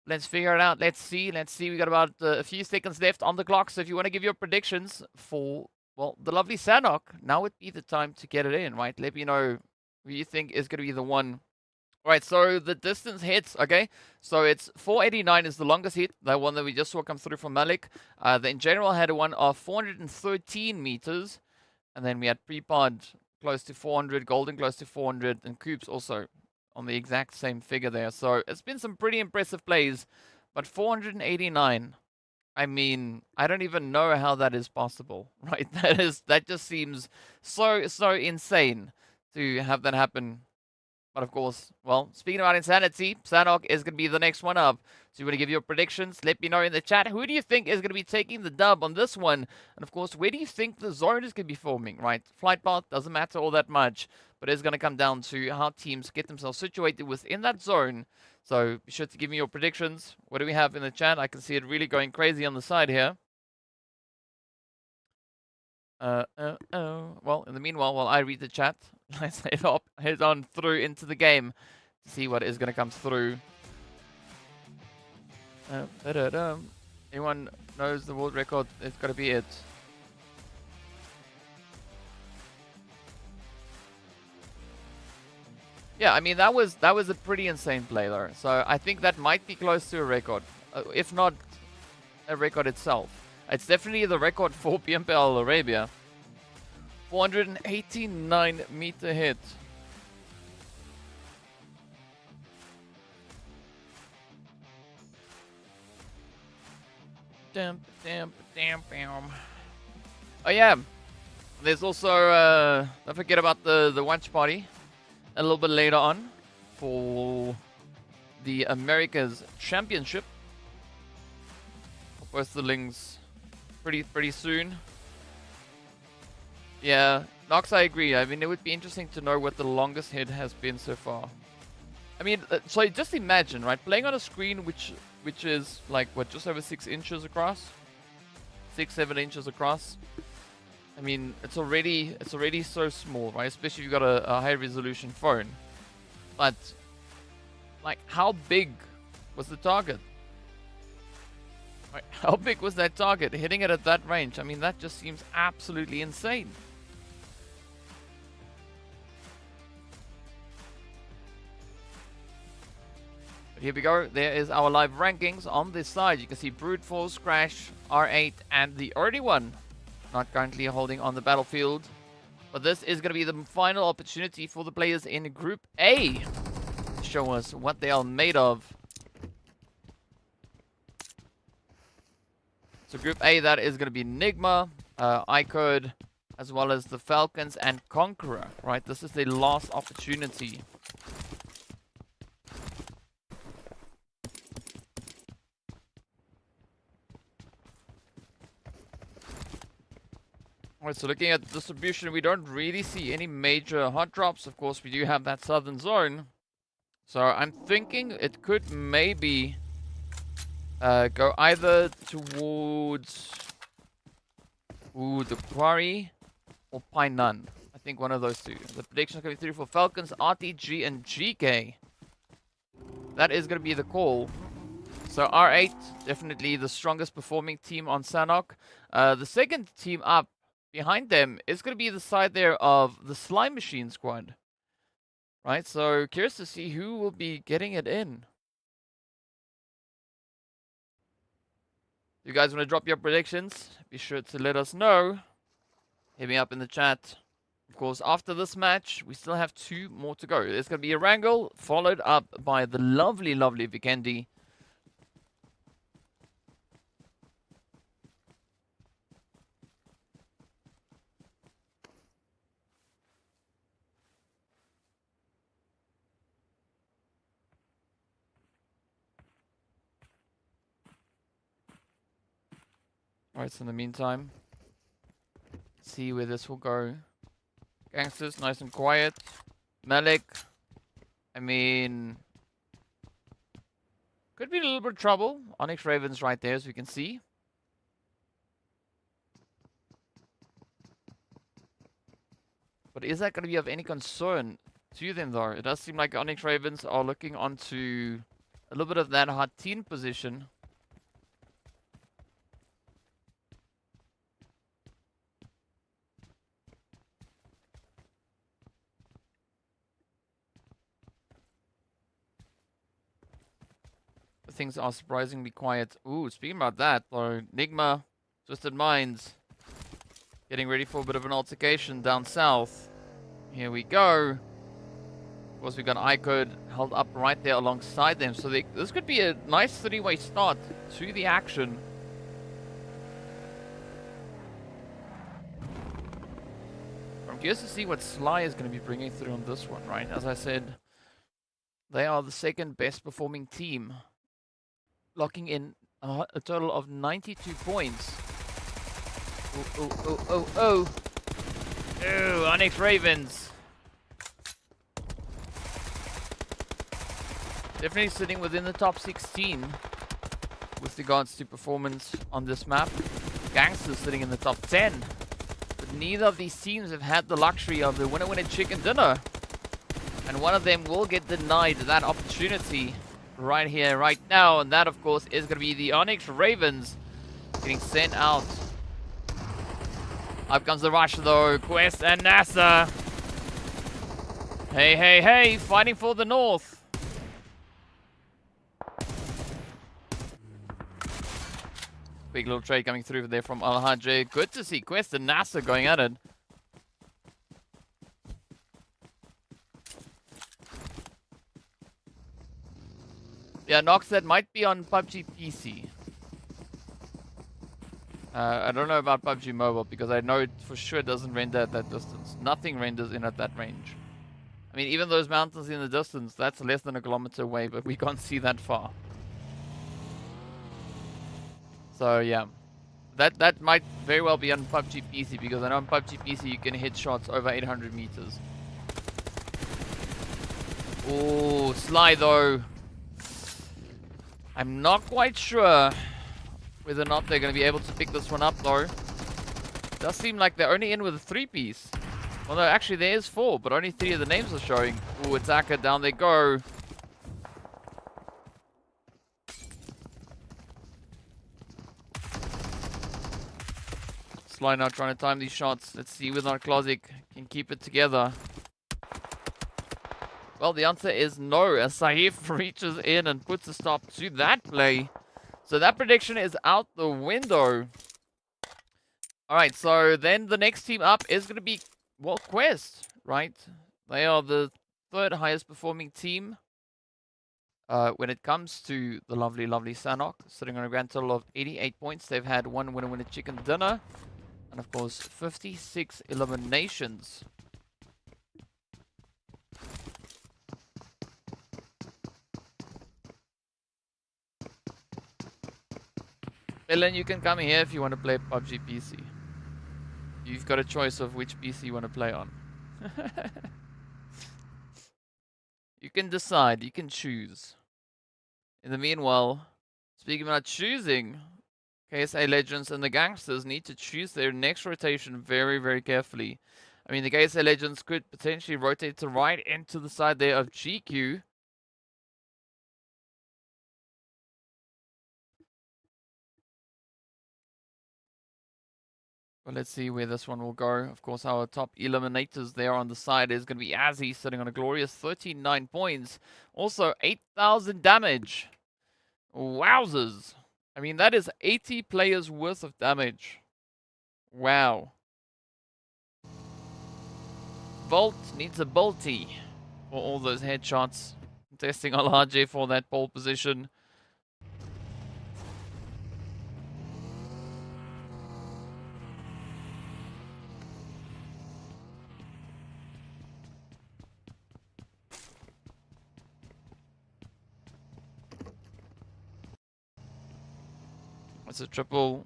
Let's figure it out. Let's see. We got about a few seconds left on the clock. So if you want to give your predictions for well, the lovely Sanhok, now would be the time to get it in, right? Let me know who you think is going to be the one. Right, so the distance hits, okay? So it's 489 is the longest hit, that one that we just saw come through from Malik. They in general had a one of 413 meters, and then we had Prepod close to 400, Golden close to 400, and Coops also on the exact same figure there. So it's been some pretty impressive plays, but 489, I mean, I don't even know how that is possible, right? That just seems so insane to have that happen. But of course, well, speaking about insanity, Sanhok is going to be the next one up. So you want to give your predictions? Let me know in the chat. Who do you think is going to be taking the dub on this one? And of course, where do you think the zone is going to be forming, right? Flight path doesn't matter all that much, but it's going to come down to how teams get themselves situated within that zone. So be sure to give me your predictions. What do we have in the chat? I can see it really going crazy on the side here. Well, in the meanwhile, while I read the chat, let's head on through into the game to see what is going to come through. Anyone knows the world record? It's got to be it. Yeah, I mean that was a pretty insane play though. So I think that might be close to a record, if not a record itself. It's definitely the record for PMPL Arabia. 489 meter hit. Damn. Oh yeah, there's also don't forget about the watch party a little bit later on for the America's Championship. I'll post the links pretty soon. Yeah, Nox, I agree. I mean, it would be interesting to know what the longest hit has been so far. I mean, so just imagine, right? Playing on a screen which is like what, just over 6 inches across, 6-7 inches across. I mean, it's already so small, right? Especially if you've got a high resolution phone. But like, how big was the target? Right, how big was that target? Hitting it at that range, I mean, that just seems absolutely insane. Here we go. There is our live rankings on this side. You can see Brute Force, Crash, R8, and the early one not currently holding on the battlefield. But this is going to be the final opportunity for the players in Group A to show us what they are made of. So Group A, that is going to be NIGMA, IKURD, as well as the Falcons and CONQUEROR, right? This is the last opportunity. Alright, so looking at the distribution, we don't really see any major hot drops. Of course, we do have that southern zone. So I'm thinking it could maybe go either towards the Quarry or Painan. I think one of those two. The prediction is coming through for Falcons, RTG, and GEEKAY. That is going to be the call. So R8, definitely the strongest performing team on Sanhok. The second team up behind them is going to be the side there of the Slime Machine squad. Right, so curious to see who will be getting it in. If you guys want to drop your predictions, be sure to let us know. Hit me up in the chat. Of course, after this match, we still have 2 more to go. There's going to be Erangel, followed up by the lovely Vikendi. Alright, so in the meantime, see where this will go. Gangsters, nice and quiet. Malik, I mean, could be a little bit of trouble. ONYX Ravens right there, as we can see. But is that going to be of any concern to them, though? It does seem like ONYX Ravens are looking onto a little bit of that hot team position. things are surprisingly quiet. Ooh, speaking about that, though, NIGMA, Twisted Minds, getting ready for a bit of an altercation down south. Here we go. Of course, we got IKURD held up right there alongside them. So this could be a nice three-way start to the action. I'm curious to see what Sly is going to be bringing through on this one, right? As I said, they are the second best performing team, locking in a total of 92 points. Oh, ONYX Ravens. Definitely sitting within the top 16 with regards to performance on this map. GANGSTERS sitting in the top 10. But neither of these teams have had the luxury of the winner chicken dinner. And one of them will get denied that opportunity right here, right now. And that, of course, is going to be the ONYX Ravens getting sent out. Up comes the rush, though. Quest and NASR. Hey, fighting for the north. Big little trade coming through there from Al-Hajj. Good to see Quest and NASR going at it. Yeah, Nox, that might be on PUBG PC. I don't know about PUBG Mobile because I know it for sure doesn't render at that distance. Nothing renders in at that range. I mean, even those mountains in the distance, that's less than a kilometer away, but we can't see that far. So yeah, that might very well be on PUBG PC because I know on PUBG PC you can hit shots over 800 meters. Oh, Sly though. I'm not quite sure whether or not they're going to be able to pick this one up though. Does seem like they're only in with a 3-piece. Well, no, actually there is 4, but only 3 of the names are showing. Ooh, attacker, down they go. Sly now trying to time these shots. Let's see whether or not Klozik can keep it together. Well, the answer is no, as Saif reaches in and puts a stop to that play. So that prediction is out the window. Alright, so then the next team up is going to be, well, Quest, right? They are the 3rd highest performing team when it comes to the lovely Sanhok, sitting on a grand total of 88 points. They've had 1 winner chicken dinner, and of course 56 eliminations. Ellen, you can come here if you want to play PUBG PC. You've got a choice of which PC you want to play on. You can decide, you can choose. In the meanwhile, speaking about choosing, KSA Legends and the GANGSTERS need to choose their next rotation very, very carefully. I mean, the KSA Legends could potentially rotate to right into the side there of GQ. Well, let's see where this one will go. Of course, our top eliminators there on the side is going to be Azzy, sitting on a glorious 39 points. Also, 8,000 damage. Wowzers. I mean, that is 80 players worth of damage. Wow. Bolt needs a bolty for all those headshots. Testing Al-Hajj for that pole position. It's a triple.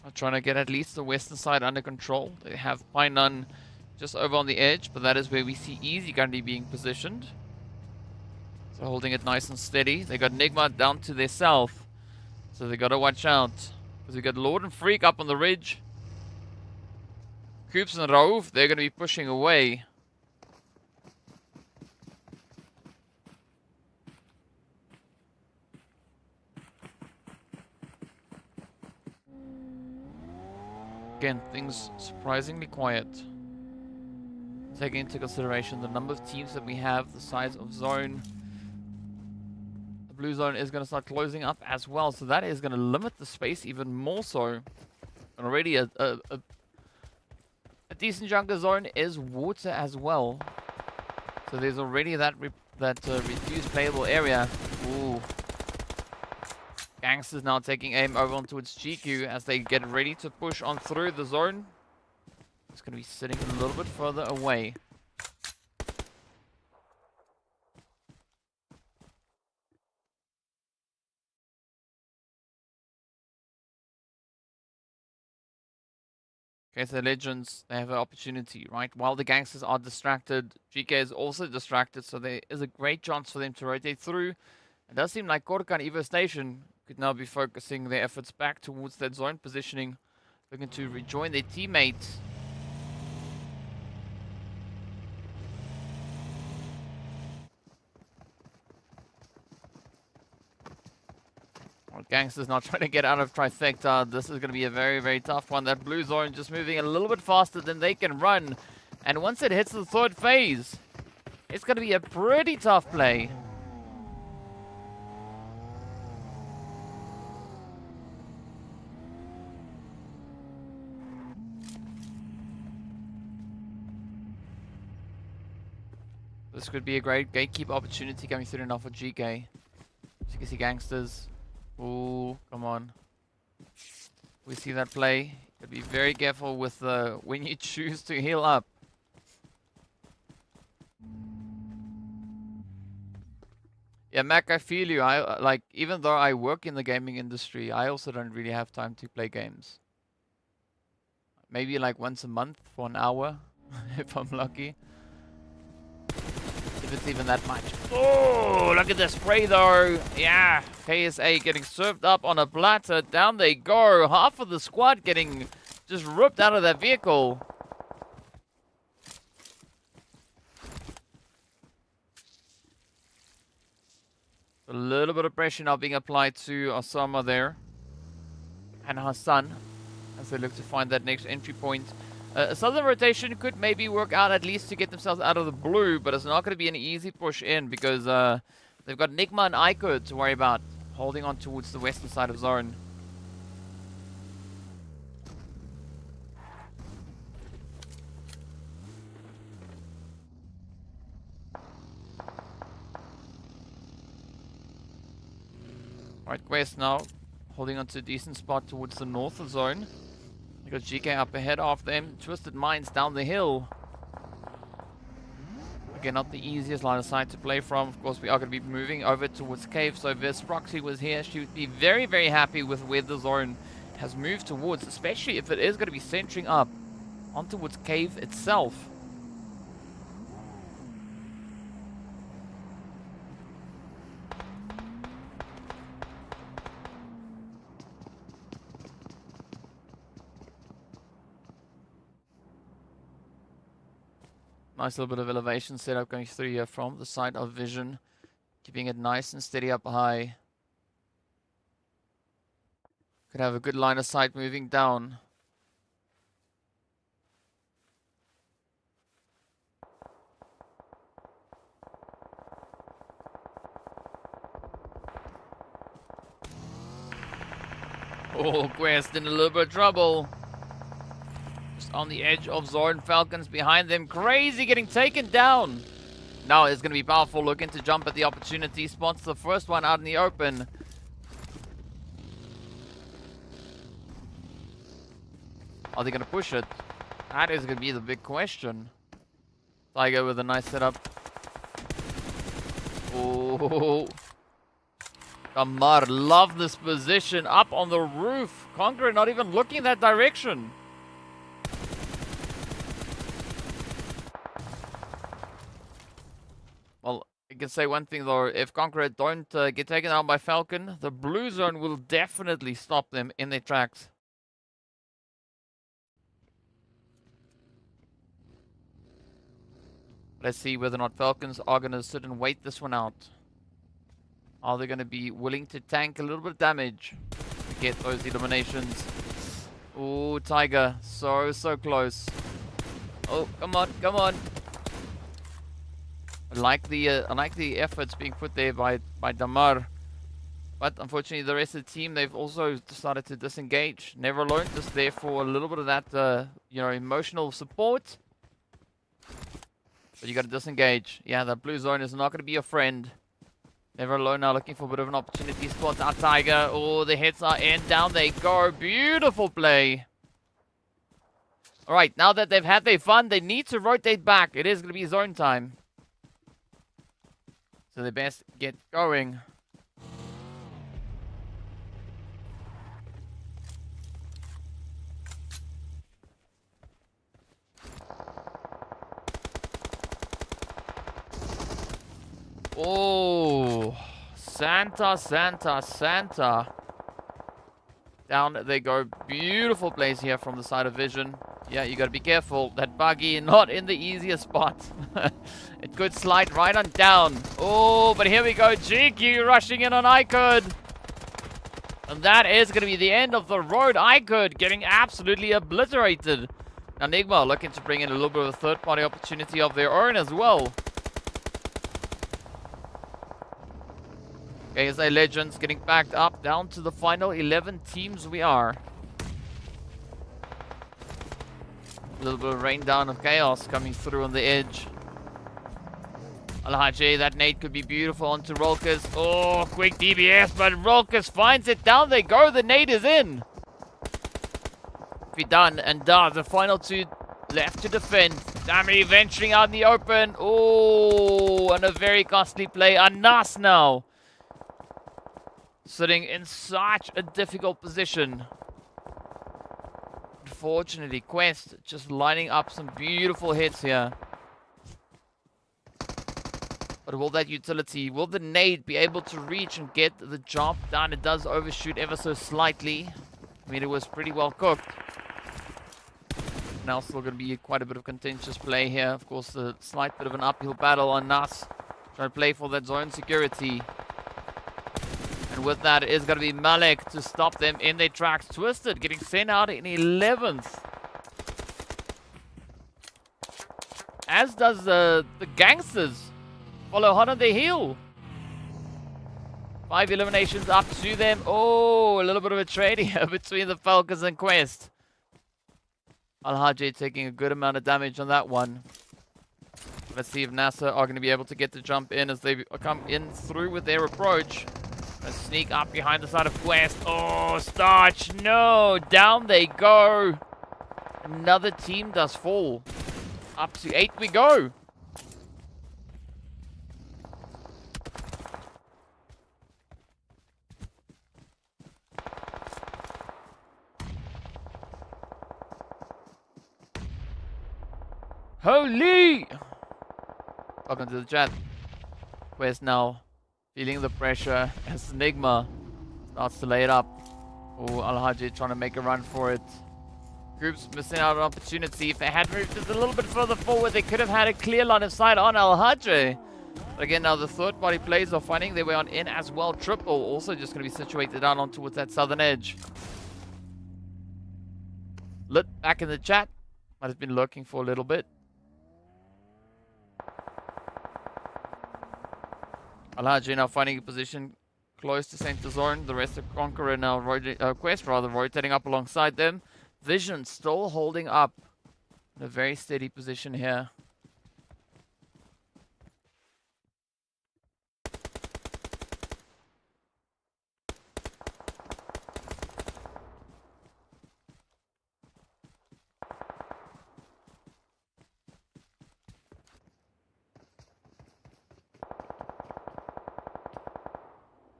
I'm trying to get at least the western side under control. They have Painan just over on the edge, but that is where we see Easy Gundy being positioned. So holding it nice and steady. They got NIGMA down to their south, so they got to watch out. Because we got Lord and Freak up on the ridge. Coops and Raouf, they're going to be pushing away. Again, things surprisingly quiet. Taking into consideration the number of teams that we have, the size of zone. The blue zone is going to start closing up as well. So that is going to limit the space even more so. And already a decent jungle zone is water as well. So there's already that reduced playable area. Ooh. Gangsters now taking aim over on towards GQ as they get ready to push on through the zone. It's going to be sitting a little bit further away. Okay, so Legends, they have an opportunity, right? While the Gangsters are distracted, GK is also distracted, so there is a great chance for them to rotate through. It does seem like Korka and Evo Station could now be focusing their efforts back towards that zone positioning, looking to rejoin their teammates. Well, Gangsters not trying to get out of Trifecta. This is going to be a very, very tough one. That blue zone just moving a little bit faster than they can run. And once it hits the third phase, it's going to be a pretty tough play. This could be a great gatekeep opportunity coming through now for GK. So you can see Gangsters. Ooh, come on. We see that play. Gotta be very careful with when you choose to heal up. Yeah, Mac, I feel you. I like, even though I work in the gaming industry, I also don't really have time to play games. Maybe like once a month for an hour, if I'm lucky. If it's even that much. Oh, look at the spray though. Yeah, KSA getting served up on a platter. Down they go. Half of the squad getting just ripped out of that vehicle. A little bit of pressure now being applied to Osama there. And Hassan as they look to find that next entry point. A southern rotation could maybe work out at least to get themselves out of the blue, but it's not going to be an easy push in because they've got NIGMA and IKURD to worry about, holding on towards the western side of zone. Right, Quest now holding on to a decent spot towards the north of zone. Got GK up ahead of them. Twisted Minds down the hill. Again, not the easiest line of sight to play from. Of course, we are going to be moving over towards Cave. So if this Proxy was here, she would be very, very happy with where the zone has moved towards, especially if it is going to be centering up on towards Cave itself. Nice little bit of elevation setup going through here from the side of vision. Keeping it nice and steady up high. Could have a good line of sight moving down. Oh, Quest in a little bit of trouble. On the edge of zone. Falcons behind them. Crazy getting taken down. Now it's going to be powerful. Looking to jump at the opportunity. Spots the first one out in the open. Are they going to push it? That is going to be the big question. Tiger with a nice setup. Oh. Kamar, love this position. Up on the roof. Conqueror not even looking that direction. Well, I can say one thing though, if Conqueror don't get taken out by Falcon, the blue zone will definitely stop them in their tracks. Let's see whether or not Falcons are going to sit and wait this one out. Are they going to be willing to tank a little bit of damage to get those eliminations? Oh, Tiger, so close. Oh, come on, come on. I like the efforts being put there by Damar. But unfortunately, the rest of the team, they've also decided to disengage. Never Alone, just there for a little bit of that, emotional support. But you got to disengage. Yeah, that blue zone is not going to be your friend. Never Alone now looking for a bit of an opportunity. Spots out Tiger. Oh, the hits are in. Down they go. Beautiful play. All right, now that they've had their fun, they need to rotate back. It is going to be zone time. So they best get going. Oh, Santa, Santa, Santa. Down they go. Beautiful plays here from the side of Vision. Yeah, you got to be careful. That buggy not in the easiest spot. It could slide right on down. Oh, but here we go. GEEKAY rushing in on IKURD. And that is going to be the end of the road. IKURD getting absolutely obliterated. Now NIGMA looking to bring in a little bit of a third-party opportunity of their own as well. ASA Legends getting backed up down to the final 11 teams we are. A little bit of rain down of chaos coming through on the edge. Alhaji, that nade could be beautiful onto Rolkers. Oh, quick DBS, but Rolkers finds it. Down they go. The nade is in. Fidan and Da, the final two left to defend. Damity venturing out in the open. Oh, and a very costly play. Anas now. Sitting in such a difficult position. Unfortunately, Quest just lining up some beautiful hits here. But will that utility, will the nade be able to reach and get the job done? It does overshoot ever so slightly. I mean, it was pretty well cooked. Now still going to be quite a bit of contentious play here. Of course, a slight bit of an uphill battle on Nas. Trying to play for that zone security. And with that, it is going to be Malek to stop them in their tracks. Twisted getting sent out in 11th. As does the Gangsters. Follow hot on their heel. 5 eliminations up to them. Oh, a little bit of a trade here between the Falcons and Quest. Alhaji taking a good amount of damage on that one. Let's see if NASR are going to be able to get the jump in as they come in through with their approach. A sneak up behind the side of Quest. Oh, Starch. No. Down they go. Another team does fall. Up to 8 we go. Holy! Welcome to the chat. Quest now feeling the pressure as NIGMA starts to lay it up. Oh, Alhaji trying to make a run for it. Group's missing out on opportunity. If they had moved just a little bit further forward, they could have had a clear line of sight on Alhaji. But again, now the third-party players are finding their way on in as well. Triple also just going to be situated down on towards that southern edge. Lit back in the chat. Might have been lurking for a little bit. Alhaji now finding a position close to center zone. The rest of Conqueror now, Quest rather, rotating up alongside them. Vision still holding up in a very steady position here.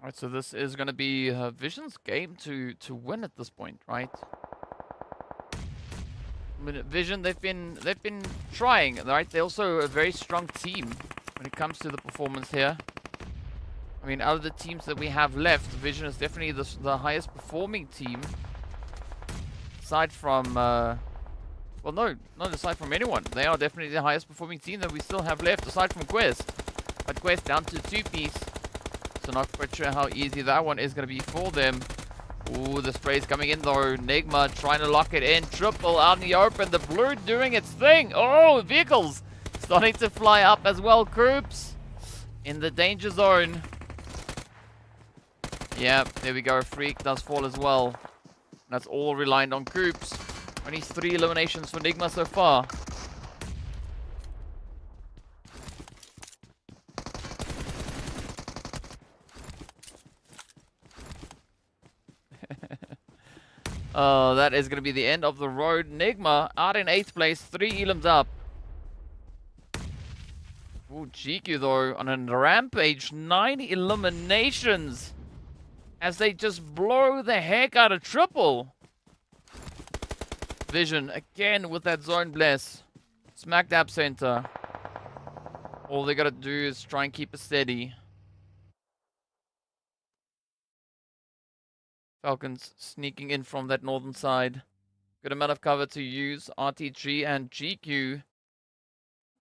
Alright, so this is going to be Vision's game to win at this point, right? I mean, Vision, they've been trying, right? They're also a very strong team when it comes to the performance here. I mean, out of the teams that we have left, Vision is definitely the highest performing team. Aside from, well, no, not aside from anyone. They are definitely the highest performing team that we still have left, aside from Quest. But Quest down to 2-piece. So not quite sure how easy that one is going to be for them. Ooh, the spray's coming in though. NIGMA trying to lock it in. Triple out in the open. The blue doing its thing. Oh, vehicles starting to fly up as well. Groups in the danger zone. Yeah, there we go. Freak does fall as well. That's all reliant on Coops. Only 3 eliminations for NIGMA so far. Oh, that is going to be the end of the road. NIGMA out in 8th place, 3 elims up. Ooh, GQ though on a rampage, 9 eliminations. As they just blow the heck out of triple. Vision again with that zone bless. Smack dab center. All they gotta do is try and keep it steady. Falcons sneaking in from that northern side. Good amount of cover to use. RTG and GQ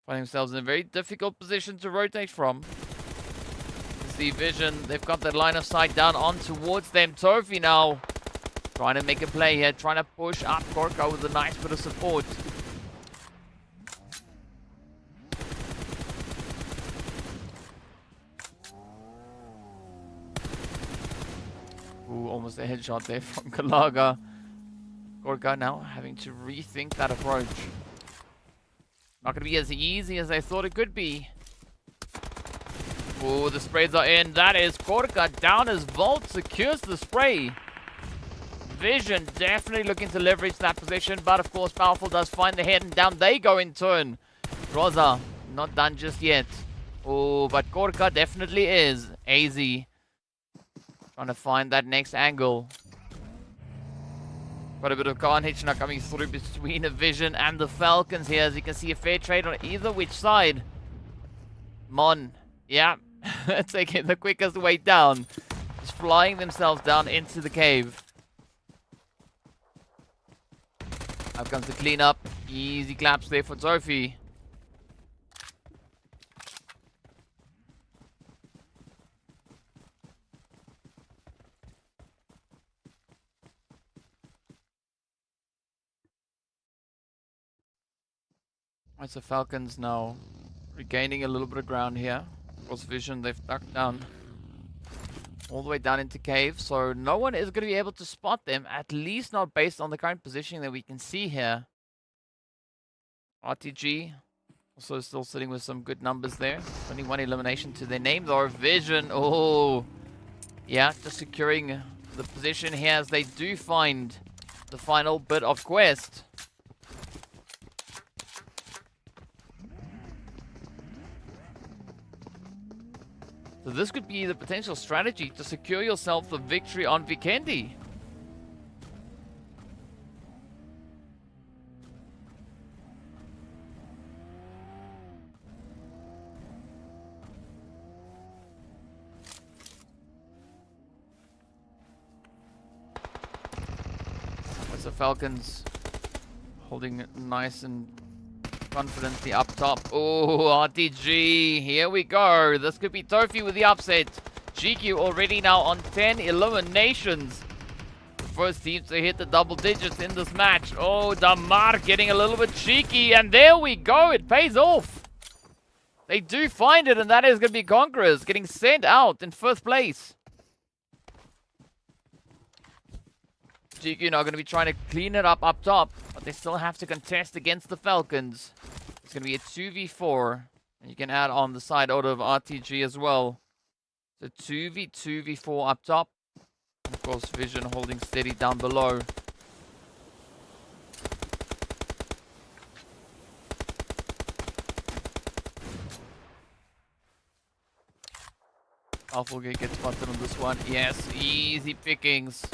find themselves in a very difficult position to rotate from. See Vision, they've got that line of sight down on towards them. Trophy now trying to make a play here, trying to push up Korka with a nice bit of support. Ooh, almost a headshot there from Kalaga. Korka now having to rethink that approach. Not going to be as easy as I thought it could be. Ooh, the sprays are in. That is Korka down as Volt secures the spray. Vision definitely looking to leverage that position, but of course Powerful does find the head and down they go in turn. Rosa not done just yet. Oh, but Korka definitely is. AZ trying to find that next angle. Quite a bit of carnage now coming through between the Vision and the Falcons here. As you can see, a fair trade on either which side. Mon, yeah, taking the quickest way down. Just flying themselves down into the cave. Up comes the cleanup. Easy claps there for Trophy. Right, so Falcons now regaining a little bit of ground here. Of course, Vision, they've ducked down all the way down into cave, so no one is going to be able to spot them, at least not based on the current positioning that we can see here. RTG also still sitting with some good numbers there. Only 1 elimination to their name though. Vision, oh, yeah, just securing the position here as they do find the final bit of quest. So this could be the potential strategy to secure yourself the victory on Vikendi. As the Falcons holding it nice and confidently up top. Oh, RTG. Here we go. This could be Trophy with the upset. GQ already now on 10 eliminations. The first team to hit the double digits in this match. Oh, Damar getting a little bit cheeky. And there we go. It pays off. They do find it, and that is going to be Conquerors getting sent out in first place. GQ now going to be trying to clean it up top, but they still have to contest against the Falcons. It's going to be a 2v4, and you can add on the side order of RTG as well. So 2v4 up top. And of course, Vision holding steady down below. Alpha gets spotted on this one. Yes, easy pickings.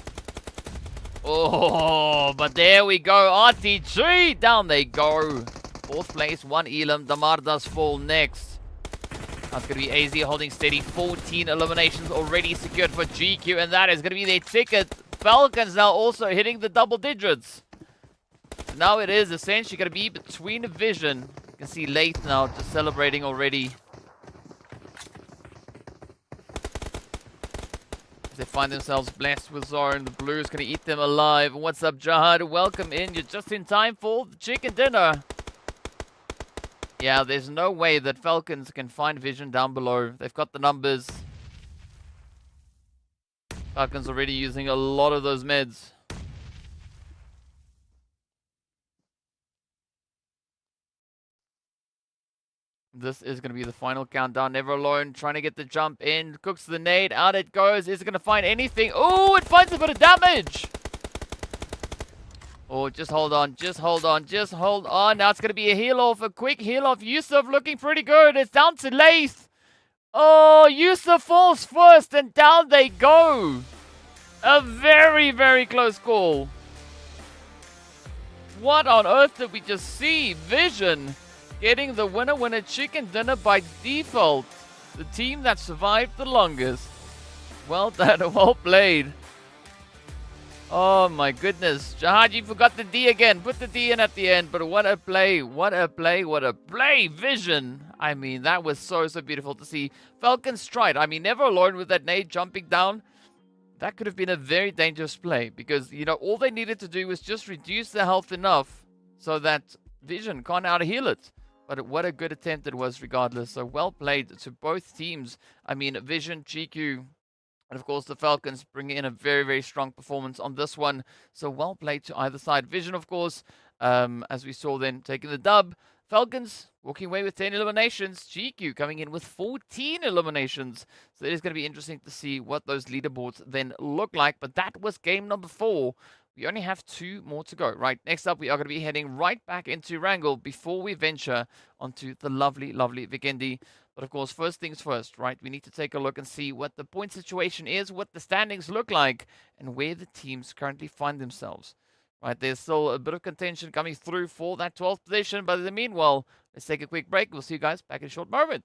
Oh, but there we go. RTG, down they go. Fourth place, 1 elim. Damar does fall next. That's going to be AZ holding steady. 14 eliminations already secured for GQ, and that is going to be their ticket. Falcons now also hitting the double digits. So now it is essentially going to be between Vision. You can see Late now just celebrating already. They find themselves blessed with Zone. The Blue's going to eat them alive. What's up, Jihad? Welcome in. You're just in time for the chicken dinner. Yeah, there's no way that Falcons can find Vision down below. They've got the numbers. Falcons already using a lot of those meds. This is going to be the final countdown. Never Alone trying to get the jump in. Cooks the nade. Out it goes. Is it going to find anything? Oh, it finds a bit of damage. Oh, just hold on. Just hold on. Just hold on. Now it's going to be a heal off. A quick heal off. Yusuf looking pretty good. It's down to Laith. Oh, Yusuf falls first and down they go. A very, very close call. What on earth did we just see? Vision getting the winner chicken dinner by default. The team that survived the longest. Well done, well played. Oh my goodness. Jihad, you forgot the D again. Put the D in at the end, but what a play. What a play, what a play. Vision. I mean, that was so beautiful to see. Falcons stride. I mean, Never Alone with that nade jumping down. That could have been a very dangerous play because, you know, all they needed to do was just reduce the health enough so that Vision can't out-heal it. But what a good attempt it was regardless. So well played to both teams. I mean, Vision, GQ, and of course the Falcons bringing in a very, very strong performance on this one. So well played to either side. Vision, of course, as we saw then, taking the dub. Falcons walking away with 10 eliminations. GQ coming in with 14 eliminations. So it is going to be interesting to see what those leaderboards then look like. But that was game number 4. We only have 2 more to go. Right, next up, we are going to be heading right back into Erangel before we venture onto the lovely, lovely Vikendi. But of course, first things first, right? We need to take a look and see what the point situation is, what the standings look like, and where the teams currently find themselves. Right, there's still a bit of contention coming through for that 12th position. But in the meanwhile, let's take a quick break. We'll see you guys back in a short moment.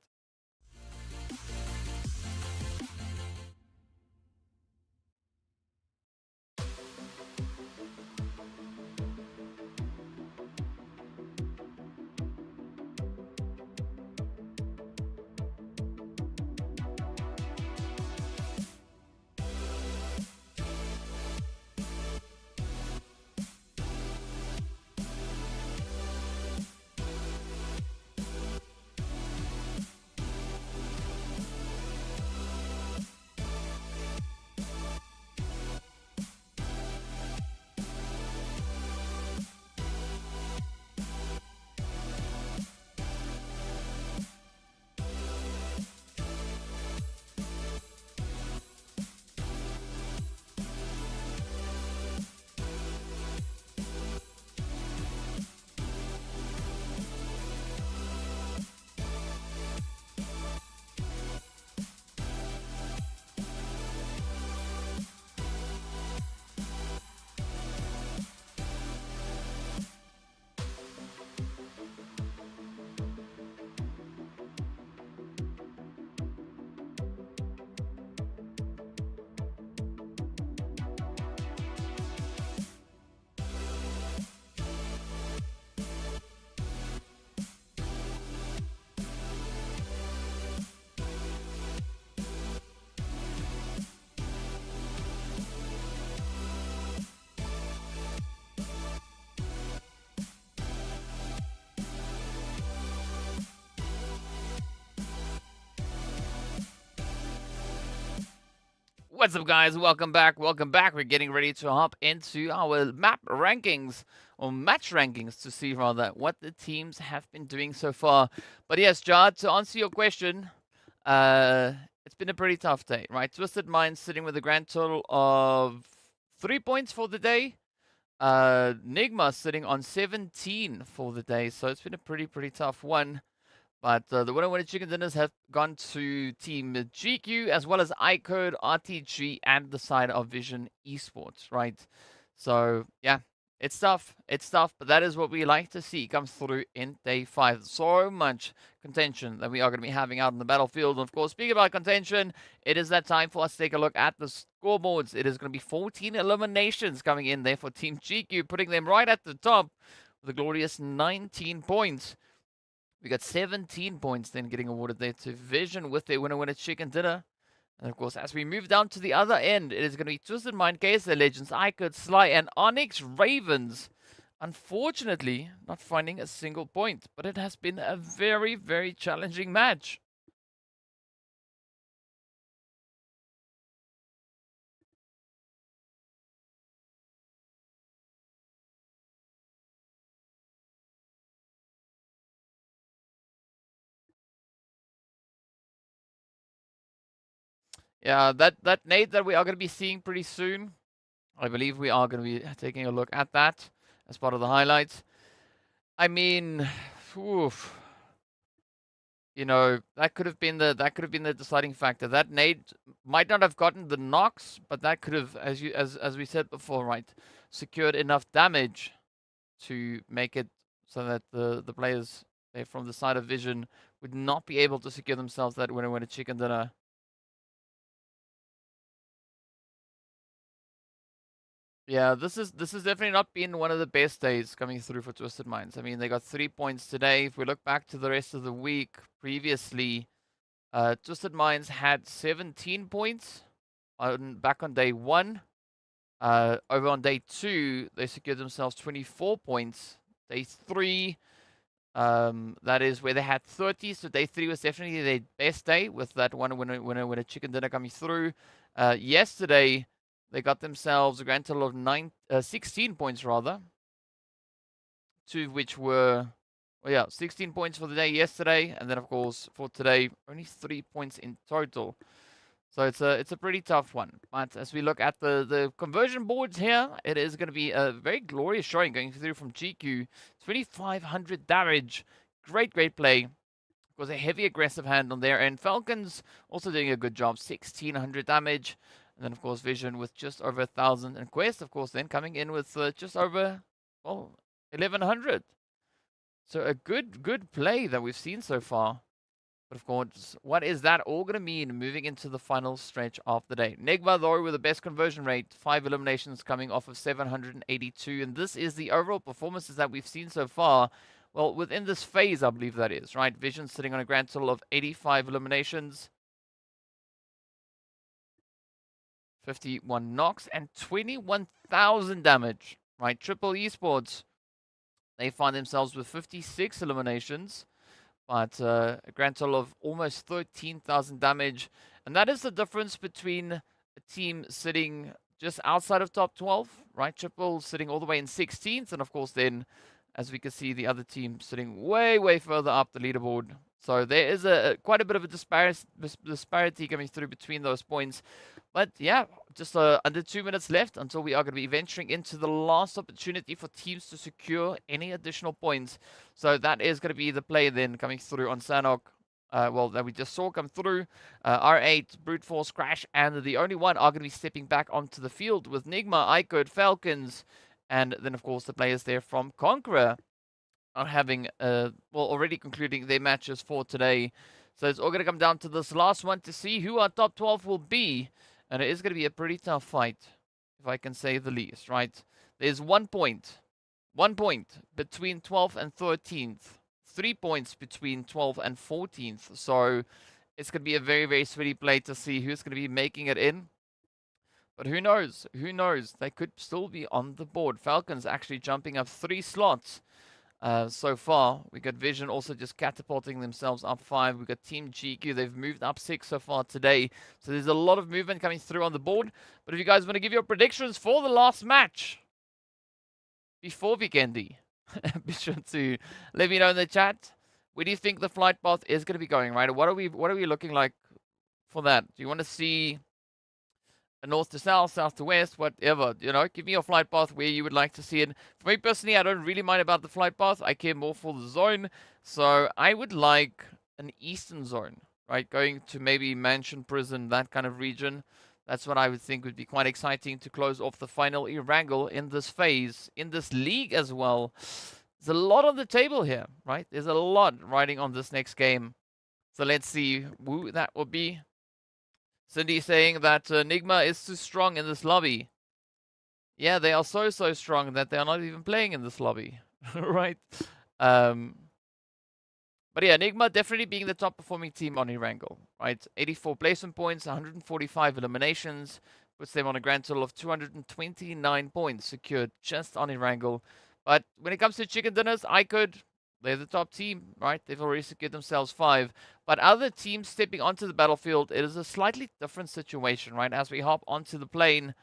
What's up, guys? Welcome back. Welcome back. We're getting ready to hop into our map rankings, or match rankings, to see rather what the teams have been doing so far. But yes, Jad, to answer your question, it's been a pretty tough day, right? Twisted Minds sitting with a grand total of 3 points for the day. NIGMA sitting on 17 for the day, so it's been a pretty tough one. But the winner chicken dinners have gone to Team GQ, as well as IKURD, RTG, and the side of Vision Esports, right? So, yeah, it's tough. It's tough, but that is what we like to see come through in day 5. So much contention that we are going to be having out on the battlefield. And of course, speaking about contention, it is that time for us to take a look at the scoreboards. It is going to be 14 eliminations coming in there for Team GQ, putting them right at the top with a glorious 19 points. We got 17 points then getting awarded there to Vision with their winner chicken dinner. And of course, as we move down to the other end, it is going to be Twisted Mind, KSA Legends, IKURD, Sly, and ONYX Ravens. Unfortunately, not finding a single point, but it has been a very challenging match. Yeah, that nade that we are going to be seeing pretty soon. I believe we are going to be taking a look at that as part of the highlights. I mean, oof, you know, that could have been the deciding factor. That nade might not have gotten the knocks, but that could have, as we said before, right, secured enough damage to make it so that the players from the side of Vision would not be able to secure themselves that winner winner chicken dinner. Yeah, this has definitely not been one of the best days coming through for Twisted Minds. I mean, they got 3 points today. If we look back to the rest of the week previously, Twisted Minds had 17 points back on day 1. Over on day 2, they secured themselves 24 points. Day 3, that is where they had 30. So day 3 was definitely their best day with that one winner chicken dinner coming through. Yesterday, they got themselves a grand total of 16 points rather. 2 of which were, well, yeah, 16 points for the day yesterday, and then of course for today, only 3 points in total. So it's a pretty tough one. But as we look at the conversion boards here, it is going to be a very glorious showing going through from GQ. 2,500 damage. Great play. Of course, a heavy aggressive hand on there. And Falcons also doing a good job. 1,600 damage. And then, of course, Vision with just over 1,000. And Quest, of course, then coming in with just over, well, 1,100. So a good play that we've seen so far. But of course, what is that all going to mean moving into the final stretch of the day? NIGMA, though, with the best conversion rate, 5 eliminations coming off of 782. And this is the overall performances that we've seen so far. Well, within this phase, I believe that is, right? Vision sitting on a grand total of 85 eliminations, 51 knocks, and 21,000 damage, right? Triple Esports, they find themselves with 56 eliminations, but a grand total of almost 13,000 damage. And that is the difference between a team sitting just outside of top 12, right? Triple sitting all the way in 16th. And of course, then, as we can see, the other team sitting way further up the leaderboard. So there is quite a bit of a disparity coming through between those points. But yeah, just under 2 minutes left until we are going to be venturing into the last opportunity for teams to secure any additional points. So that is going to be the play then coming through on Sanhok. Well, that we just saw come through. R8, Brute Force, Crash, and the only one are going to be stepping back onto the field with NIGMA, IKURD, Falcons, and then, of course, the players there from CONQUEROR are having, well, already concluding their matches for today. So it's all going to come down to this last one to see who our top 12 will be. And it is going to be a pretty tough fight, if I can say the least, right? There's 1 point. 1 point between 12th and 13th. 3 points between 12th and 14th. So it's going to be a very sweaty play to see who's going to be making it in. But who knows? Who knows? They could still be on the board. Falcons actually jumping up 3 slots. So far, we got Vision also just catapulting themselves up 5. We got Team GQ. They've moved up 6 so far today. So there's a lot of movement coming through on the board. But if you guys want to give your predictions for the last match before Vikendi, be sure to let me know in the chat. Where do you think the flight path is going to be going, right? What are we looking like for that? Do you want to see a north to south, south to west, whatever, you know, give me your flight path where you would like to see it. For me personally, I don't really mind about the flight path. I care more for the zone. So I would like an eastern zone, right? Going to maybe Mansion, Prison, that kind of region. That's what I would think would be quite exciting to close off the final Erangel in this phase, in this league as well. There's a lot on the table here, right? There's a lot riding on this next game. So let's see who that will be. Cindy saying that NIGMA is too strong in this lobby. Yeah, they are so strong that they are not even playing in this lobby, right? But yeah, NIGMA definitely being the top performing team on Erangel, right? 84 placement points, 145 eliminations, puts them on a grand total of 229 points secured just on Erangel. But when it comes to chicken dinners, they're the top team, right? They've already secured themselves 5. But other teams stepping onto the battlefield, it is a slightly different situation, right? As we hop onto the plane.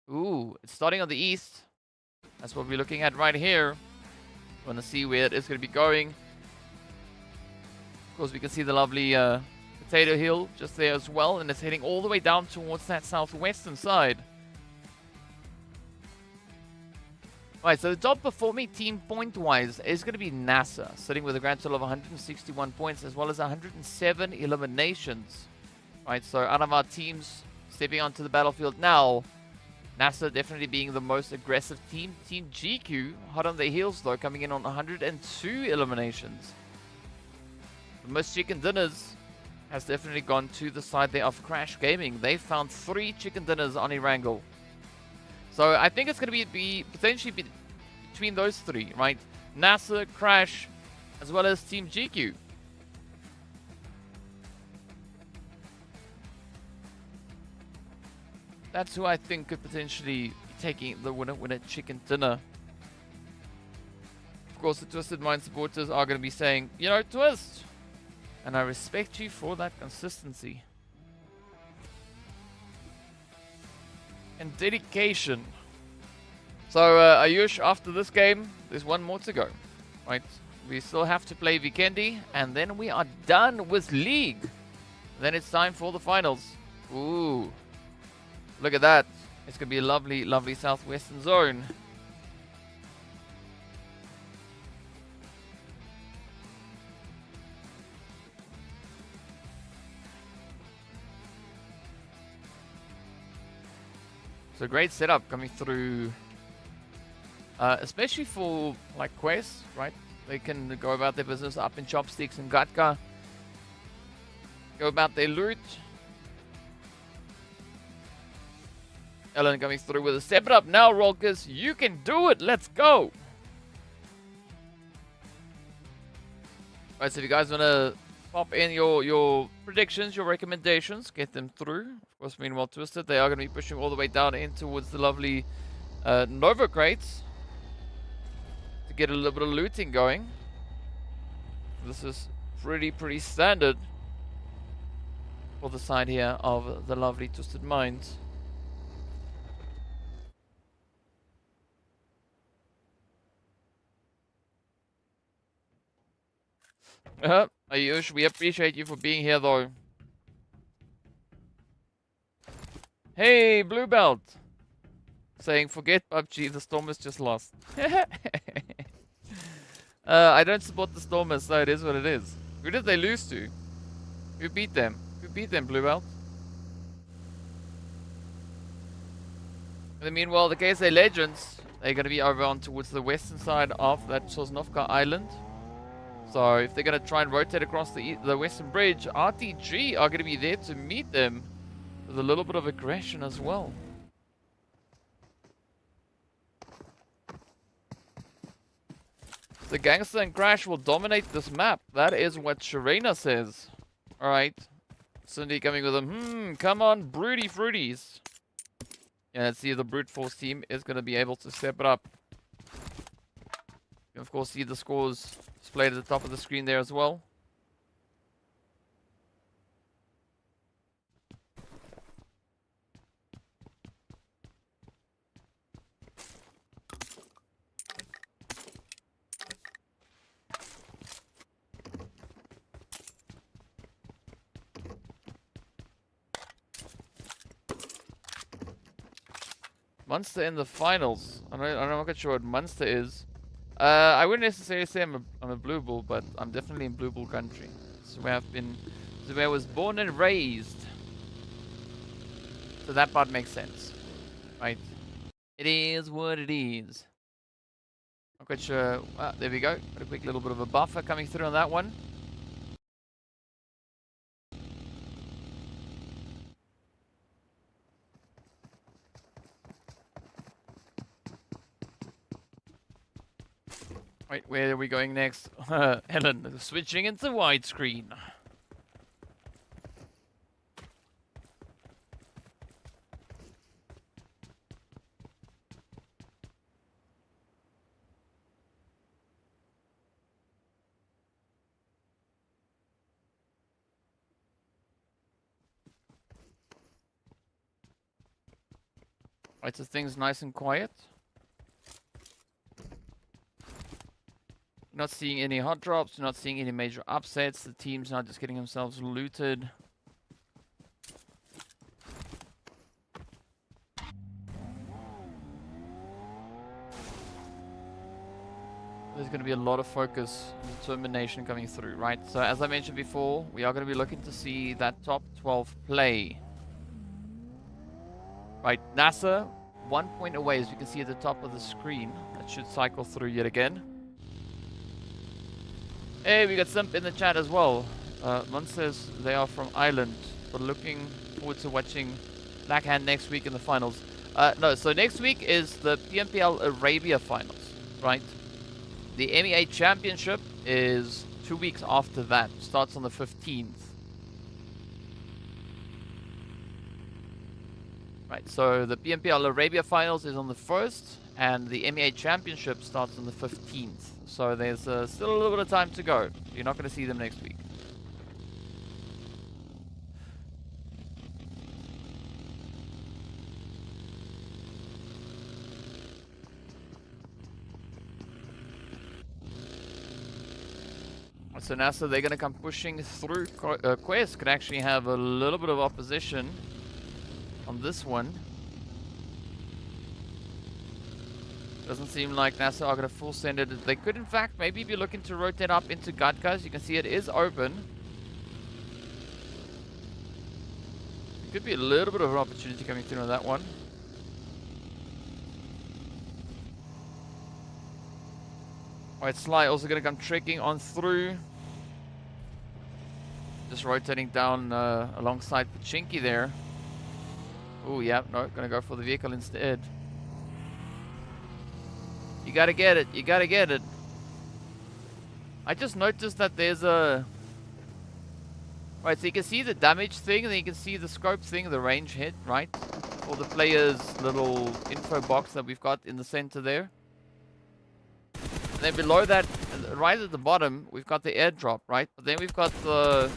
Ooh, it's starting on the east. That's what we're looking at right here. Want to see where it is going to be going. Of course, we can see the lovely Potato Hill just there as well, and it's heading all the way down towards that southwestern side. Right, so the top performing team point-wise is going to be NASR, sitting with a grand total of 161 points as well as 107 eliminations. Right, so out of our teams stepping onto the battlefield now, NASR definitely being the most aggressive team. Team GQ, hot on their heels though, coming in on 102 eliminations. The most chicken dinners has definitely gone to the side there of Crash Gaming. They found 3 chicken dinners on Erangel. So I think it's going to be potentially between those 3, right? NASR, Crash, as well as Team GQ. That's who I think could potentially be taking the winner chicken dinner. Of course, the Twisted Mind supporters are going to be saying, you know, Twist, and I respect you for that consistency and dedication. So, Ayush, after this game, there's one more to go, right? We still have to play Vikendi, and then we are done with League. Then it's time for the finals. Ooh. Look at that. It's going to be a lovely, lovely southwestern zone. So great setup coming through. Especially for like quests, right? They can go about their business up in Chopsticks and Gatka. Go about their loot. Ellen coming through with a step it up now, Rolkers. You can do it. Let's go. Alright, so if you guys want to pop in your predictions, your recommendations, get them through. Of course, meanwhile, Twisted, they are going to be pushing all the way down in towards the lovely Nova crates to get a little bit of looting going. This is pretty standard for the side here of the lovely Twisted Minds. Ayush, we appreciate you for being here though. Hey, Blue Belt. Saying, forget PUBG, the Stormers just lost. I don't support the Stormers, so it is what it is. Who did they lose to? Who beat them? Who beat them, Blue Belt? And then meanwhile, the KSA Legends, they're going to be over on towards the western side of that Sosnovka Island. So if they're going to try and rotate across the western bridge, RTG are going to be there to meet them with a little bit of aggression as well. The Gangster and Crash will dominate this map. That is what Sharena says. Alright. Cindy coming with them. Come on, Broody Fruities. Yeah, let's see if the Brute Force team is going to be able to step it up. You can of course see the scores displayed at the top of the screen there as well. Munster in the finals. I'm not quite sure what Munster is. I wouldn't necessarily say I'm a Blue Bull, but I'm definitely in Blue Bull country. This is where this is where I was born and raised. So that part makes sense, right? It is what it is. I'm quite sure. There we go. Got a quick little bit of a buffer coming through on that one. Right, where are we going next? Helen, switching into widescreen. Right, so things nice and quiet. You're not seeing any hot drops. You're not seeing any major upsets. The team's not just getting themselves looted. There's going to be a lot of focus and determination coming through, right? So as I mentioned before, we are going to be looking to see that top 12 play. Right, NASR, 1 point away, as you can see at the top of the screen. That should cycle through yet again. Hey, we got Simp in the chat as well. Mon says they are from Ireland, but looking forward to watching Blackhand next week in the finals. No, so next week is the PMPL Arabia finals, right? The MEA Championship is 2 weeks after that. Starts on the 15th. Right, so the PMPL Arabia finals is on the 1st, and the MEA Championship starts on the 15th. So there's still a little bit of time to go. You're not going to see them next week. So NASR, they're going to come pushing through. Quest could actually have a little bit of opposition on this one. Doesn't seem like NASR are going to full send it. They could, in fact, maybe be looking to rotate up into GEEKAY. You can see it is open. There could be a little bit of an opportunity coming through on that one. Alright, Sly also going to come trekking on through. Just rotating down alongside Pachinki there. Oh, yeah, no, going to go for the vehicle instead. You got to get it, you got to get it. I just noticed that there's a... Right, so you can see the damage thing, and then you can see the scope thing, the range hit, right? Or the player's little info box that we've got in the center there. And then below that, right at the bottom, we've got the airdrop, right? But then we've got the...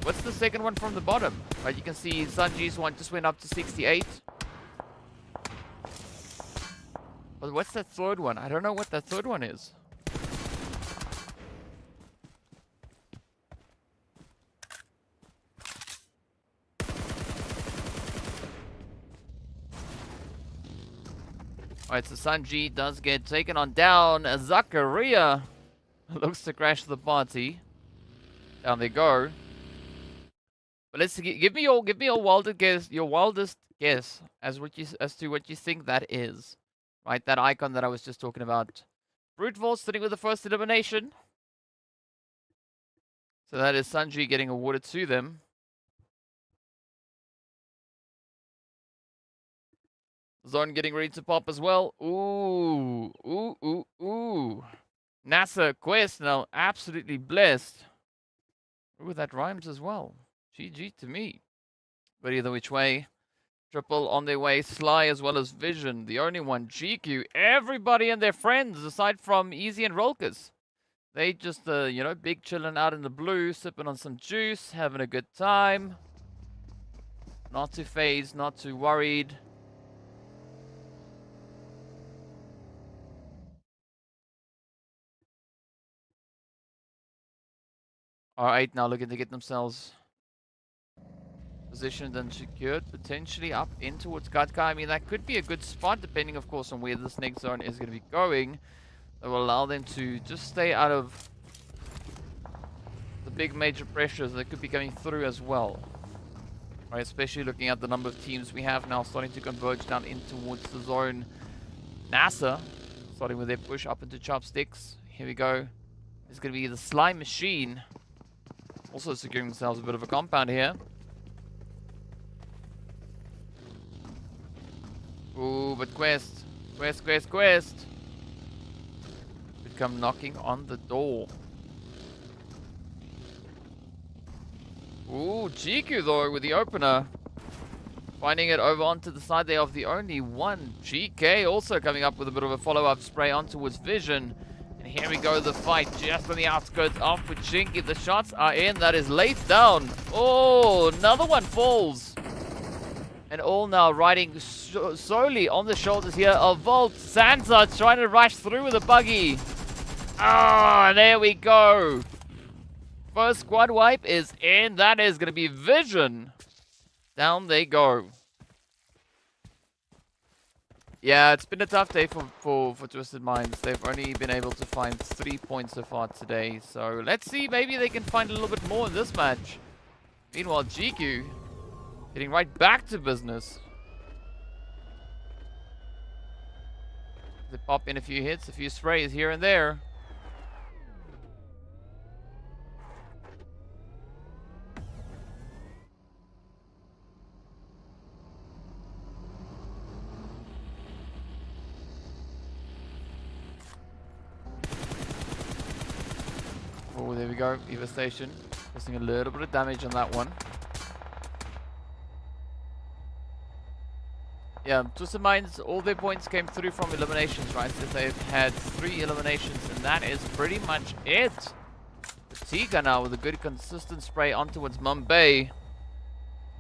What's the second one from the bottom? Right, you can see Sanji's one just went up to 68. But what's that third one? I don't know what that third one is. Alright, so Sanji does get taken on down. Zakaria looks to crash the party. Down they go. But let's give me your wildest guess as to what you think that is. Right, that icon that I was just talking about. Brute Force sitting with the first elimination. So that is Sanji getting awarded to them. Zone getting ready to pop as well. Ooh, ooh, ooh, ooh. NASR Quest now absolutely blessed. Ooh, that rhymes as well. GG to me. But either which way, Triple on their way. Sly as well as Vision. The only one, GQ. Everybody and their friends, aside from Easy and Rolkers. They just, you know, big chilling out in the blue, sipping on some juice, having a good time. Not too phased, not too worried. Alright, now looking to get themselves positioned and secured, potentially up in towards GEEKAY. I mean, that could be a good spot, depending, of course, on where this next zone is going to be going. That will allow them to just stay out of the big major pressures that could be coming through as well. Right, especially looking at the number of teams we have now starting to converge down in towards the zone. NASR, starting with their push up into Chopsticks. Here we go. It's going to be the Slime Machine. Also securing themselves a bit of a compound here. Ooh, but Quest could come knocking on the door. Ooh, GQ though with the opener. Finding it over onto the side there of the only one. GK also coming up with a bit of a follow-up spray on towards Vision. And here we go, the fight just on the outskirts of Pachinki. The shots are in. That is laid down. Oh, another one falls. And all now riding solely on the shoulders here of Volt. Sansa trying to rush through with a buggy. Ah, there we go. First squad wipe is in. That is going to be Vision. Down they go. Yeah, it's been a tough day for Twisted Minds. They've only been able to find 3 points so far today. So let's see, maybe they can find a little bit more in this match. Meanwhile, GEEKAY getting right back to business. They pop in a few hits, a few sprays here and there. Oh, there we go. Eva Station causing a little bit of damage on that one. Yeah, Twisted Minds, all their points came through from eliminations, right? So they've had 3 eliminations, and that is pretty much it. Tiga now with a good consistent spray on towards Mumbai.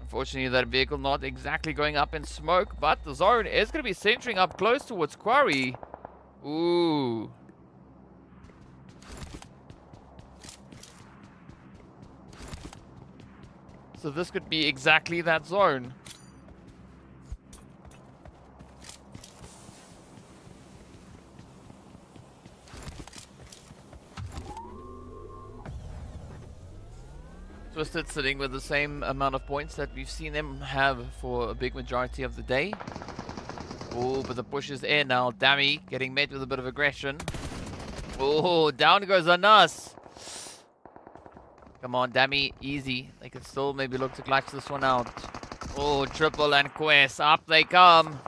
Unfortunately, that vehicle not exactly going up in smoke, but the zone is going to be centering up close towards Quarry. Ooh. So this could be exactly that zone. Twisted sitting with the same amount of points that we've seen them have for a big majority of the day. Oh, but the push is in now. Dammy getting met with a bit of aggression. Oh, down goes Anas. Come on, Dammy, easy. They can still maybe look to clutch this one out. Oh, Triple and Quest, up they come.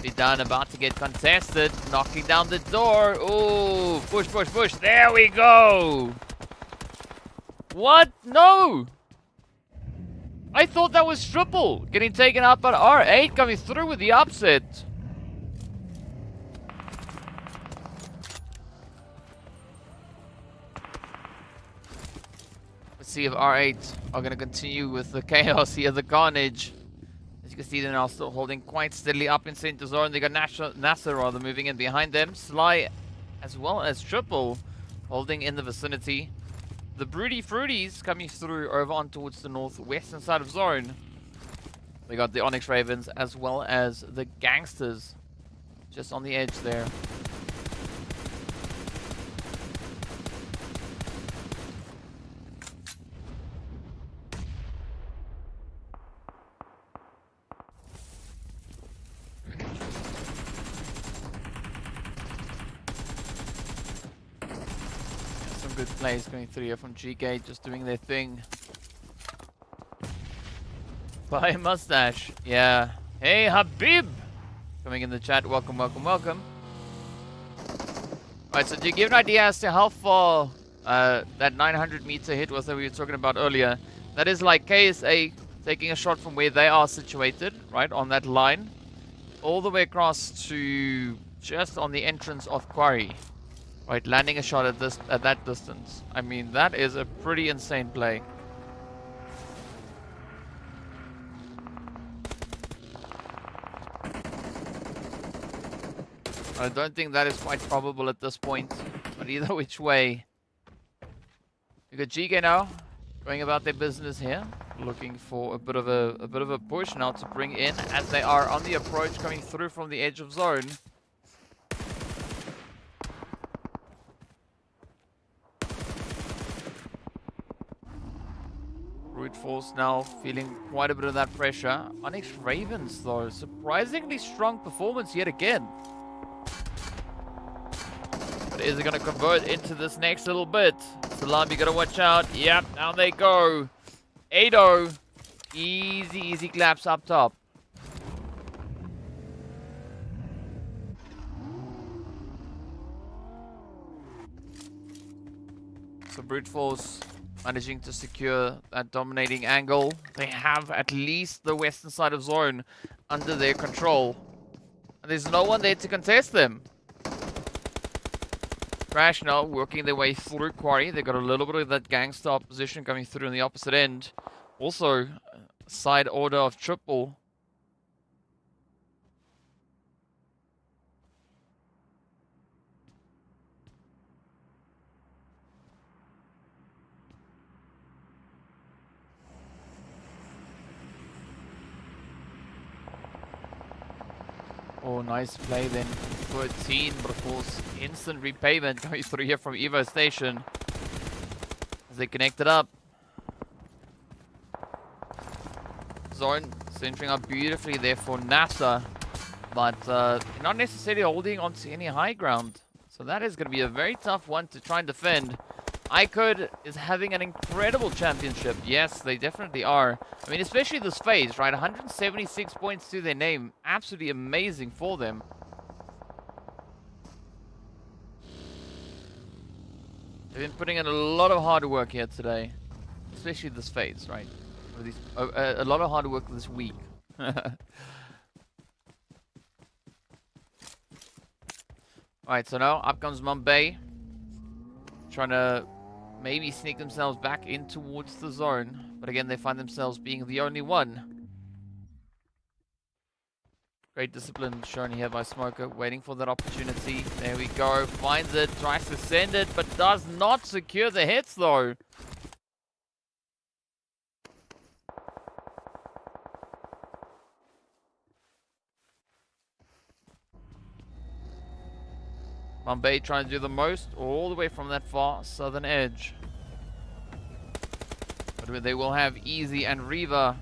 Be done, about to get contested. Knocking down the door. Oh, push, push, push. There we go. What? No! I thought that was Triple getting taken out, but R8 coming through with the upset. Let's see if R8 are going to continue with the chaos here, the carnage. As you can see, they're now still holding quite steadily up in center zone. They got NASR rather moving in behind them. Sly as well as Triple holding in the vicinity. The Broody Fruities coming through over on towards the northwestern side of zone. We got the ONYX Ravens as well as the GANGSTERS just on the edge there. Good plays going through here from GEEKAY, just doing their thing. By a mustache, yeah. Hey Habib! Coming in the chat, welcome, welcome, welcome. Alright, so to give an idea as to how far that 900 meter hit was that we were talking about earlier, that is like KSA taking a shot from where they are situated, right, on that line, all the way across to just on the entrance of Quarry. Right, landing a shot at that distance. I mean, that is a pretty insane play. I don't think that is quite probable at this point, but either which way. We got GEEKAY now going about their business here, looking for a bit of a push now to bring in as they are on the approach coming through from the edge of zone. Brute Force now feeling quite a bit of that pressure. ONYX Ravens though, surprisingly strong performance yet again. But is it going to convert into this next little bit? Salami, got to watch out. Yep, down they go. 8-0. Easy, easy claps up top. So Brute Force managing to secure that dominating angle. They have at least the western side of zone under their control. And there's no one there to contest them. Crash now working their way through Quarry. They got a little bit of that gangster opposition coming through on the opposite end. Also, side order of Triple. Oh, nice play then. 13, but of course, instant repayment coming through here from Evo Station. As they connect it up. Zone centering up beautifully there for NASR. But not necessarily holding onto any high ground. So that is going to be a very tough one to try and defend. IKURD is having an incredible championship. Yes, they definitely are. I mean, especially this phase, right? 176 points to their name. Absolutely amazing for them. They've been putting in a lot of hard work here today. Especially this phase, right? Or these, a lot of hard work this week. Alright, so now up comes Mumbai. Trying to maybe sneak themselves back in towards the zone. But again, they find themselves being the only one. Great discipline shown here by Smoker. Waiting for that opportunity. There we go. Finds it. Tries to send it. But does not secure the hits though. Mumbai trying to do the most all the way from that far southern edge. But they will have Easy and Reva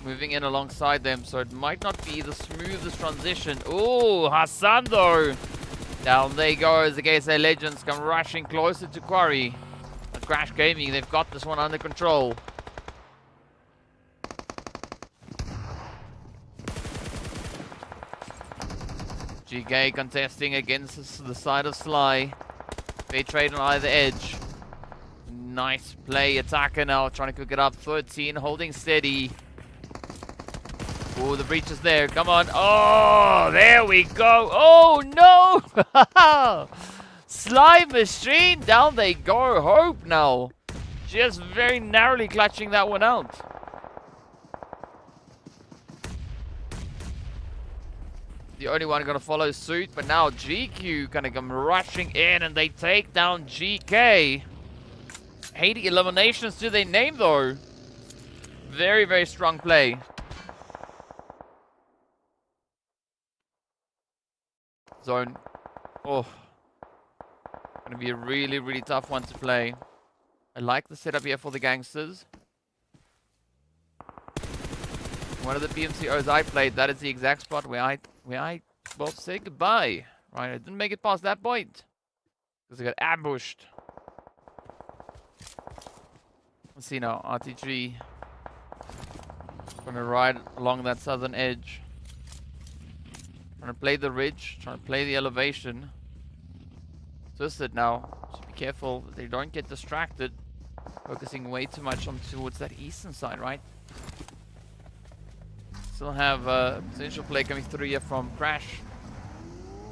moving in alongside them, so it might not be the smoothest transition. Oh, Hassan though. Down they go as the GEEKAY Legends come rushing closer to Quarry. But Crash Gaming, they've got this one under control. GEEKAY contesting against the side of Sly. Fair trade on either edge. Nice play. Attacker now trying to cook it up. 13 holding steady. Oh, the breach is there. Come on. Oh, there we go. Oh, no. Sly Machine. Down they go. Hope now. Just very narrowly clutching that one out. The only one going to follow suit, but now GQ going to come rushing in and they take down GEEKAY. 80 eliminations to their name though. Very, very strong play. Zone. Oh. Going to be a really, really tough one to play. I like the setup here for the Gangsters. One of the PMCOs I played, that is the exact spot where I well, say goodbye. Right, I didn't make it past that point. Because I got ambushed. Let's see now, RTG. Gonna ride along that southern edge. Trying to play the ridge, trying to play the elevation. Twisted now. So be careful that they don't get distracted. Focusing way too much on towards that eastern side, right? Still have potential play coming through here from Crash.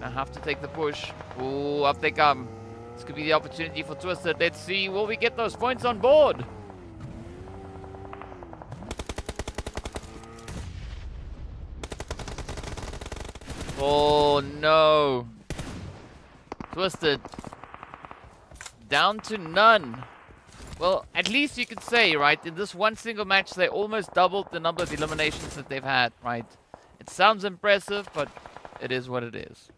I have to take the push. Oh, up they come. This could be the opportunity for Twisted. Let's see, will we get those points on board? Oh no. Twisted. Down to none. Well, at least you could say, right, in this one single match, they almost doubled the number of eliminations that they've had, right? It sounds impressive, but it is what it is.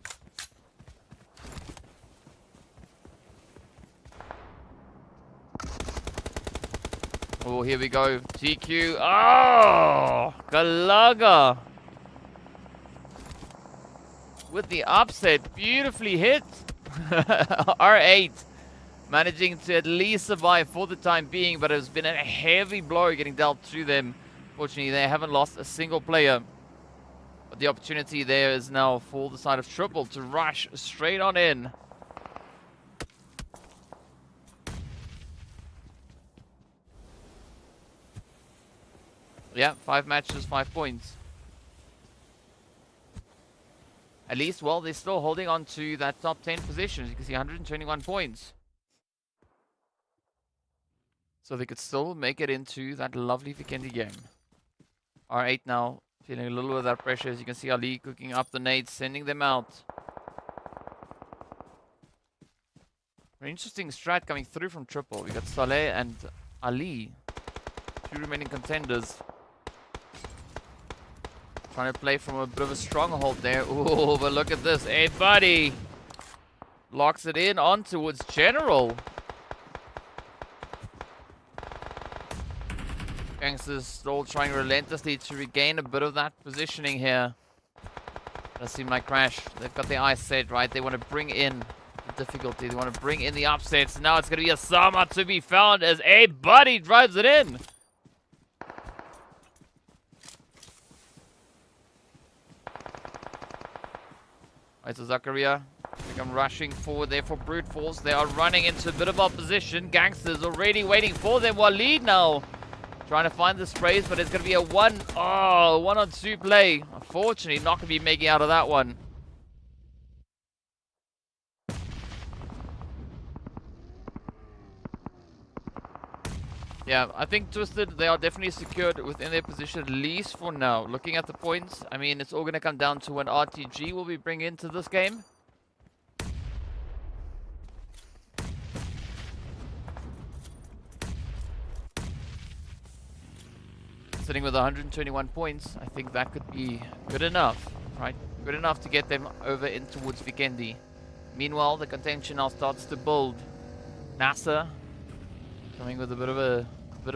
Oh, here we go. TQ. Oh, Galaga. With the upset. Beautifully hit. R8. Managing to at least survive for the time being, but it's been a heavy blow getting dealt to them. Fortunately, they haven't lost a single player. But the opportunity there is now for the side of Triple to rush straight on in. Yeah, 5 matches, 5 points. At least, well, they're still holding on to that top 10 position. As you can see, 121 points. So they could still make it into that lovely Vikendi game. R8 now, feeling a little bit of that pressure. As you can see, Ali cooking up the nades, sending them out. Very interesting strat coming through from Triple. We got Saleh and Ali, 2 remaining contenders. Trying to play from a bit of a stronghold there. Ooh, but look at this. Hey, buddy. Locks it in on towards General. Gangsters still trying relentlessly to regain a bit of that positioning here. Does seem like Crash. They've got their eyes set, right? They want to bring in the difficulty. They want to bring in the upsets. Now it's going to be a Sama to be found as A Buddy drives it in. Right, so Zakaria, I think I'm rushing forward there for brute force. They are running into a bit of opposition. Gangsters already waiting for them. Waleed now trying to find the sprays, but it's going to be a 1-on-2 play. Unfortunately, not going to be making out of that one. Yeah, I think Twisted, they are definitely secured within their position, at least for now. Looking at the points, I mean, it's all going to come down to what RTG will be bringing into this game. Sitting with 121 points, I think that could be good enough, right? Good enough to get them over in towards Vikendi. Meanwhile, the contention now starts to build. NASR coming with a bit of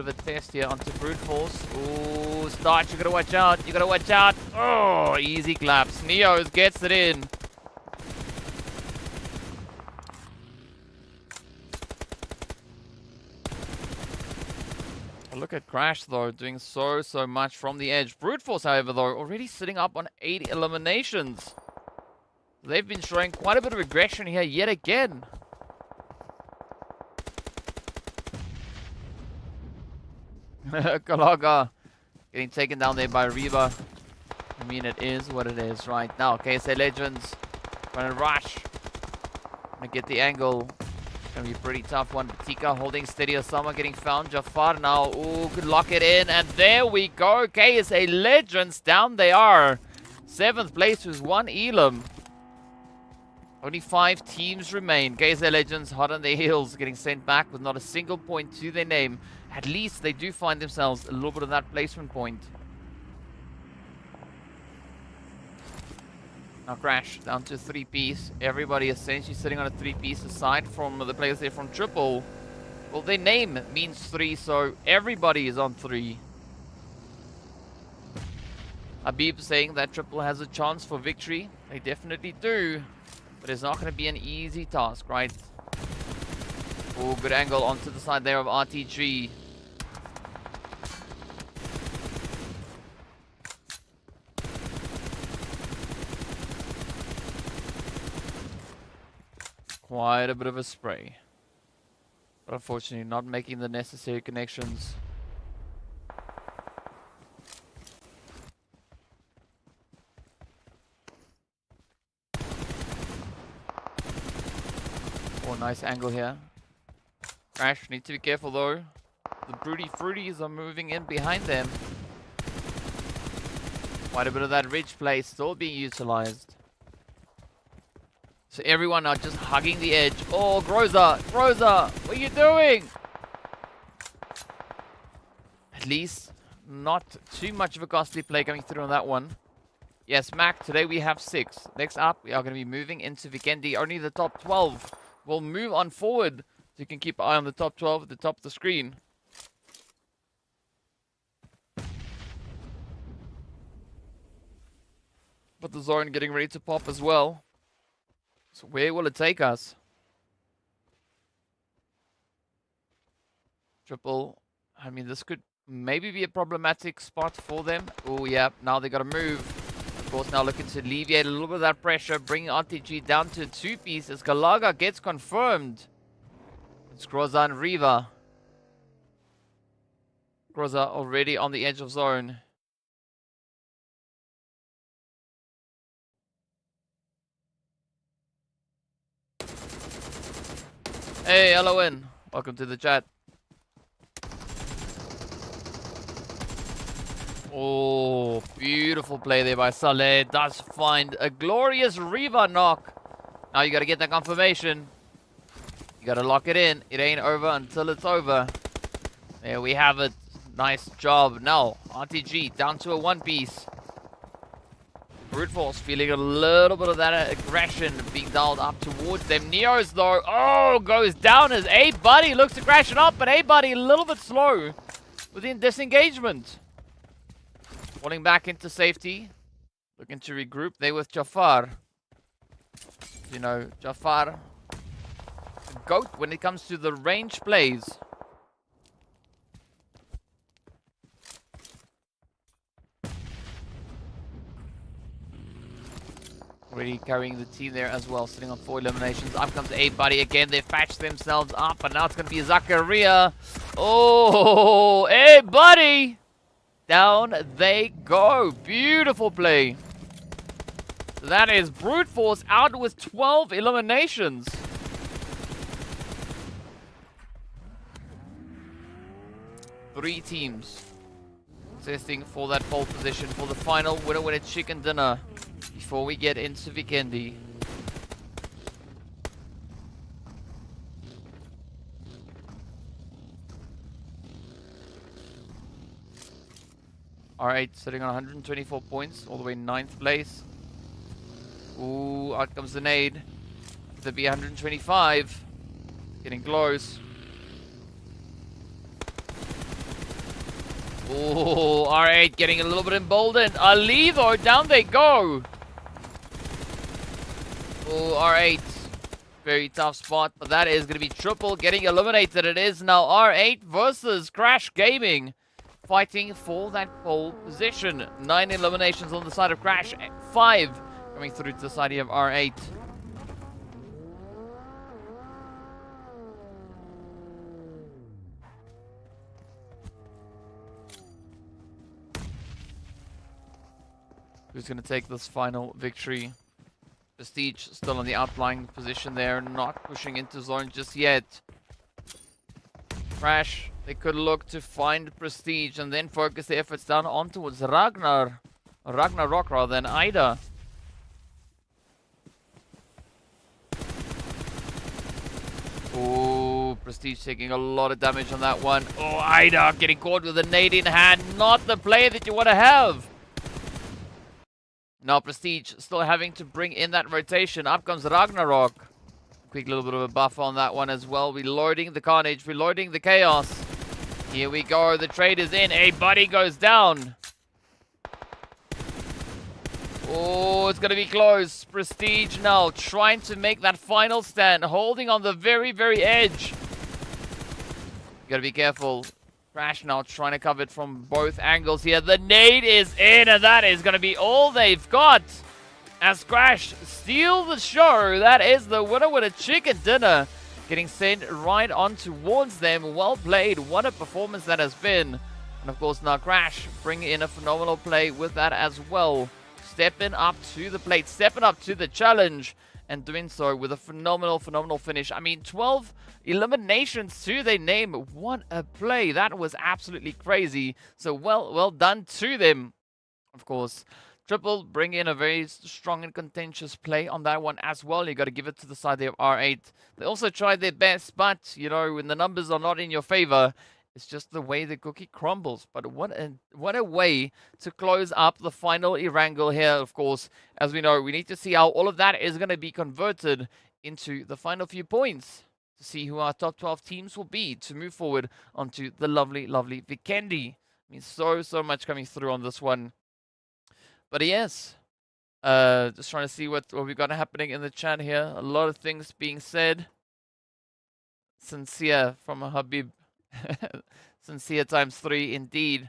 a test here onto brute force. Ooh, Starch, you gotta watch out. You gotta watch out. Oh, easy claps. Neos gets it in. Look at Crash, though, doing so much from the edge. Brute Force, however, though, already sitting up on 8 eliminations. They've been showing quite a bit of aggression here yet again. Kalaga getting taken down there by Reba. I mean, it is what it is right now. KSA Legends trying to rush. Gonna get the angle. Gonna be a pretty tough one. Batika holding steady. Osama getting found. Jafar now. Ooh, could lock it in. And there we go. KSA Legends, down they are. 7th place with 1 Elam. Only 5 teams remain. KSA Legends hot on their heels, getting sent back with not a single point to their name. At least they do find themselves a little bit of that placement point. Now Crash down to 3-piece. Everybody essentially sitting on a 3-piece aside from the players there from Triple. Well, their name means 3, so everybody is on 3. Habib saying that Triple has a chance for victory. They definitely do. But it's not going to be an easy task, right? Oh, good angle onto the side there of RTG. Quite a bit of a spray. But unfortunately not making the necessary connections. Oh, nice angle here. Crash, need to be careful though. The Broody Fruities are moving in behind them. Quite a bit of that ridge play still being utilized. So everyone are just hugging the edge. Oh, Groza! Groza! What are you doing? At least not too much of a costly play coming through on that one. Yes, Mac, today we have 6. Next up, we are going to be moving into Vikendi. Only the top 12 will move on forward. So you can keep an eye on the top 12 at the top of the screen. But the zone getting ready to pop as well. So where will it take us? Triple. I mean, this could maybe be a problematic spot for them. Oh, yeah. Now they got to move. Of course, now looking to alleviate a little bit of that pressure. Bringing RTG down to 2 pieces. Galaga gets confirmed. It's Groza and Riva. Groza already on the edge of zone. Hey, LON. Welcome to the chat. Oh, beautiful play there by Saleh. Does find a glorious Riva knock. Now you got to get that confirmation. You got to lock it in. It ain't over until it's over. There we have it. Nice job. Now, RTG down to a 1-piece. Brute Force feeling a little bit of that aggression being dialed up towards them. Neos, though, goes down as ABDE looks to crash it up, but ABDE a little bit slow within disengagement. Falling back into safety. Looking to regroup. They with Jafar. You know, Jafar, the GOAT when it comes to the range plays. Already carrying the team there as well, sitting on 4 eliminations. Up comes ABDE again. They've patched themselves up, and now it's going to be Zakaria. Oh, ABDE! Down they go. Beautiful play. So that is Brute Force out with 12 eliminations. Three teams testing for that pole position for the final winner chicken dinner. Before we get into Vikendi. Alright, sitting on 124 points, all the way 9th place. Ooh, out comes the nade. There'll be 125. Getting close. Ooh, R8 getting a little bit emboldened. Ali though, down they go. Oh, R8. Very tough spot, but that is going to be triple getting eliminated. It is now R8 versus Crash Gaming. Fighting for that pole position. 9 eliminations on the side of Crash. 5 coming through to the side of R8. Who's going to take this final victory? Prestige still on the outlying position there, not pushing into zone just yet. Crash, they could look to find Prestige and then focus their efforts down on towards Ragnarok rather than Ida. Oh, Prestige taking a lot of damage on that one. Oh, Ida getting caught with a nade in hand. Not the play that you want to have. Now Prestige still having to bring in that rotation. Up comes Ragnarok. Quick little bit of a buff on that one as well. Reloading the carnage, reloading the chaos. Here we go. The trade is in. ABDE goes down. Oh, it's going to be close. Prestige now trying to make that final stand. Holding on the very, very edge. You got to be careful. Crash now trying to cover it from both angles here. The nade is in, and that is going to be all they've got. As Crash steal the show, that is the winner with a chicken dinner. Getting sent right on towards them. Well played. What a performance that has been. And of course now Crash bringing in a phenomenal play with that as well. Stepping up to the plate, stepping up to the challenge. And doing so with a phenomenal finish. I mean, 12 eliminations to their name. What a play. That was absolutely crazy. So well done to them. Of course, Triple bring in a very strong and contentious play on that one as well. You got to give it to the side there of R8. They also tried their best, but, you know, when the numbers are not in your favor, it's just the way the cookie crumbles. But what a way to close up the final Erangel here, of course. As we know, we need to see how all of that is going to be converted into the final few points to see who our top 12 teams will be to move forward onto the lovely Vikendi. I mean, so much coming through on this one. But yes, just trying to see what we got happening in the chat here. A lot of things being said. Sincere from Habib. Sincere ×3 indeed.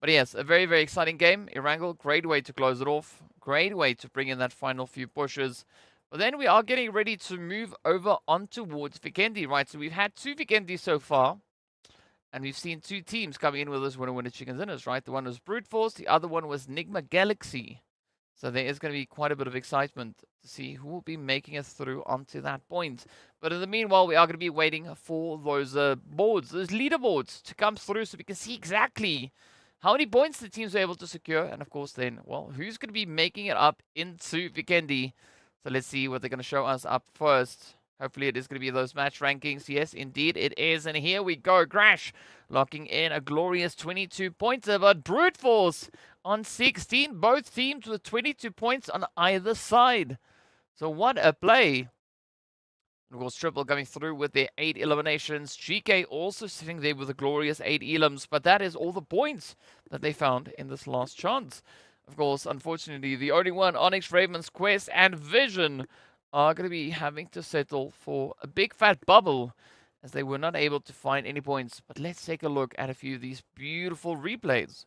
But yes, a very exciting game. Erangel, great way to close it off. Great way to bring in that final few pushes. But then we are getting ready to move over on towards Vikendi, right? So we've had 2 Vikendi so far. And we've seen 2 teams coming in with us winner chicken dinners, right? The one was Brute Force, the other one was NIGMA Galaxy. So there is going to be quite a bit of excitement to see who will be making it through onto that point. But in the meanwhile, we are going to be waiting for those boards, those leaderboards to come through so we can see exactly how many points the teams are able to secure. And of course then, well, who's going to be making it up into Vikendi. So let's see what they're going to show us up first. Hopefully it is going to be those match rankings. Yes, indeed it is. And here we go. Crash locking in a glorious 22-pointer. But Brute Force on 16. Both teams with 22 points on either side. So what a play. Of course, Triple coming through with their 8 eliminations. GEEKAY also sitting there with a glorious 8 elims, but that is all the points that they found in this last chance. Of course, unfortunately, the only one, ONYX RAVENS, Quest, and Vision, are going to be having to settle for a big fat bubble as they were not able to find any points. But let's take a look at a few of these beautiful replays.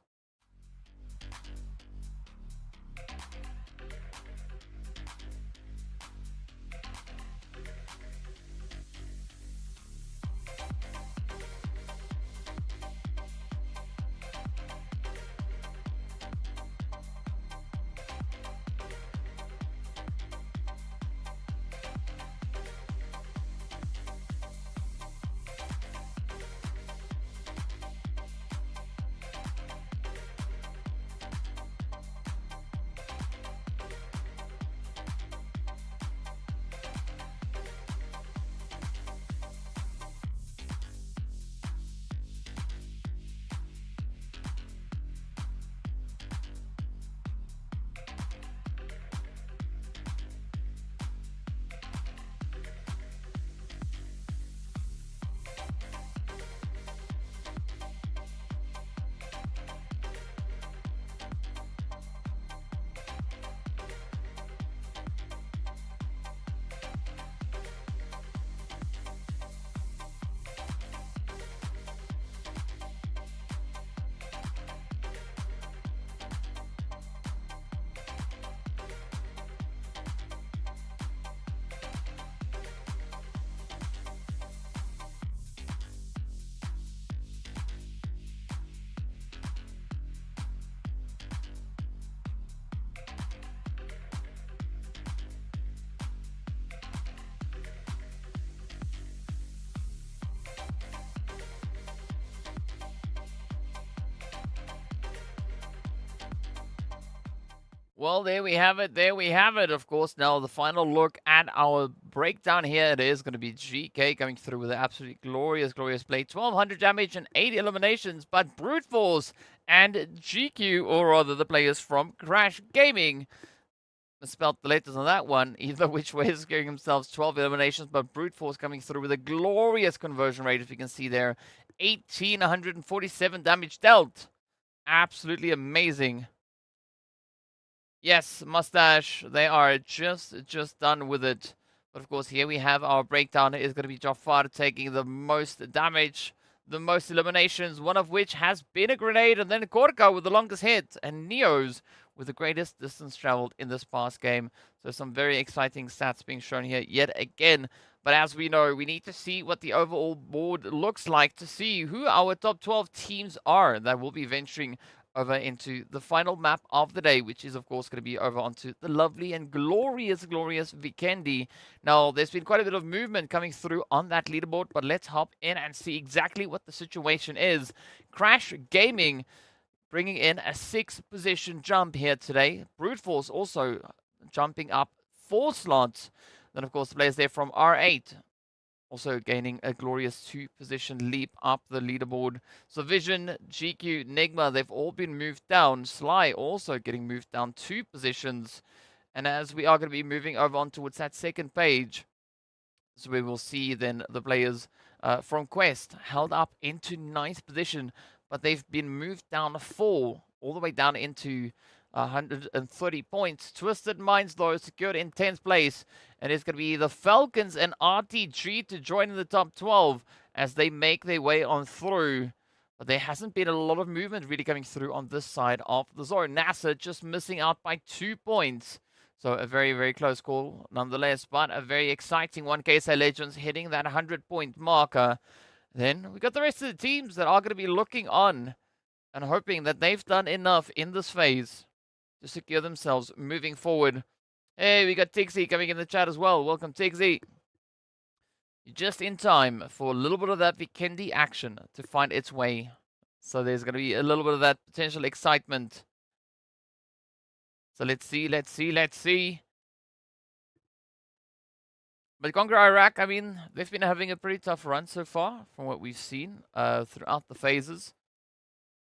Well, there we have it. There we have it. Of course, now the final look at our breakdown here. It is going to be GEEKAY coming through with an absolutely glorious, glorious play. 1200 damage and 8 eliminations. But Brute Force and GQ, or rather the players from Crash Gaming, spelled the letters on that one. Either which way is securing themselves 12 eliminations. But Brute Force coming through with a glorious conversion rate, as we can see there. 1,847 damage dealt. Absolutely amazing. Yes, Mustache, they are just done with it. But of course, here we have our breakdown. It is going to be Jafar taking the most damage, the most eliminations, one of which has been a grenade, and then Korka with the longest hit, and Neos with the greatest distance traveled in this past game. So some very exciting stats being shown here yet again. But as we know, we need to see what the overall board looks like to see who our top 12 teams are that will be venturing over into the final map of the day, which is, of course, going to be over onto the lovely and glorious Vikendi. Now, there's been quite a bit of movement coming through on that leaderboard, but let's hop in and see exactly what the situation is. Crash Gaming bringing in a 6th position jump here today. Brute Force also jumping up 4 slots. Then, of course, the players there from R8 also gaining a glorious 2-position leap up the leaderboard. So Vision, GQ, NIGMA, they've all been moved down. Sly also getting moved down 2 positions. And as we are going to be moving over on towards that second page, so we will see then the players from Quest held up into 9th position, but they've been moved down 4, all the way down into 130 points. Twisted Minds, though, secured in 10th place. And it's going to be the Falcons and RTG to join in the top 12 as they make their way on through. But there hasn't been a lot of movement really coming through on this side of the zone. NASR just missing out by 2 points. So a very, very close call nonetheless. But a very exciting one. KSA Legends hitting that 100-point marker. Then we got the rest of the teams that are going to be looking on and hoping that they've done enough in this phase to secure themselves moving forward. Hey, we got Tixie coming in the chat as well. Welcome, Tixie. Just in time for a little bit of that Vikendi action to find its way. So there's going to be a little bit of that potential excitement. So let's see, let's see, let's see. But CONQUEROR Iraq, I mean, they've been having a pretty tough run so far from what we've seen throughout the phases.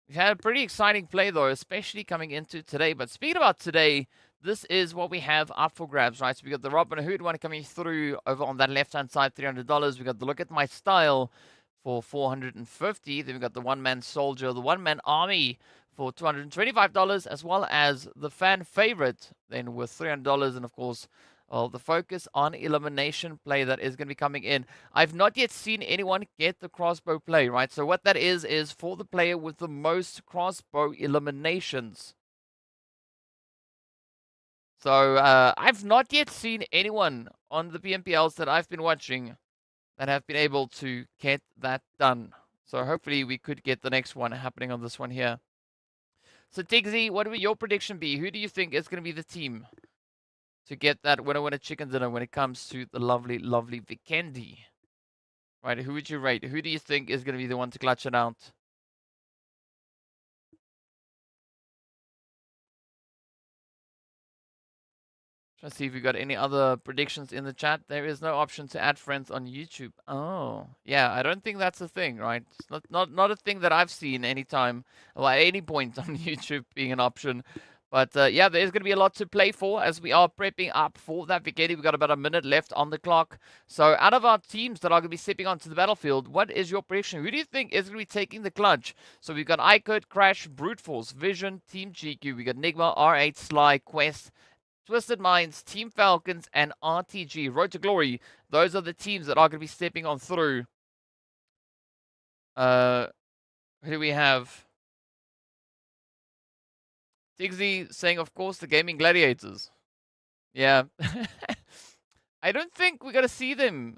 We've had a pretty exciting play, though, especially coming into today. But speaking about today, this is what we have up for grabs, right? So we got the Robin Hood one coming through over on that left-hand side, $300. We got the Look at My Style for $450. Then we got the One-Man Soldier, the One-Man Army for $225, as well as the Fan Favorite, then with $300. And, of course, well, the focus on elimination play that is going to be coming in. I've not yet seen anyone get the crossbow play, right? So what that is for the player with the most crossbow eliminations. So I've not yet seen anyone on the PMPLs that I've been watching that have been able to get that done. So hopefully we could get the next one happening on this one here. So Tiggsy, what would your prediction be? Who do you think is going to be the team to get that winner chicken dinner when it comes to the lovely, lovely Vikendi? Right, who would you rate? Who do you think is going to be the one to clutch it out? Trying to see if we got any other predictions in the chat. There is no option to add friends on YouTube. Oh, yeah, I don't think that's a thing, right? It's not a thing that I've seen anytime, well, at any point on YouTube being an option. But yeah, there's going to be a lot to play for as we are prepping up for that Vikendi. We've got about a minute left on the clock. So out of our teams that are going to be stepping onto the battlefield, what is your prediction? Who do you think is going to be taking the clutch? So we've got IKURD, Crash, Brute Force, Vision, Team GQ. We got NIGMA, R8, Sly, Quest, Twisted Minds, Team Falcons, and RTG. Road to Glory. Those are the teams that are going to be stepping on through. Who do we have? Tiggsy saying, of course, the Gaming Gladiators. Yeah. I don't think we're going to see them,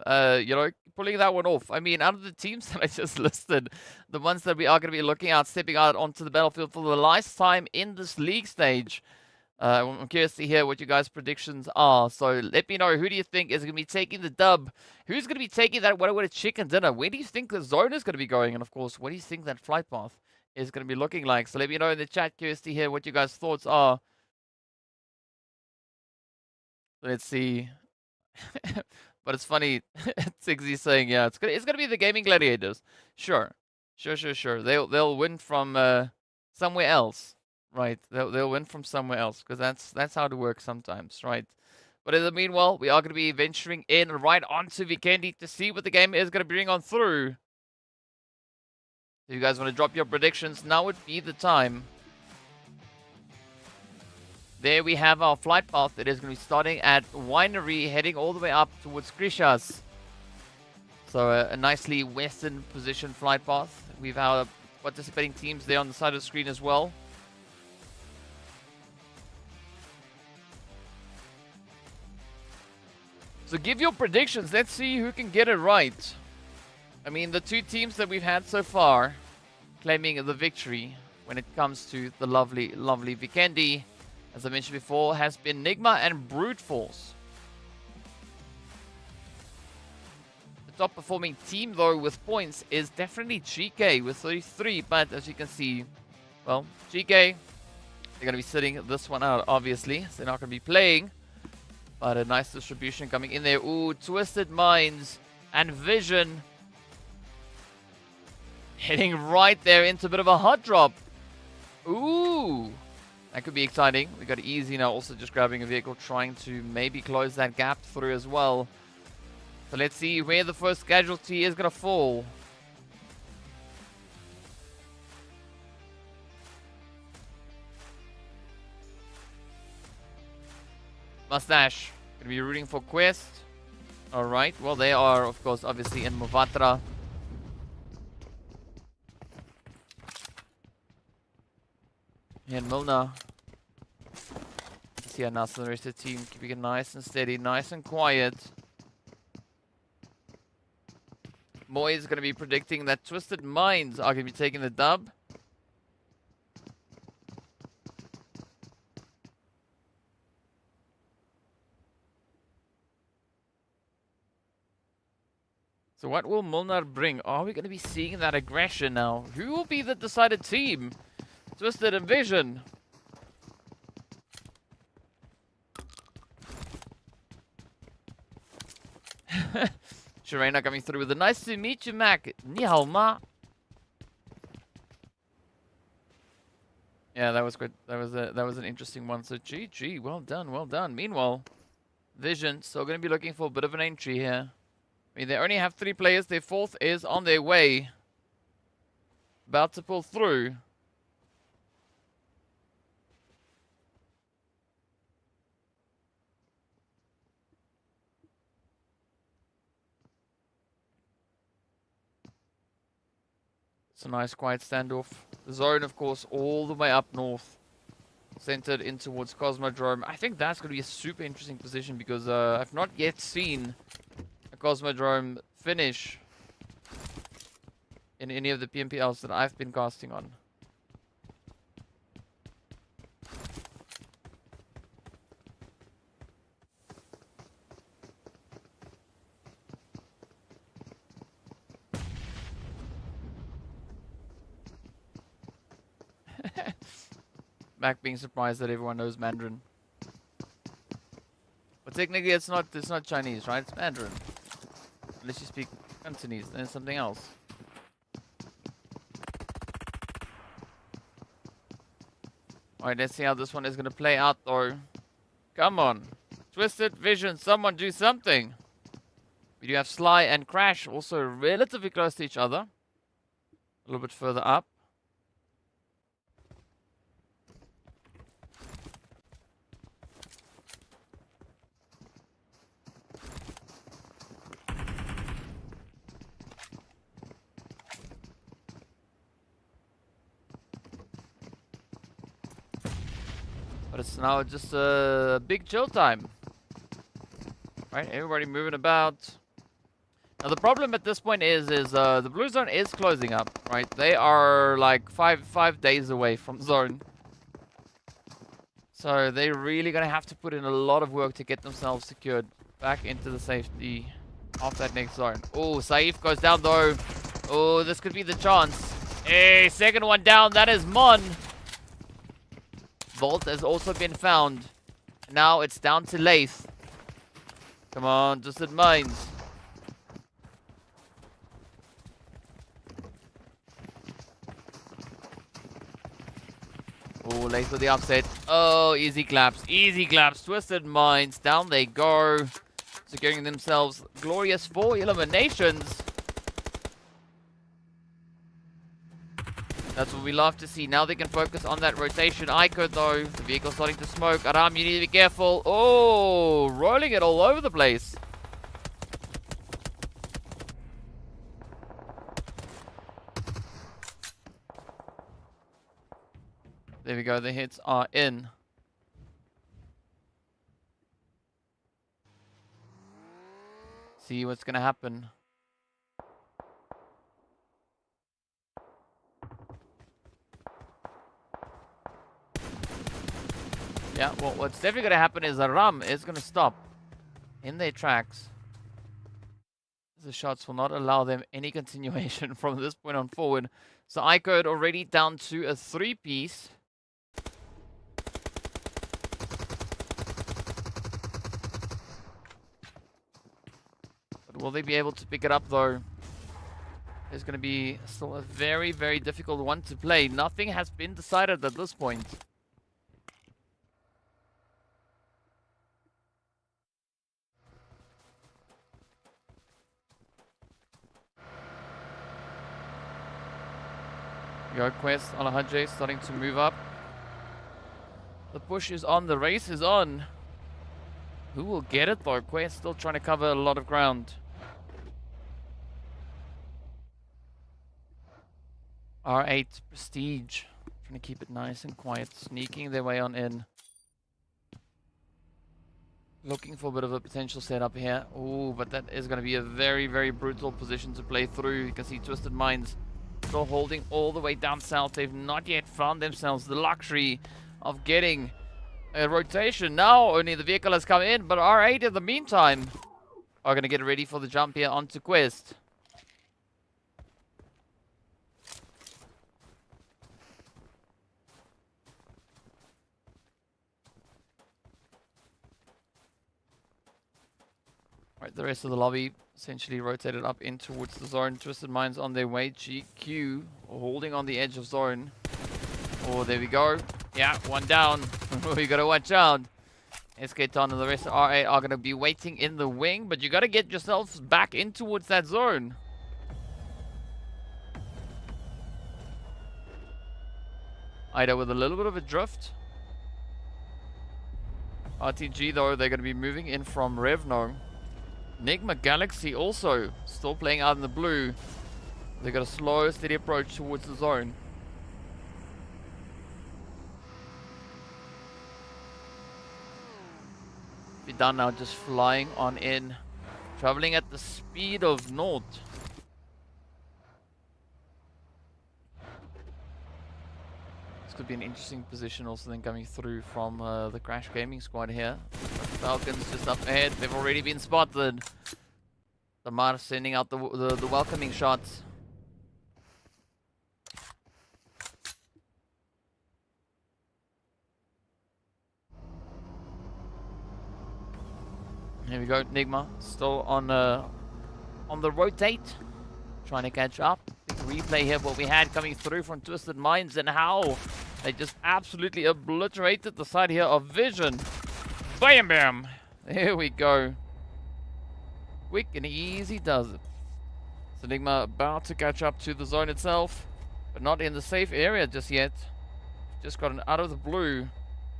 pulling that one off. I mean, out of the teams that I just listed, the ones that we are going to be looking at stepping out onto the battlefield for the last time in this league stage, I'm curious to hear what you guys' predictions are. So let me know, who do you think is going to be taking the dub? Who's going to be taking that what a chicken dinner? Where do you think the zone is going to be going? And, of course, what do you think that flight path is going to be looking like? So let me know in the chat. Curious to hear what you guys' thoughts are. Let's see. But it's funny, Tiggsy saying, yeah, it's gonna be the Gaming Gladiators. Sure. They'll win from somewhere else, right? They'll win from somewhere else, because that's how it works sometimes, right? But in the meanwhile, we are gonna be venturing in right onto Vikendi to see what the game is gonna bring on through. If you guys want to drop your predictions, now would be the time. There we have our flight path. It is going to be starting at Winery, heading all the way up towards Krishas. So a nicely western position flight path. We've our participating teams there on the side of the screen as well. So give your predictions. Let's see who can get it right. I mean, the two teams that we've had so far claiming the victory when it comes to the lovely, lovely Vikendi, as I mentioned before, has been NIGMA and Brute Force. The top performing team, though, with points is definitely GEEKAY with 33. But as you can see, well, GEEKAY, they're going to be sitting this one out, obviously. So they're not going to be playing. But a nice distribution coming in there. Ooh, Twisted Minds and Vision heading right there into a bit of a hot drop. Ooh. That could be exciting. We got Easy now also just grabbing a vehicle, trying to maybe close that gap through as well. So let's see where the first casualty is going to fall. Mustache. Going to be rooting for Quest. Alright. Well, they are, of course, obviously in Muvatra. And Milner. See how NASR and the rest of the team keeping it nice and steady, nice and quiet. Moy is going to be predicting that Twisted Minds are going to be taking the dub. So what will Milner bring? Are we going to be seeing that aggression now? Who will be the decided team? Twisted and Vision. Sharena coming through with a nice to meet you, Mac. Ni hao ma. Yeah, that was good. That was an interesting one. So GG, well done, well done. Meanwhile, Vision still going to be looking for a bit of an entry here. I mean, they only have 3 players. Their 4th is on their way. About to pull through. It's a nice quiet standoff. The zone, of course, all the way up north. Centered in towards Cosmodrome. I think that's going to be a super interesting position because I've not yet seen a Cosmodrome finish in any of the PMPLs that I've been casting on. Mac being surprised that everyone knows Mandarin. But technically it's not Chinese, right? It's Mandarin. Unless you speak Cantonese, then it's something else. Alright, let's see how this one is gonna play out though. Come on. Twisted Vision, someone do something. We do have Sly and Crash also relatively close to each other. A little bit further up. But it's now just a big chill time. Right, everybody moving about. Now the problem at this point is the blue zone is closing up, right? They are like five days away from zone. So they're really gonna have to put in a lot of work to get themselves secured back into the safety of that next zone. Oh, Saif goes down though. Oh, this could be the chance. Hey, second one down, that is Mon. Vault has also been found. Now it's down to Lath. Come on, just at mines. Oh, Lath with the upset. Oh, easy claps. Easy claps. Twisted Minds. Down they go. Securing themselves glorious 4 eliminations. That's what we love to see. Now they can focus on that rotation. IKURD though. The vehicle's starting to smoke. Aram, you need to be careful. Oh, rolling it all over the place. There we go. The hits are in. See what's going to happen. Yeah, well, what's definitely going to happen is Aram is going to stop in their tracks. The shots will not allow them any continuation from this point on forward. So IKURD already down to a 3-piece. But will they be able to pick it up though? It's going to be still a very, very difficult one to play. Nothing has been decided at this point. Go Quest on Alhajj starting to move up. The push is on, the race is on. Who will get it though? Quest still trying to cover a lot of ground. R8 Prestige. Trying to keep it nice and quiet. Sneaking their way on in. Looking for a bit of a potential setup here. Oh, but that is going to be a very, very brutal position to play through. You can see Twisted Minds still holding all the way down south. They've not yet found themselves the luxury of getting a rotation. Now only the vehicle has come in, but R8 in the meantime are going to get ready for the jump here onto Quest. Right, the rest of the lobby essentially rotated up in towards the zone. Twisted Minds on their way. GQ holding on the edge of zone. Oh, there we go. Yeah, one down. We gotta watch out. SK-Ton and the rest of R8 are gonna be waiting in the wing, but you gotta get yourselves back in towards that zone. Ida with a little bit of a drift. RTG though, they're gonna be moving in from Revno. NIGMA Galaxy also still playing out in the blue. They got a slow, steady approach towards the zone. Be done now, just flying on in, traveling at the speed of naught. This could be an interesting position also then coming through from the Crash Gaming squad here. Falcons just up ahead, they've already been spotted. The Mar sending out the welcoming shots. Here we go, NIGMA still on the rotate, trying to catch up. Big replay here, what we had coming through from Twisted Minds and how they just absolutely obliterated the side here of Vision. Bam bam! Here we go. Quick and easy does it. So NIGMA about to catch up to the zone itself, but not in the safe area just yet. Just gotten out of the blue.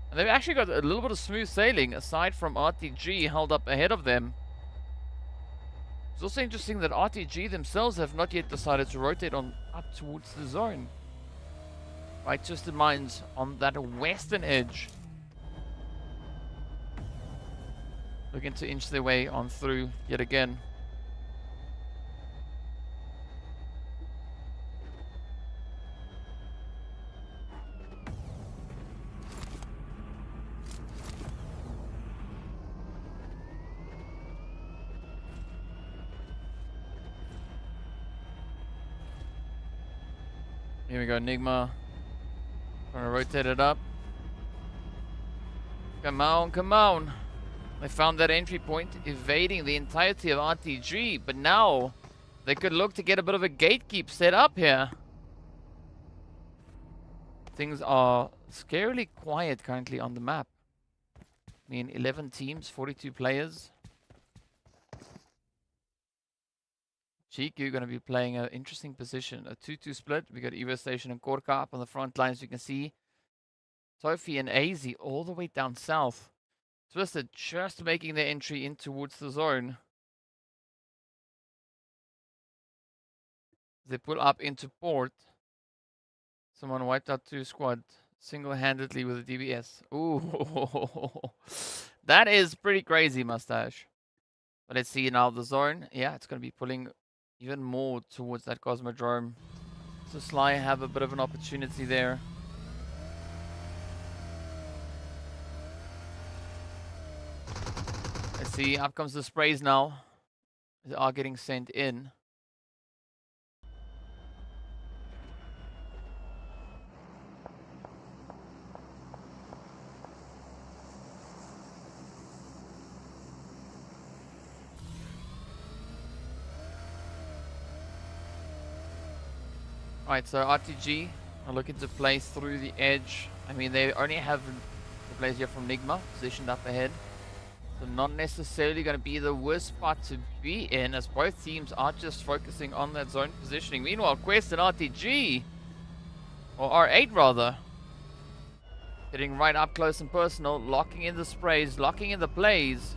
And they've actually got a little bit of smooth sailing, aside from RTG held up ahead of them. It's also interesting that RTG themselves have not yet decided to rotate on up towards the zone. Right, Twisted Minds on that western edge. Looking to inch their way on through yet again. Here we go, NIGMA. Trying to rotate it up. Come on, come on. They found that entry point, evading the entirety of RTG, but now they could look to get a bit of a gatekeep set up here. Things are scarily quiet currently on the map. I mean, 11 teams, 42 players. GEEKAY going to be playing an interesting position. A 2-2 split. We got Evo Station and Korka up on the front lines. You can see Sophie and AZ all the way down south. Twisted just making their entry in towards the zone. They pull up into port. Someone wiped out 2 squad single-handedly with a DBS. Ooh, that is pretty crazy, Mustache. But let's see now the zone. Yeah, it's going to be pulling even more towards that Cosmodrome. So Sly have a bit of an opportunity there. Let's see, up comes the sprays now. They are getting sent in. Alright, so RTG are looking to play through the edge. I mean, they only have the players here from NIGMA positioned up ahead. So not necessarily going to be the worst spot to be in, as both teams are just focusing on that zone positioning. Meanwhile, Quest and RTG, or R8 rather, getting right up close and personal, locking in the sprays, locking in the plays.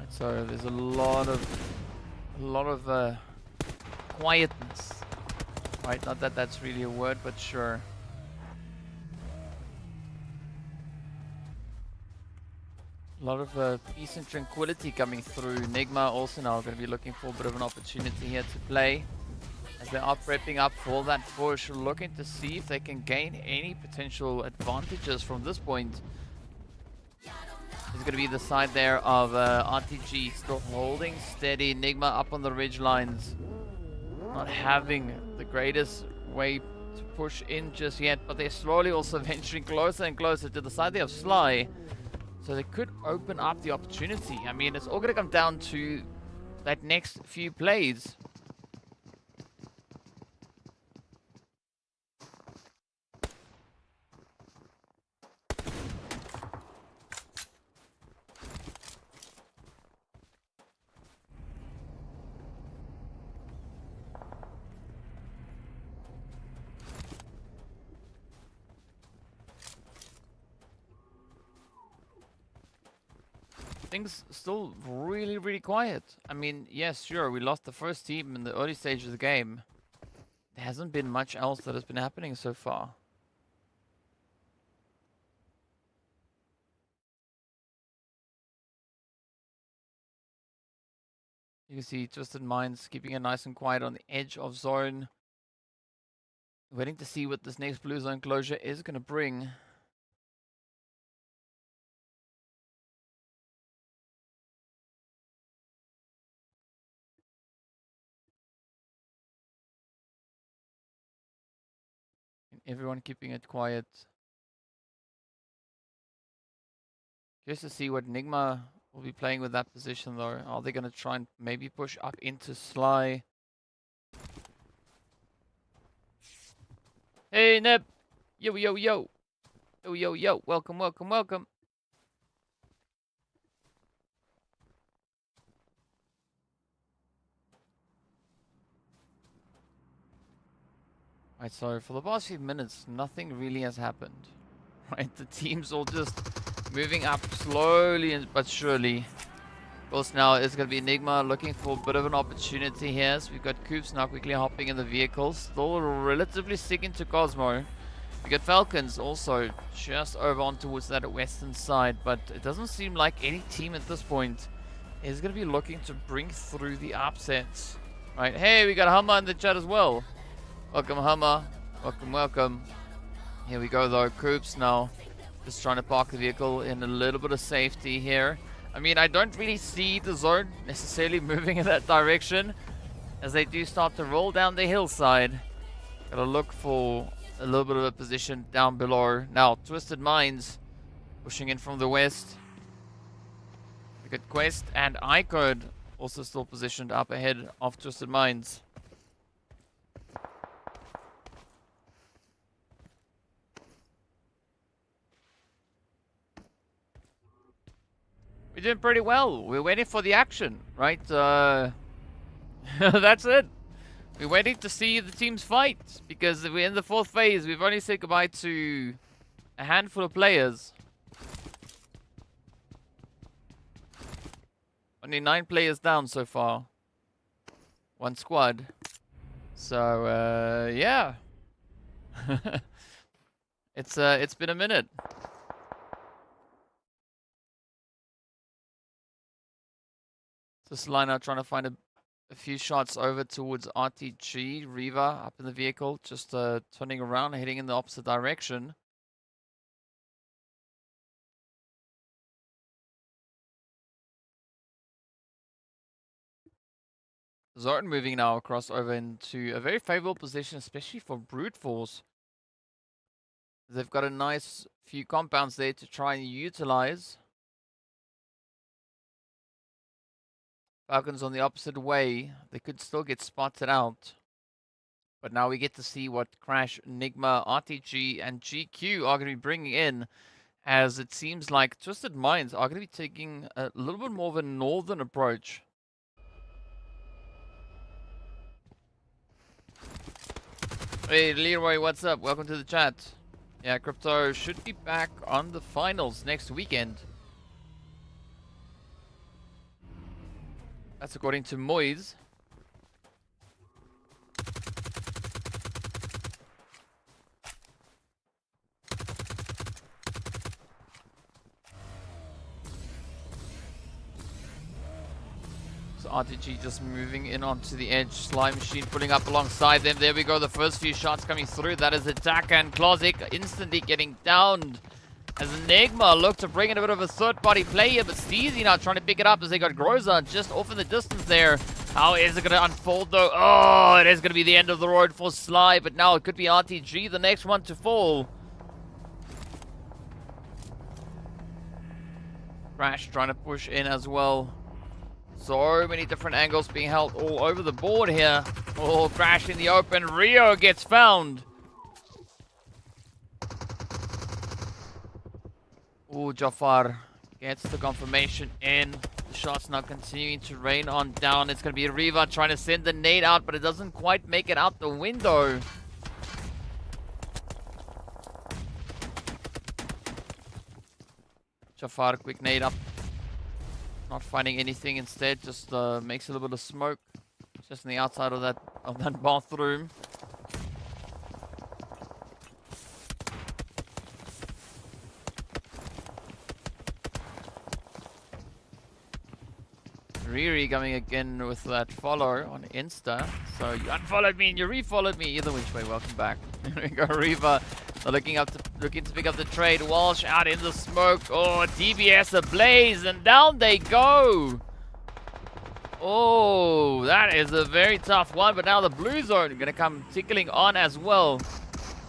So there's a lot of quietness, right? Not that that's really a word, but sure. A lot of peace and tranquility coming through. NIGMA also now going to be looking for a bit of an opportunity here to play, as they are prepping up for that push, looking to see if they can gain any potential advantages from this point. It's going to be the side there of RTG still holding steady. NIGMA up on the ridge lines, not having the greatest way to push in just yet, but they're slowly also venturing closer and closer to the side there of Sly. So they could open up the opportunity. I mean, it's all going to come down to that next few plays. Things still really, really quiet. I mean, yes, sure, we lost the first team in the early stage of the game. There hasn't been much else that has been happening so far. You can see Twisted Minds keeping it nice and quiet on the edge of zone. Waiting to see what this next blue zone closure is going to bring. Everyone keeping it quiet. Curious to see what NIGMA will be playing with that position though. Are they going to try and maybe push up into Sly? Hey Neb! Yo, yo, yo! Yo, yo, yo! Welcome, welcome, welcome! Right, so for the past few minutes, nothing really has happened. Right, the team's all just moving up slowly but surely. Of course, now it's going to be NIGMA looking for a bit of an opportunity here. So we've got Coops now quickly hopping in the vehicle. Still relatively sticking to Cosmo. We got Falcons also just over on towards that western side. But it doesn't seem like any team at this point is going to be looking to bring through the upsets. Right, hey, we got Hummer in the chat as well. Welcome, Hummer. Welcome, welcome. Here we go, though. Coops now just trying to park the vehicle in a little bit of safety here. I mean, I don't really see the zone necessarily moving in that direction as they do start to roll down the hillside. Gotta look for a little bit of a position down below. Now, Twisted Minds pushing in from the west. We got Quest and IKURD also still positioned up ahead of Twisted Minds. We're doing pretty well. We're waiting for the action, right? That's it. We're waiting to see the teams fight because we're in the fourth phase. We've only said goodbye to a handful of players. Only 9 players down so far. 1 squad. So, yeah. It's been a minute. This line out trying to find a few shots over towards RTG. Reva up in the vehicle, just turning around, heading in the opposite direction. Zorn moving now across over into a very favorable position, especially for Brute Force. They've got a nice few compounds there to try and utilize. Falcons on the opposite way. They could still get spotted out. But now we get to see what Crash, NIGMA, RTG, and GQ are going to be bringing in. As it seems like Twisted Minds are going to be taking a little bit more of a northern approach. Hey Leroy, what's up? Welcome to the chat. Yeah, Crypto should be back on the finals next weekend. That's according to Moise. So RTG just moving in onto the edge. Slime Machine pulling up alongside them. There we go. The first few shots coming through. That is Attack, and Klozik instantly getting downed. As NIGMA look to bring in a bit of a third-party play here, but Steezy now trying to pick it up as they got Groza just off in the distance there. How is it going to unfold, though? Oh, it is going to be the end of the road for Sly, but now it could be RTG, the next one to fall. Crash trying to push in as well. So many different angles being held all over the board here. Oh, Crash in the open. Rio gets found. Oh, Jafar gets the confirmation in. The shots now continuing to rain on down. It's going to be Riva trying to send the nade out, but it doesn't quite make it out the window. Jafar, quick nade up. Not finding anything, instead just makes a little bit of smoke. Just on the outside of that bathroom. Riri coming again with that follow on Insta. So you unfollowed me and you refollowed me. Either which way, welcome back. Here we go, Riva. Looking to pick up the trade. Walsh out in the smoke. Oh, DBS ablaze, and down they go. Oh, that is a very tough one. But now the blue zone going to come tickling on as well.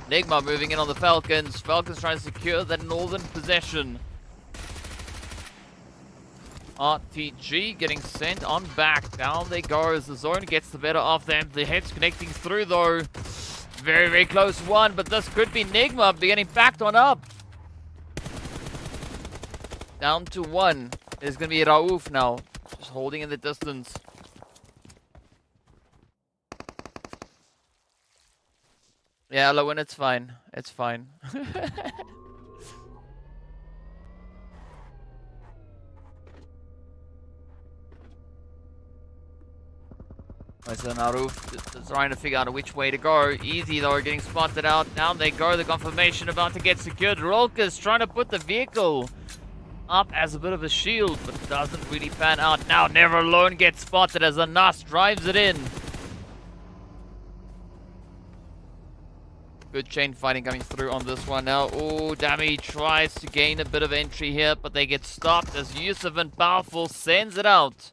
NIGMA moving in on the Falcons. Falcons trying to secure that northern possession. RTG getting sent on back. Down they go as the zone gets the better of them. The heads connecting through though. Very, very close one, but this could be NIGMA getting backed on up. Down to one. It's going to be Raouf now. Just holding in the distance. Yeah, Lowen, it's fine. It's fine. So Raouf trying to figure out which way to go. Easy though, getting spotted out. Down they go. The confirmation about to get secured. Rolkers trying to put the vehicle up as a bit of a shield, but it doesn't really pan out. Now Never Alone gets spotted as a NASR drives it in. Good chain fighting coming through on this one now. Oh, Dami tries to gain a bit of entry here, but they get stopped as Yusuf and Powerful sends it out.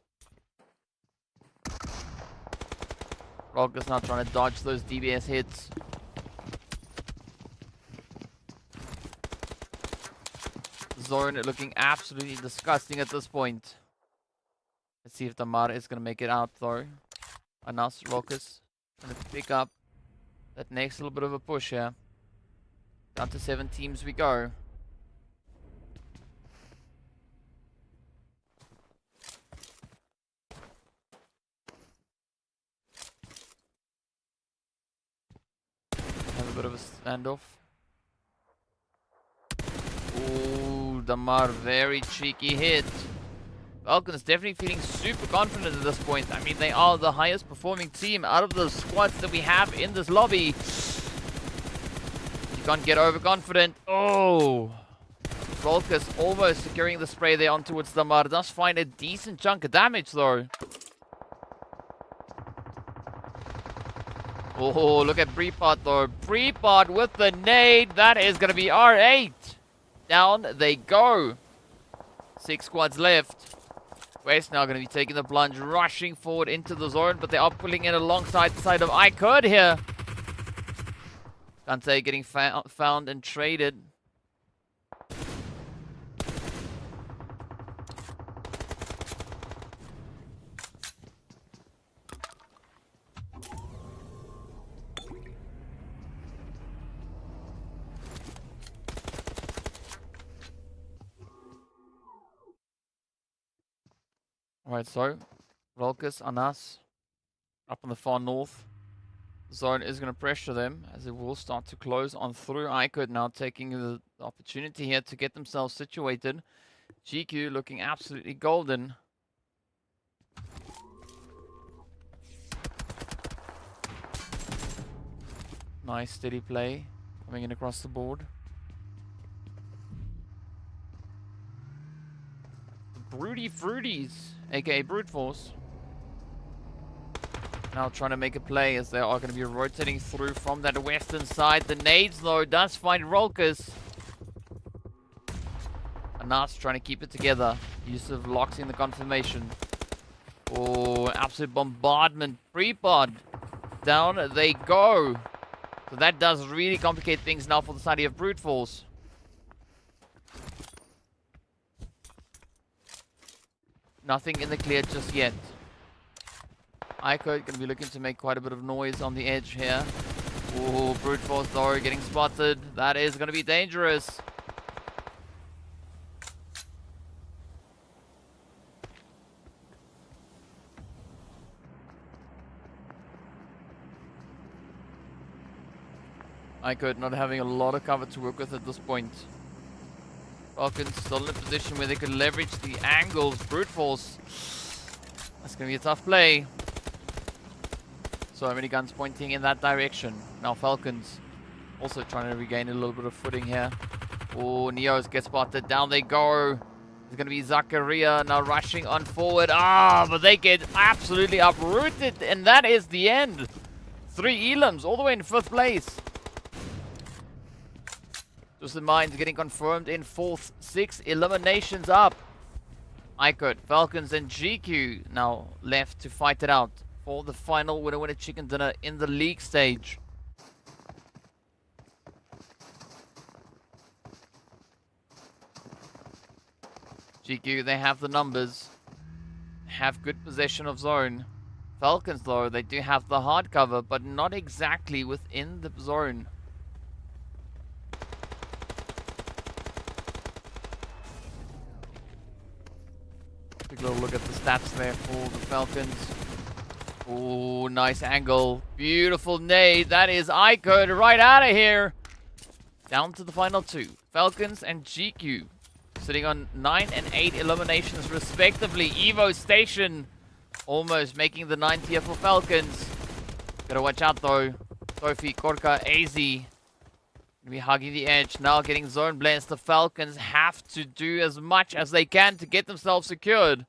Rolkers now trying to dodge those DBS hits. Zone looking absolutely disgusting at this point. Let's see if Damar is going to make it out though. Anas, Rolkers trying to pick up that next little bit of a push here. Down to 7 teams we go. Bit of a standoff. Ooh, Damar, very cheeky hit. Falcons definitely feeling super confident at this point. I mean, they are the highest performing team out of the squads that we have in this lobby. You can't get overconfident. Oh, Rolkers almost securing the spray there on towards Damar. Does find a decent chunk of damage though. Oh, look at Prepot though. Prepot with the nade. That is going to be R8. Down they go. 6 squads left. West now going to be taking the plunge, rushing forward into the zone, but they are pulling in alongside the side of IKURD here. Kante getting found and traded. Alright, so Rolkers, Anas, up on the far north. Zone is going to pressure them as it will start to close on through. IKURD now taking the opportunity here to get themselves situated. GQ looking absolutely golden. Nice steady play coming in across the board. Broody Fruities, aka Brute Force. Now trying to make a play as they are going to be rotating through from that western side. The nades though does find Rolkers. Anas trying to keep it together. Yusuf locks in the confirmation. Oh, absolute bombardment. Pre-pod. Down they go. So that does really complicate things now for the side of Brute Force. Nothing in the clear just yet. IKURD going to be looking to make quite a bit of noise on the edge here. Oh, Brute Force though getting spotted. That is going to be dangerous. IKURD not having a lot of cover to work with at this point. Falcons still in a position where they could leverage the angles. Brute Force. That's going to be a tough play. So many guns pointing in that direction. Now Falcons also trying to regain a little bit of footing here. Oh, Neos get spotted. Down they go. It's going to be Zakaria now rushing on forward. But they get absolutely uprooted. And that is the end. 3 elims all the way in 5th place. Just the Mines getting confirmed in 4th. 6 eliminations up. IKURD, Falcons, and GQ now left to fight it out for the final winner chicken dinner in the league stage. GQ, they have the numbers, have good possession of zone. Falcons, though, they do have the hard cover, but not exactly within the zone. Take a little look at the stats there for the Falcons. Oh, nice angle. Beautiful nade. That is IKURD right out of here. Down to the final 2. Falcons and GQ. Sitting on 9 and 8 eliminations respectively. Evo Station almost making the 9th here for Falcons. Gotta watch out though. Sophie, Korka, AZ. Gonna be hugging the edge. Now getting zone blends. The Falcons have to do as much as they can to get themselves secured.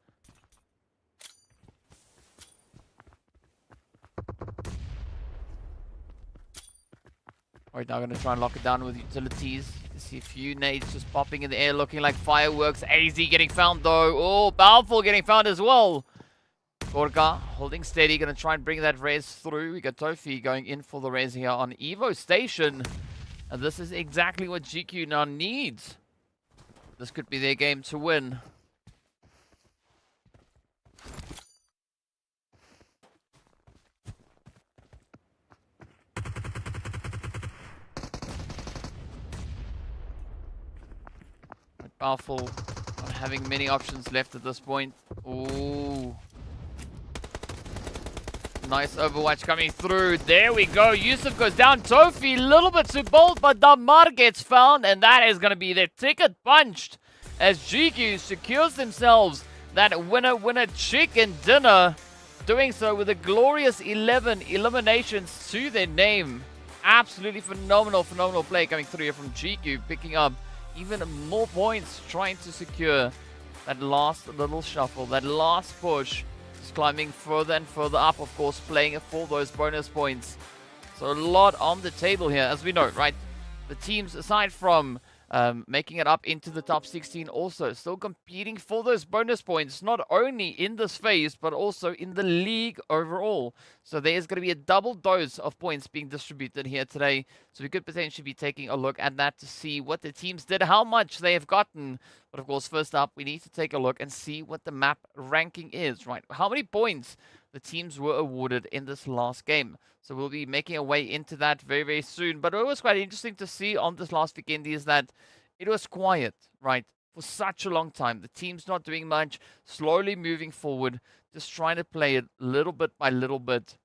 Alright, now gonna try and lock it down with utilities. See a few nades just popping in the air, looking like fireworks. AZ getting found though. Oh, Powerful getting found as well. Korka holding steady, gonna try and bring that res through. We got Tofi going in for the res here on Evo Station. And this is exactly what GQ now needs. This could be their game to win. Powerful, not having many options left at this point. Ooh. Nice Overwatch coming through. There we go. Yusuf goes down. Tofi, a little bit too bold, but Damar gets found, and that is going to be their ticket punched as GQ secures themselves that winner chicken dinner. Doing so with a glorious 11 eliminations to their name. Absolutely phenomenal play coming through here from GQ, picking up even more points, trying to secure that last little shuffle, that last push. Just climbing further and further up, of course, playing for those bonus points. So a lot on the table here, as we know, right? The teams, aside from making it up into the top 16, also still competing for those bonus points, not only in this phase, but also in the league overall. So there's going to be a double dose of points being distributed here today. So we could potentially be taking a look at that to see what the teams did, how much they have gotten. But of course, first up, we need to take a look and see what the map ranking is, right? How many points the teams were awarded in this last game. So we'll be making our way into that very, very soon. But what was quite interesting to see on this last Vikendi is that it was quiet, right? For such a long time. The team's not doing much, slowly moving forward, just trying to play it little bit by little bit.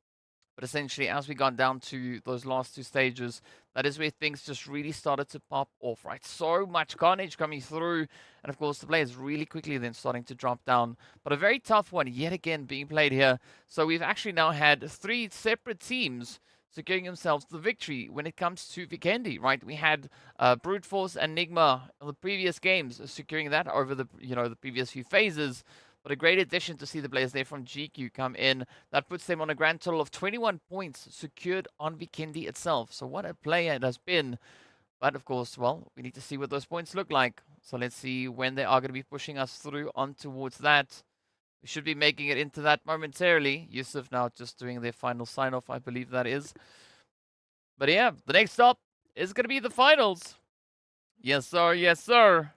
But essentially, as we got down to those last 2 stages, that is where things just really started to pop off, right? So much carnage coming through. And of course, the players really quickly then starting to drop down. But a very tough one yet again being played here. So we've actually now had 3 separate teams securing themselves the victory when it comes to Vikendi, right? We had Brute Force and NIGMA in the previous games securing that over the, the previous few phases. But a great addition to see the players there from GQ come in. That puts them on a grand total of 21 points secured on Vikendi itself. So what a play it has been. But of course, well, we need to see what those points look like. So let's see when they are going to be pushing us through on towards that. We should be making it into that momentarily. Yusuf now just doing their final sign-off, I believe that is. But yeah, the next stop is going to be the finals. Yes, sir. Yes, sir.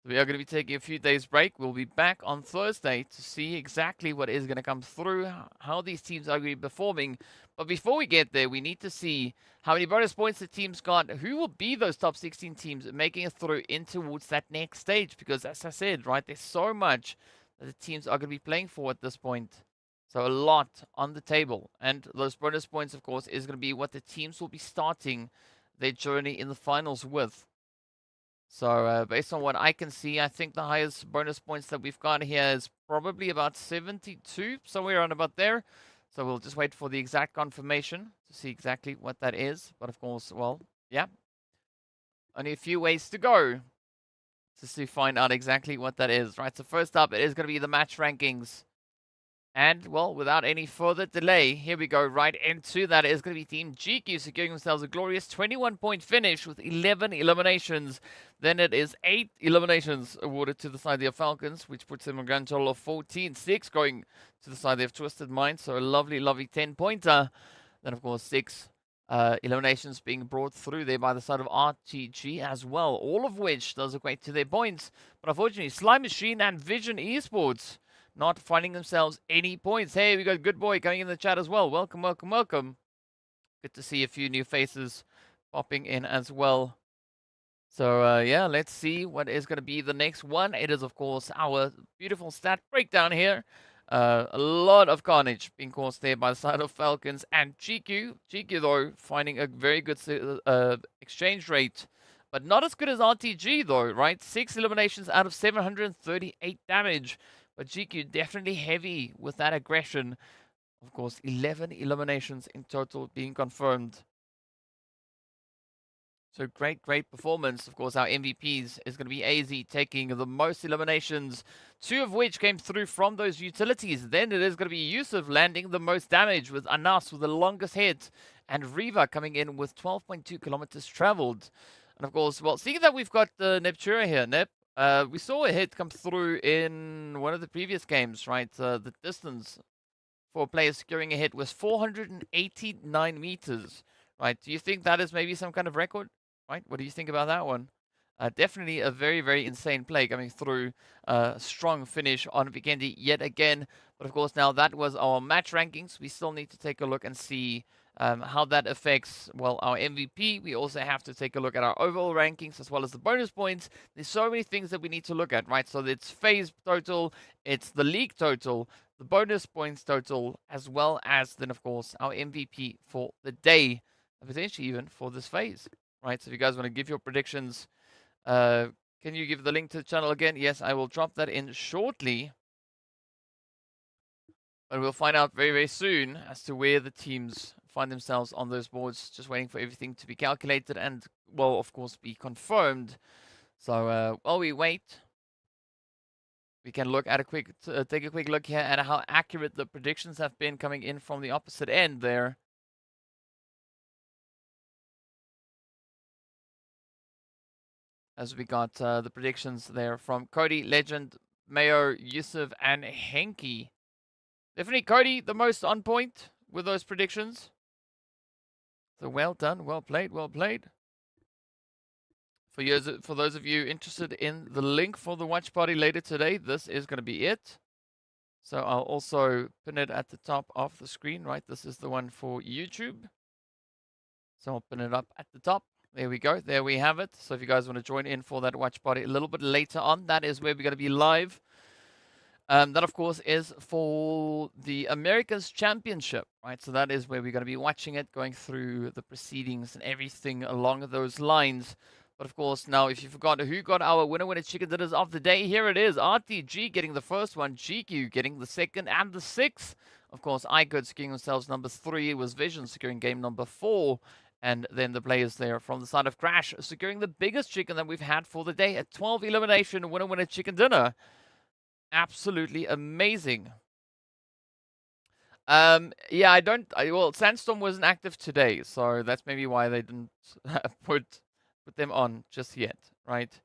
We are going to be taking a few days break. We'll be back on Thursday to see exactly what is going to come through, how these teams are going to be performing. But before we get there, we need to see how many bonus points the teams got, who will be those top 16 teams making it through in towards that next stage. Because as I said, right, there's so much that the teams are going to be playing for at this point. So a lot on the table. And those bonus points, of course, is going to be what the teams will be starting their journey in the finals with. So based on what I can see, I think the highest bonus points that we've got here is probably about 72, somewhere around about there. So we'll just wait for the exact confirmation to see exactly what that is. But of course, well, yeah, only a few ways to go to find out exactly what that is, right? So first up, it is going to be the match rankings. And, well, without any further delay, here we go right into that. It is going to be Team GEEKAY securing themselves a glorious 21-point finish with 11 eliminations. Then it is 8 eliminations awarded to the side of FALCONS, which puts them a grand total of 14. 6 going to the side of Twisted Mind, so a lovely, lovely 10-pointer. Then, of course, 6 eliminations being brought through there by the side of RTG as well, all of which does equate to their points. But unfortunately, Slime Machine and Vision Esports not finding themselves any points. Hey, we got Good Boy coming in the chat as well. Welcome, welcome, welcome. Good to see a few new faces popping in as well. So, yeah, let's see what is going to be the next one. It is, of course, our beautiful stat breakdown here. A lot of carnage being caused there by the side of FALCONS and GEEKAY. GEEKAY, though, finding a very good exchange rate. But not as good as RTG, though, right? 6 eliminations out of 738 damage. But GEEKAY definitely heavy with that aggression. Of course, 11 eliminations in total being confirmed. So great, great performance. Of course, our MVPs is going to be AZ taking the most eliminations, 2 of which came through from those utilities. Then it is going to be Yusuf landing the most damage with Anas with the longest hit. And Riva coming in with 12.2 kilometers traveled. And of course, well, seeing that we've got Neptura here, Nep, we saw a hit come through in one of the previous games, right? The distance for a player securing a hit was 489 meters, right? Do you think that is maybe some kind of record, right? What do you think about that one? Definitely a very, very insane play coming through. Strong finish on Vikendi yet again. But of course, now that was our match rankings. We still need to take a look and see how that affects, well, our MVP. We also have to take a look at our overall rankings as well as the bonus points. There's so many things that we need to look at, right? So it's phase total, it's the league total, the bonus points total, as well as then, of course, our MVP for the day, potentially even for this phase, right? So if you guys want to give your predictions, can you give the link to the channel again? Yes, I will drop that in shortly. But we'll find out very, very soon as to where the teams find themselves on those boards. Just waiting for everything to be calculated and, well, of course, be confirmed. So while we wait, we can look at take a quick look here at how accurate the predictions have been coming in from the opposite end there. As we got the predictions there from Cody, Legend, Mayo, Yusuf, and Henky. Definitely Cody, the most on point with those predictions. So well done, well played, well played. For those of you interested in the link for the watch party later today, this is going to be it. So I'll also pin it at the top of the screen, right? This is the one for YouTube. So I'll pin it up at the top. There we go. There we have it. So if you guys want to join in for that watch party a little bit later on, that is where we're going to be live. That, of course, is for the Americas Championship, right? So that is where we're going to be watching it, going through the proceedings and everything along those lines. But, of course, now, if you forgot who got our winner chicken dinners of the day, here it is. RTG getting the first one, GQ getting the second and the sixth. Of course, IKURD securing themselves number 3. It was Vision securing game number 4. And then the players there from the side of Crash securing the biggest chicken that we've had for the day, a 12 elimination winner chicken dinner. Absolutely amazing. Yeah, well, Sandstorm wasn't active today, so that's maybe why they didn't put them on just yet, right?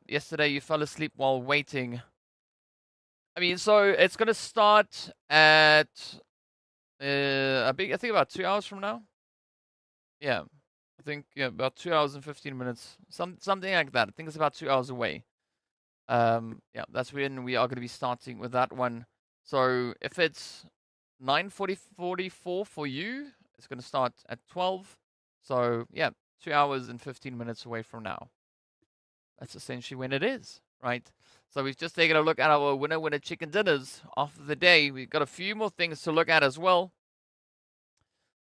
Yesterday you fell asleep while waiting. I mean, so it's gonna start at I think about 2 hours from now. Yeah, I think about 2 hours and 15 minutes, something like that. I think it's about 2 hours away. Yeah, that's when we are gonna be starting with that one. So if it's 9:44 for you, it's gonna start at 12. So yeah, 2 hours and 15 minutes away from now. That's essentially when it is, right? So we've just taken a look at our winner chicken dinners of the day. We've got a few more things to look at as well.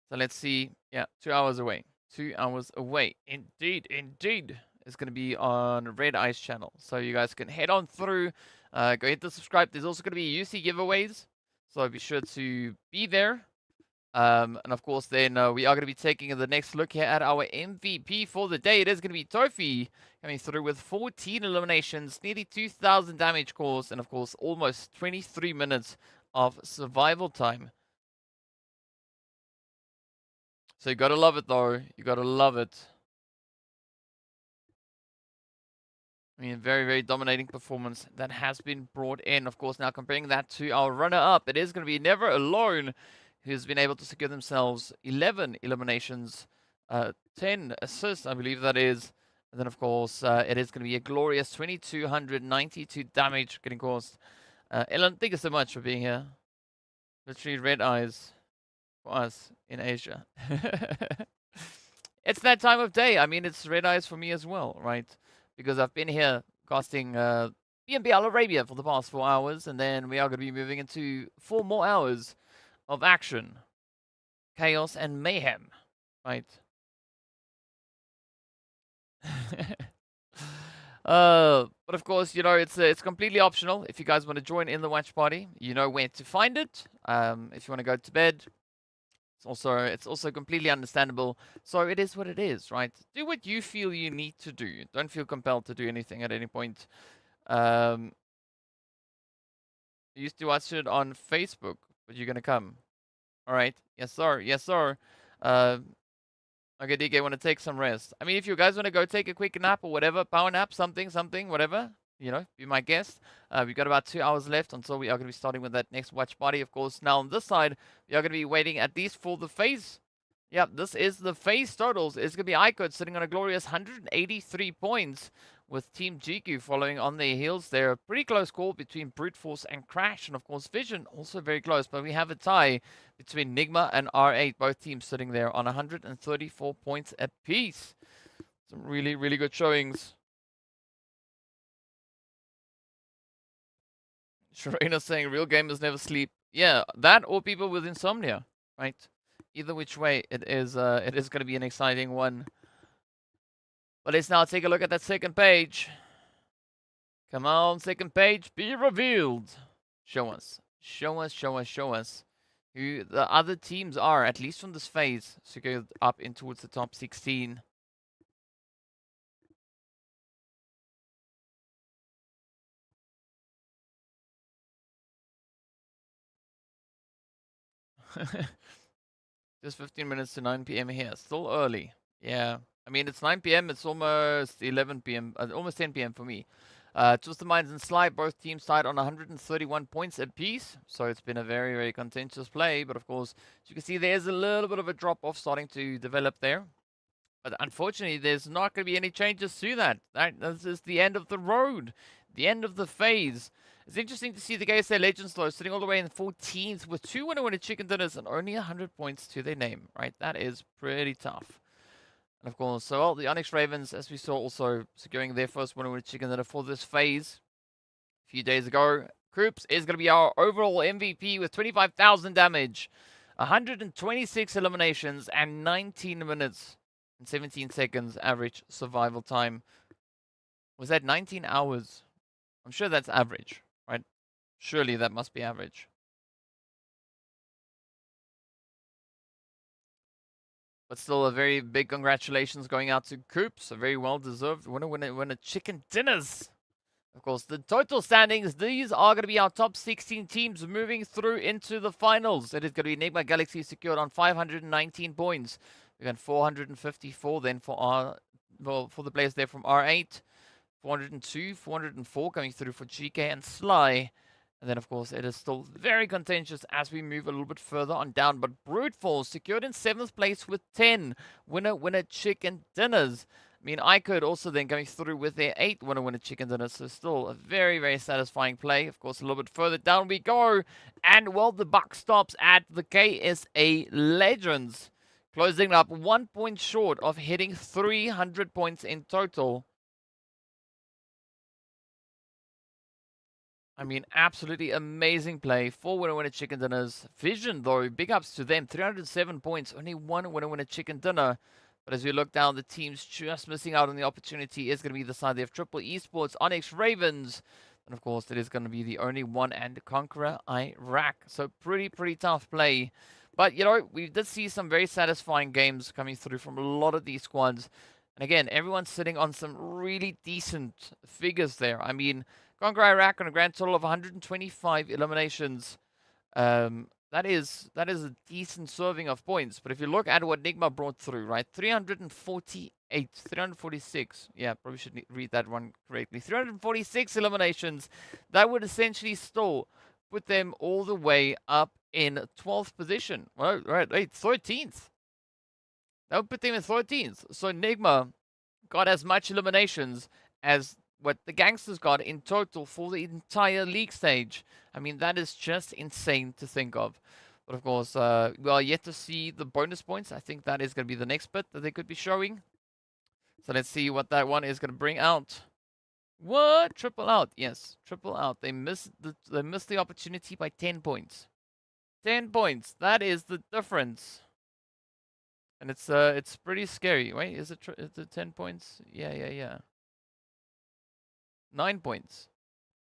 So let's see. Yeah, 2 hours away. 2 hours away. Indeed, indeed. It's going to be on Red Ice channel. So you guys can head on through. Go hit the subscribe. There's also going to be UC giveaways. So be sure to be there. And of course, then we are going to be taking the next look here at our MVP for the day. It is going to be Tofi coming through with 14 eliminations, nearly 2,000 damage cores, and of course, almost 23 minutes of survival time. So you got to love it, though. You got to love it. I mean, very, very dominating performance that has been brought in. Of course, now comparing that to our runner-up, it is going to be Never Alone, who's been able to secure themselves 11 eliminations, 10 assists, I believe that is. And then, of course, it is going to be a glorious 2,292 damage getting caused. Ellen, thank you so much for being here. Literally red eyes for us in Asia. It's that time of day. I mean, it's red eyes for me as well, right? Because I've been here casting PMPL Arabia for the past 4 hours, and then we are going to be moving into 4 more hours of action, chaos, and mayhem, right? But of course, you know, it's completely optional. If you guys want to join in the watch party, you know where to find it. If you want to go to bed, it's also completely understandable. So it is what it is, right? Do what you feel you need to do. Don't feel compelled to do anything at any point. You used to watch it on Facebook, but you're gonna come. All right. Yes, sir. Yes, sir. Okay, DK, want to take some rest. I mean, if you guys want to go take a quick nap or whatever, power nap, something, whatever, you know, be my guest. We've got about 2 hours left until we are going to be starting with that next watch party. Of course, now on this side, we are going to be waiting at least for the phase. Yep, this is the phase totals. It's going to be IKURD sitting on a glorious 183 points, with Team GEEKAY following on their heels. They're a pretty close call between Brute Force and Crash, and of course Vision also very close, but we have a tie between NIGMA and R8, both teams sitting there on 134 points apiece. Some really, really good showings. Sharina saying real gamers never sleep. Yeah, that or people with insomnia, right? Either which way, it is going to be an exciting one. But let's now take a look at that second page. Come on, second page, be revealed. Show us. Show us, show us, show us who the other teams are, at least from this phase, to go up in towards the top 16. Just 15 minutes to 9 p.m. here. Still early. Yeah. I mean, it's 9 p.m. It's almost 11 p.m. Almost 10 p.m. for me. Twisted Minds and Sly, both teams tied on 131 points apiece. So it's been a very, very contentious play. But of course, as you can see, there's a little bit of a drop-off starting to develop there. But unfortunately, there's not going to be any changes to that. This is the end of the road. The end of the phase. It's interesting to see the GANGSTERS Legends, though, sitting all the way in 14th with 2 winner chicken dinners and only 100 points to their name, right? That is pretty tough. And of course, so well, the ONYX Ravens, as we saw, also securing their first winner chicken dinner for this phase a few days ago. Krups is going to be our overall MVP with 25,000 damage, 126 eliminations, and 19 minutes and 17 seconds average survival time. Was that 19 hours? I'm sure that's average, right? Surely that must be average. But still, a very big congratulations going out to Coops. A very well-deserved winner chicken dinners. Of course, the total standings, these are going to be our top 16 teams moving through into the finals. It is going to be NIGMA Galaxy secured on 519 points. We got 454 then for the players there from R8. 402, 404 coming through for GEEKAY and Sly. And then, of course, it is still very contentious as we move a little bit further on down. But Brute Force secured in 7th place with 10 winner chicken dinners. I mean, IKURD also then going through with their 8 winner chicken dinners. So still a very, very satisfying play. Of course, a little bit further down we go. And, well, the buck stops at the KSA Legends. Closing up 1 point short of hitting 300 points in total. I mean, absolutely amazing play. 4 winner chicken dinners. Vision, though, big ups to them. 307 points. Only 1 winner chicken dinner. But as we look down, the teams just missing out on the opportunity is going to be the side. They have Triple Esports, ONYX Ravens. And, of course, it is going to be the only one and CONQUEROR Iraq. So pretty tough play. But, you know, we did see some very satisfying games coming through from a lot of these squads. And, again, everyone's sitting on some really decent figures there. I mean, CONQUEROR Iraq on a grand total of 125 eliminations. That is a decent serving of points. But if you look at what NIGMA brought through, right? 346. Yeah, probably should read that one correctly. 346 eliminations. That would essentially still put them all the way up in 12th position. Well, right, 13th. That would put them in 13th. So NIGMA got as much eliminations as what the GANGSTERS got in total for the entire league stage. I mean, that is just insane to think of. But of course, we are yet to see the bonus points. I think that is going to be the next bit that they could be showing. So let's see what that one is going to bring out. What? Triple out. Yes, triple out. They missed the opportunity by 10 points. 10 points. That is the difference. And it's pretty scary. Wait, is it 10 points? Yeah. 9 points.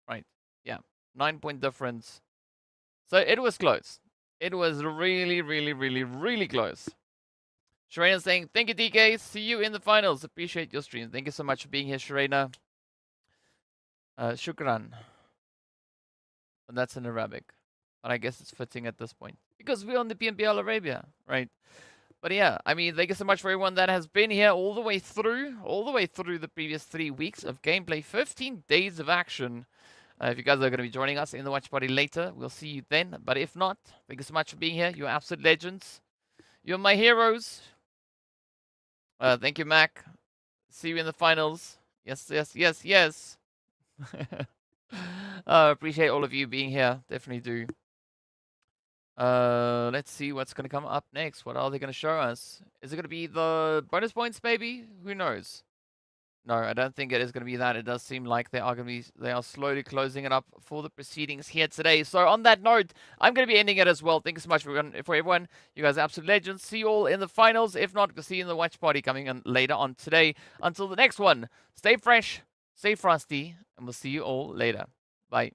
Right. Yeah. 9-point difference. So it was close. It was really close. Sharena saying, thank you, DK. See you in the finals. Appreciate your stream. Thank you so much for being here, Sharena. Shukran. And that's in Arabic. But I guess it's fitting at this point. Because we're on the PMPL Arabia, right? But yeah, I mean, thank you so much for everyone that has been here all the way through the previous 3 weeks of gameplay, 15 days of action. If you guys are going to be joining us in the watch party later, we'll see you then. But if not, thank you so much for being here. You're absolute legends. You're my heroes. Thank you, Mac. See you in the finals. Yes. Appreciate all of you being here. Definitely do. Let's see what's going to come up next. What are they going to show us? Is it going to be the bonus points, maybe? Who knows? No, I don't think it is going to be that. It does seem like they are slowly closing it up for the proceedings here today. So on that note, I'm going to be ending it as well. Thank you so much for everyone. You guys are absolute legends. See you all in the finals. If not, we'll see you in the watch party coming in later on today. Until the next one, stay fresh, stay frosty, and we'll see you all later. Bye.